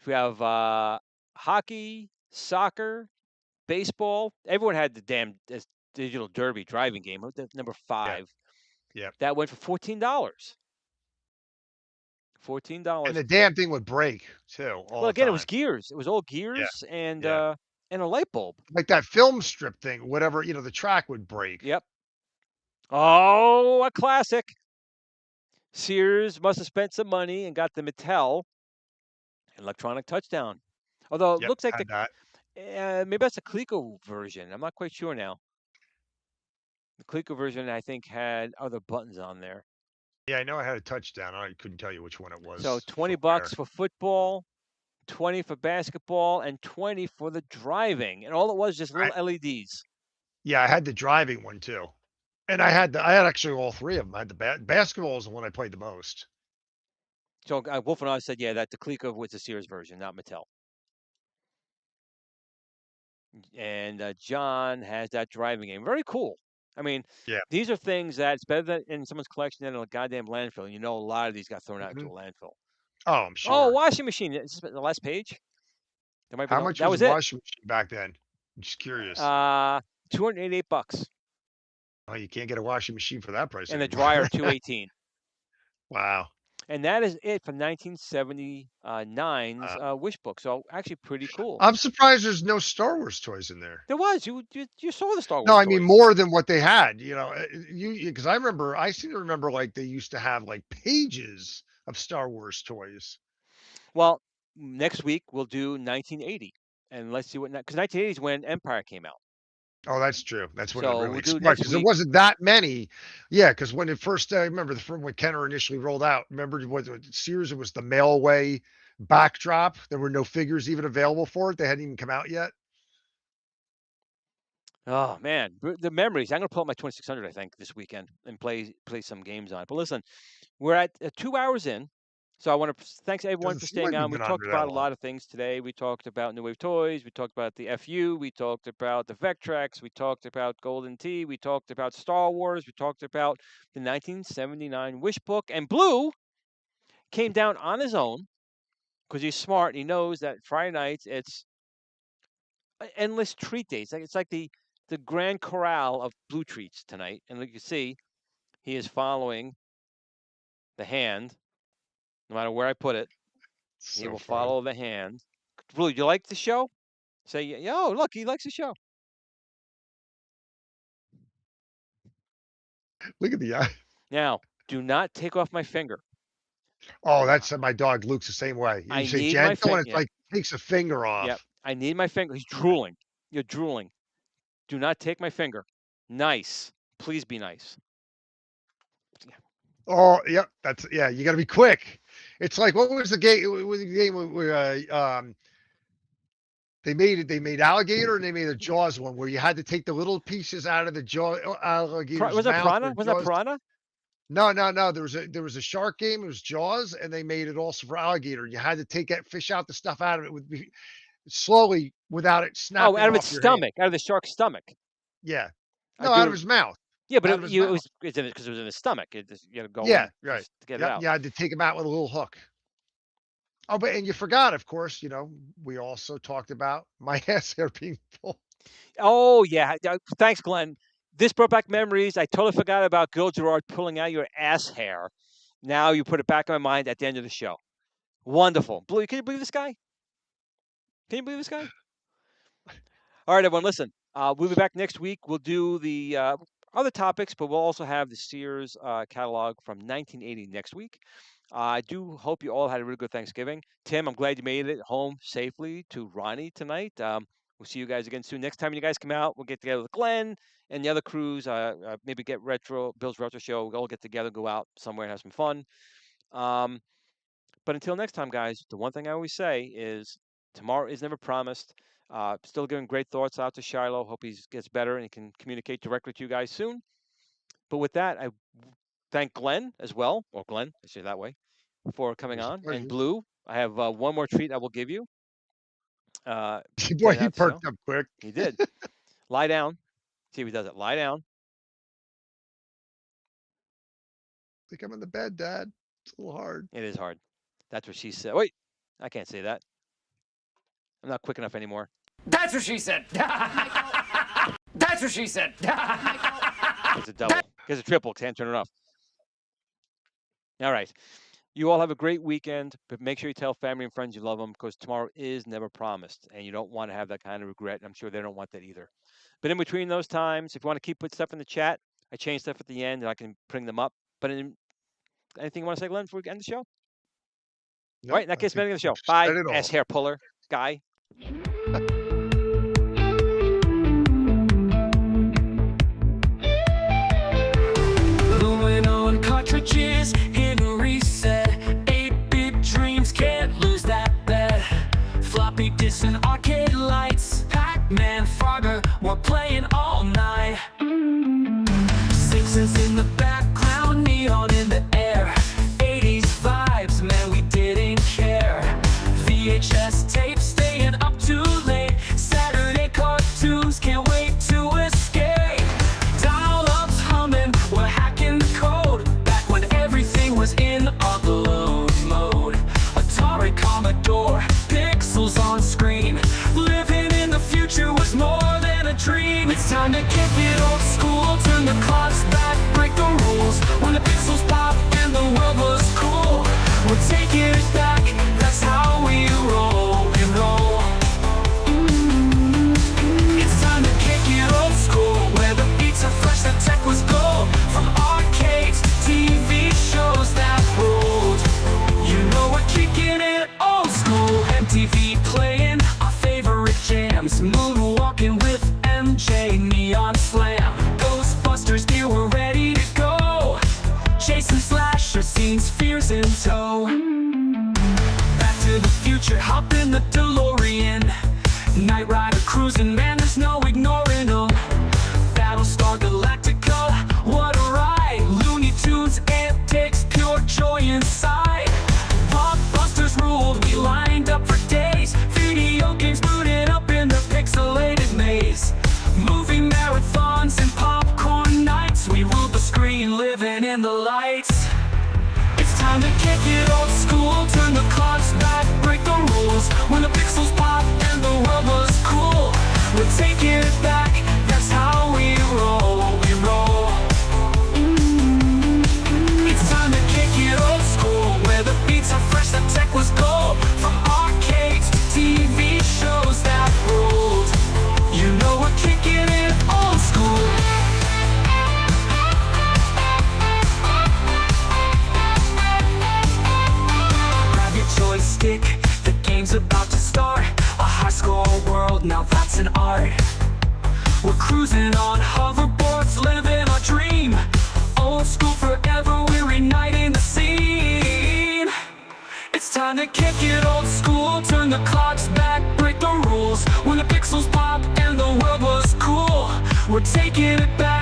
We have hockey, soccer, baseball. Everyone had the damn digital derby driving game. Number 5. Yeah. That went for $14. $14. And the damn thing would break too. Well, again, it was gears. It was all gears and a light bulb. Like that film strip thing, whatever, the track would break. Yep. Oh, a classic. Sears must have spent some money and got the Mattel electronic touchdown. Although it looks like maybe that's a Coleco version. I'm not quite sure now. The Coleco version, I think, had other buttons on there. Yeah, I know I had a touchdown. I couldn't tell you which one it was. So $20 for football, 20 for basketball, and 20 for the driving. And all it was just little LEDs. Yeah, I had the driving one too. And I had actually all 3 of them. I had the basketball was the one I played the most. So Wolf and I said, that the Coleco was the Sears version, not Mattel. And John has that driving game. Very cool. I mean, these are things that it's better than in someone's collection than in a goddamn landfill. A lot of these got thrown out into a landfill. Oh, I'm sure. Oh, washing machine. Is this the last page? There might be How much was a washing machine back then? I'm just curious. $288. Oh, you can't get a washing machine for that price. And the dryer, $218. Wow. And that is it from 1979's Wish Book. So actually pretty cool. I'm surprised there's no Star Wars toys in there. There was. You saw the Star Wars No, I toys. mean more than what they had. Because I seem to remember like they used to have like pages of Star Wars toys. Well, next week we'll do 1980, and let's see what because 1980 is when Empire came out. Oh, that's true. That's when it really we'll exploded because it wasn't that many. Yeah, because when it first, I remember when Kenner initially rolled out. Remember what Sears? It was the mailway backdrop. There were no figures even available for it. They hadn't even come out yet. Oh man, the memories! I'm gonna pull up my 2600, I think, this weekend and play some games on it. But listen, we're at 2 hours in. So I want to thanks everyone for staying on. We talked about a lot of things today. We talked about New Wave Toys. We talked about the FU. We talked about the Vectrex. We talked about Golden Tee. We talked about Star Wars. We talked about the 1979 Wish Book. And Blue came down on his own because he's smart. And he knows that Friday nights, it's endless treat days. It's like the grand corral of Blue treats tonight. And like you see, he is following the hand. No matter where I put it, he will follow the hand. Blue, you like the show? Say, yo, look, he likes the show. Look at the eye. Now, do not take off my finger. Oh, that's my dog Luke's the same way. You say gentle, and it's like takes a finger off. Yep, I need my finger. He's drooling. You're drooling. Do not take my finger. Nice. Please be nice. Oh, yep. That's you got to be quick. It's like, what was the game? It was the game where they made alligator and they made a Jaws one where you had to take the little pieces out of the jaw alligator's Was that Piranha? Was that Piranha? No. There was a shark game. It was Jaws, and they made it also for alligator. You had to take that fish out, the stuff out of it would be slowly without it snapping. Oh, out of its stomach, out of the shark's stomach. Yeah. No, out of his mouth. Yeah, but it was because it was in his stomach. You got to go. Yeah, right. To get it out. Yeah, I had to take him out with a little hook. Oh, and you forgot, of course. We also talked about my ass hair being pulled. Oh yeah, thanks, Glenn. This brought back memories. I totally forgot about Gil Gerard pulling out your ass hair. Now you put it back in my mind at the end of the show. Wonderful, Blue. Can you believe this guy? Can you believe this guy? All right, everyone, listen. We'll be back next week. We'll do the other topics, but we'll also have the Sears catalog from 1980 next week. I do hope you all had a really good Thanksgiving. Tim, I'm glad you made it home safely to Ronnie tonight. We'll see you guys again soon. Next time you guys come out, we'll get together with Glenn and the other crews. Maybe get Bill's Retro Show. We'll all get together, go out somewhere and have some fun. But until next time, guys, the one thing I always say is tomorrow is never promised. Still giving great thoughts out to Shiloh. Hope he gets better and he can communicate directly to you guys soon. But with that, I thank Glenn as well, or Glenn, I say it that way, for coming on. And Blue, I have one more treat I will give you. Boy, he perked up quick. He did. Lie down. See if he does it. Lie down. I think I'm in the bed, Dad. It's a little hard. It is hard. That's what she said. Wait, I can't say that. I'm not quick enough anymore. That's what she said. That's what she said. It's a double. It's a triple. Can't turn it off. All right. You all have a great weekend, but make sure you tell family and friends you love them because tomorrow is never promised, and you don't want to have that kind of regret. I'm sure they don't want that either. But in between those times, if you want to keep putting stuff in the chat, I change stuff at the end, and I can bring them up. But anything you want to say, Glenn, before we end the show? Nope, all right, in that case, ending the show. Bye, ass hair puller guy. Gluing on cartridges, hidden reset. 8-bit dreams, can't lose that bet. Floppy disks and arcade lights. Pac-Man, Frogger, we're playing all night. Sixes in the background, neon in the air. 80s vibes, man, we didn't care. VHS tapes, staying up too late. Saturday cartoons, can't wait to escape. Dial-ups humming, we're hacking the code. Back when everything was in upload mode. Atari, Commodore, pixels on screen. Living in the future was more than a dream. It's time to kick it old school. Turn the clocks back, break the rules. When the pixels pop and the world was cool. We're taking it back, that's how we roll and roll. It's time to kick it old school, where the beats are fresh, the tech was gold. From arcades, TV shows that ruled. You know we're kicking it old school. MTV playing our favorite jams. Moonwalking with MJ, Neon Slam. Ghostbusters, here we're ready to go. Chasing slasher scenes, fears in tow. Back to the future, hop in the DeLorean. Knight Rider cruising, man, there's no ignoring them. Battlestar Galactica, what a ride. Looney Tunes, antics, pure joy inside. living in the lights. It's time to kick it old school, turn the clocks back, break the rules. When the pixels pop and the world was cool, we're taking it back, that's how we roll, we roll. It's time to kick it old school, where the beats are fresh, the tech was gold. From arcades to TV shows that ruled, you know we're kicking it old school. Grab your joystick, the game's about to start. A high score world, now that's an art. We're cruising on hoverboards, living our dream. Old school forever, we're igniting the scene. It's time to kick it old school, turn the clocks back, break the rules. When the pixels pop and the world was cool, we're taking it back.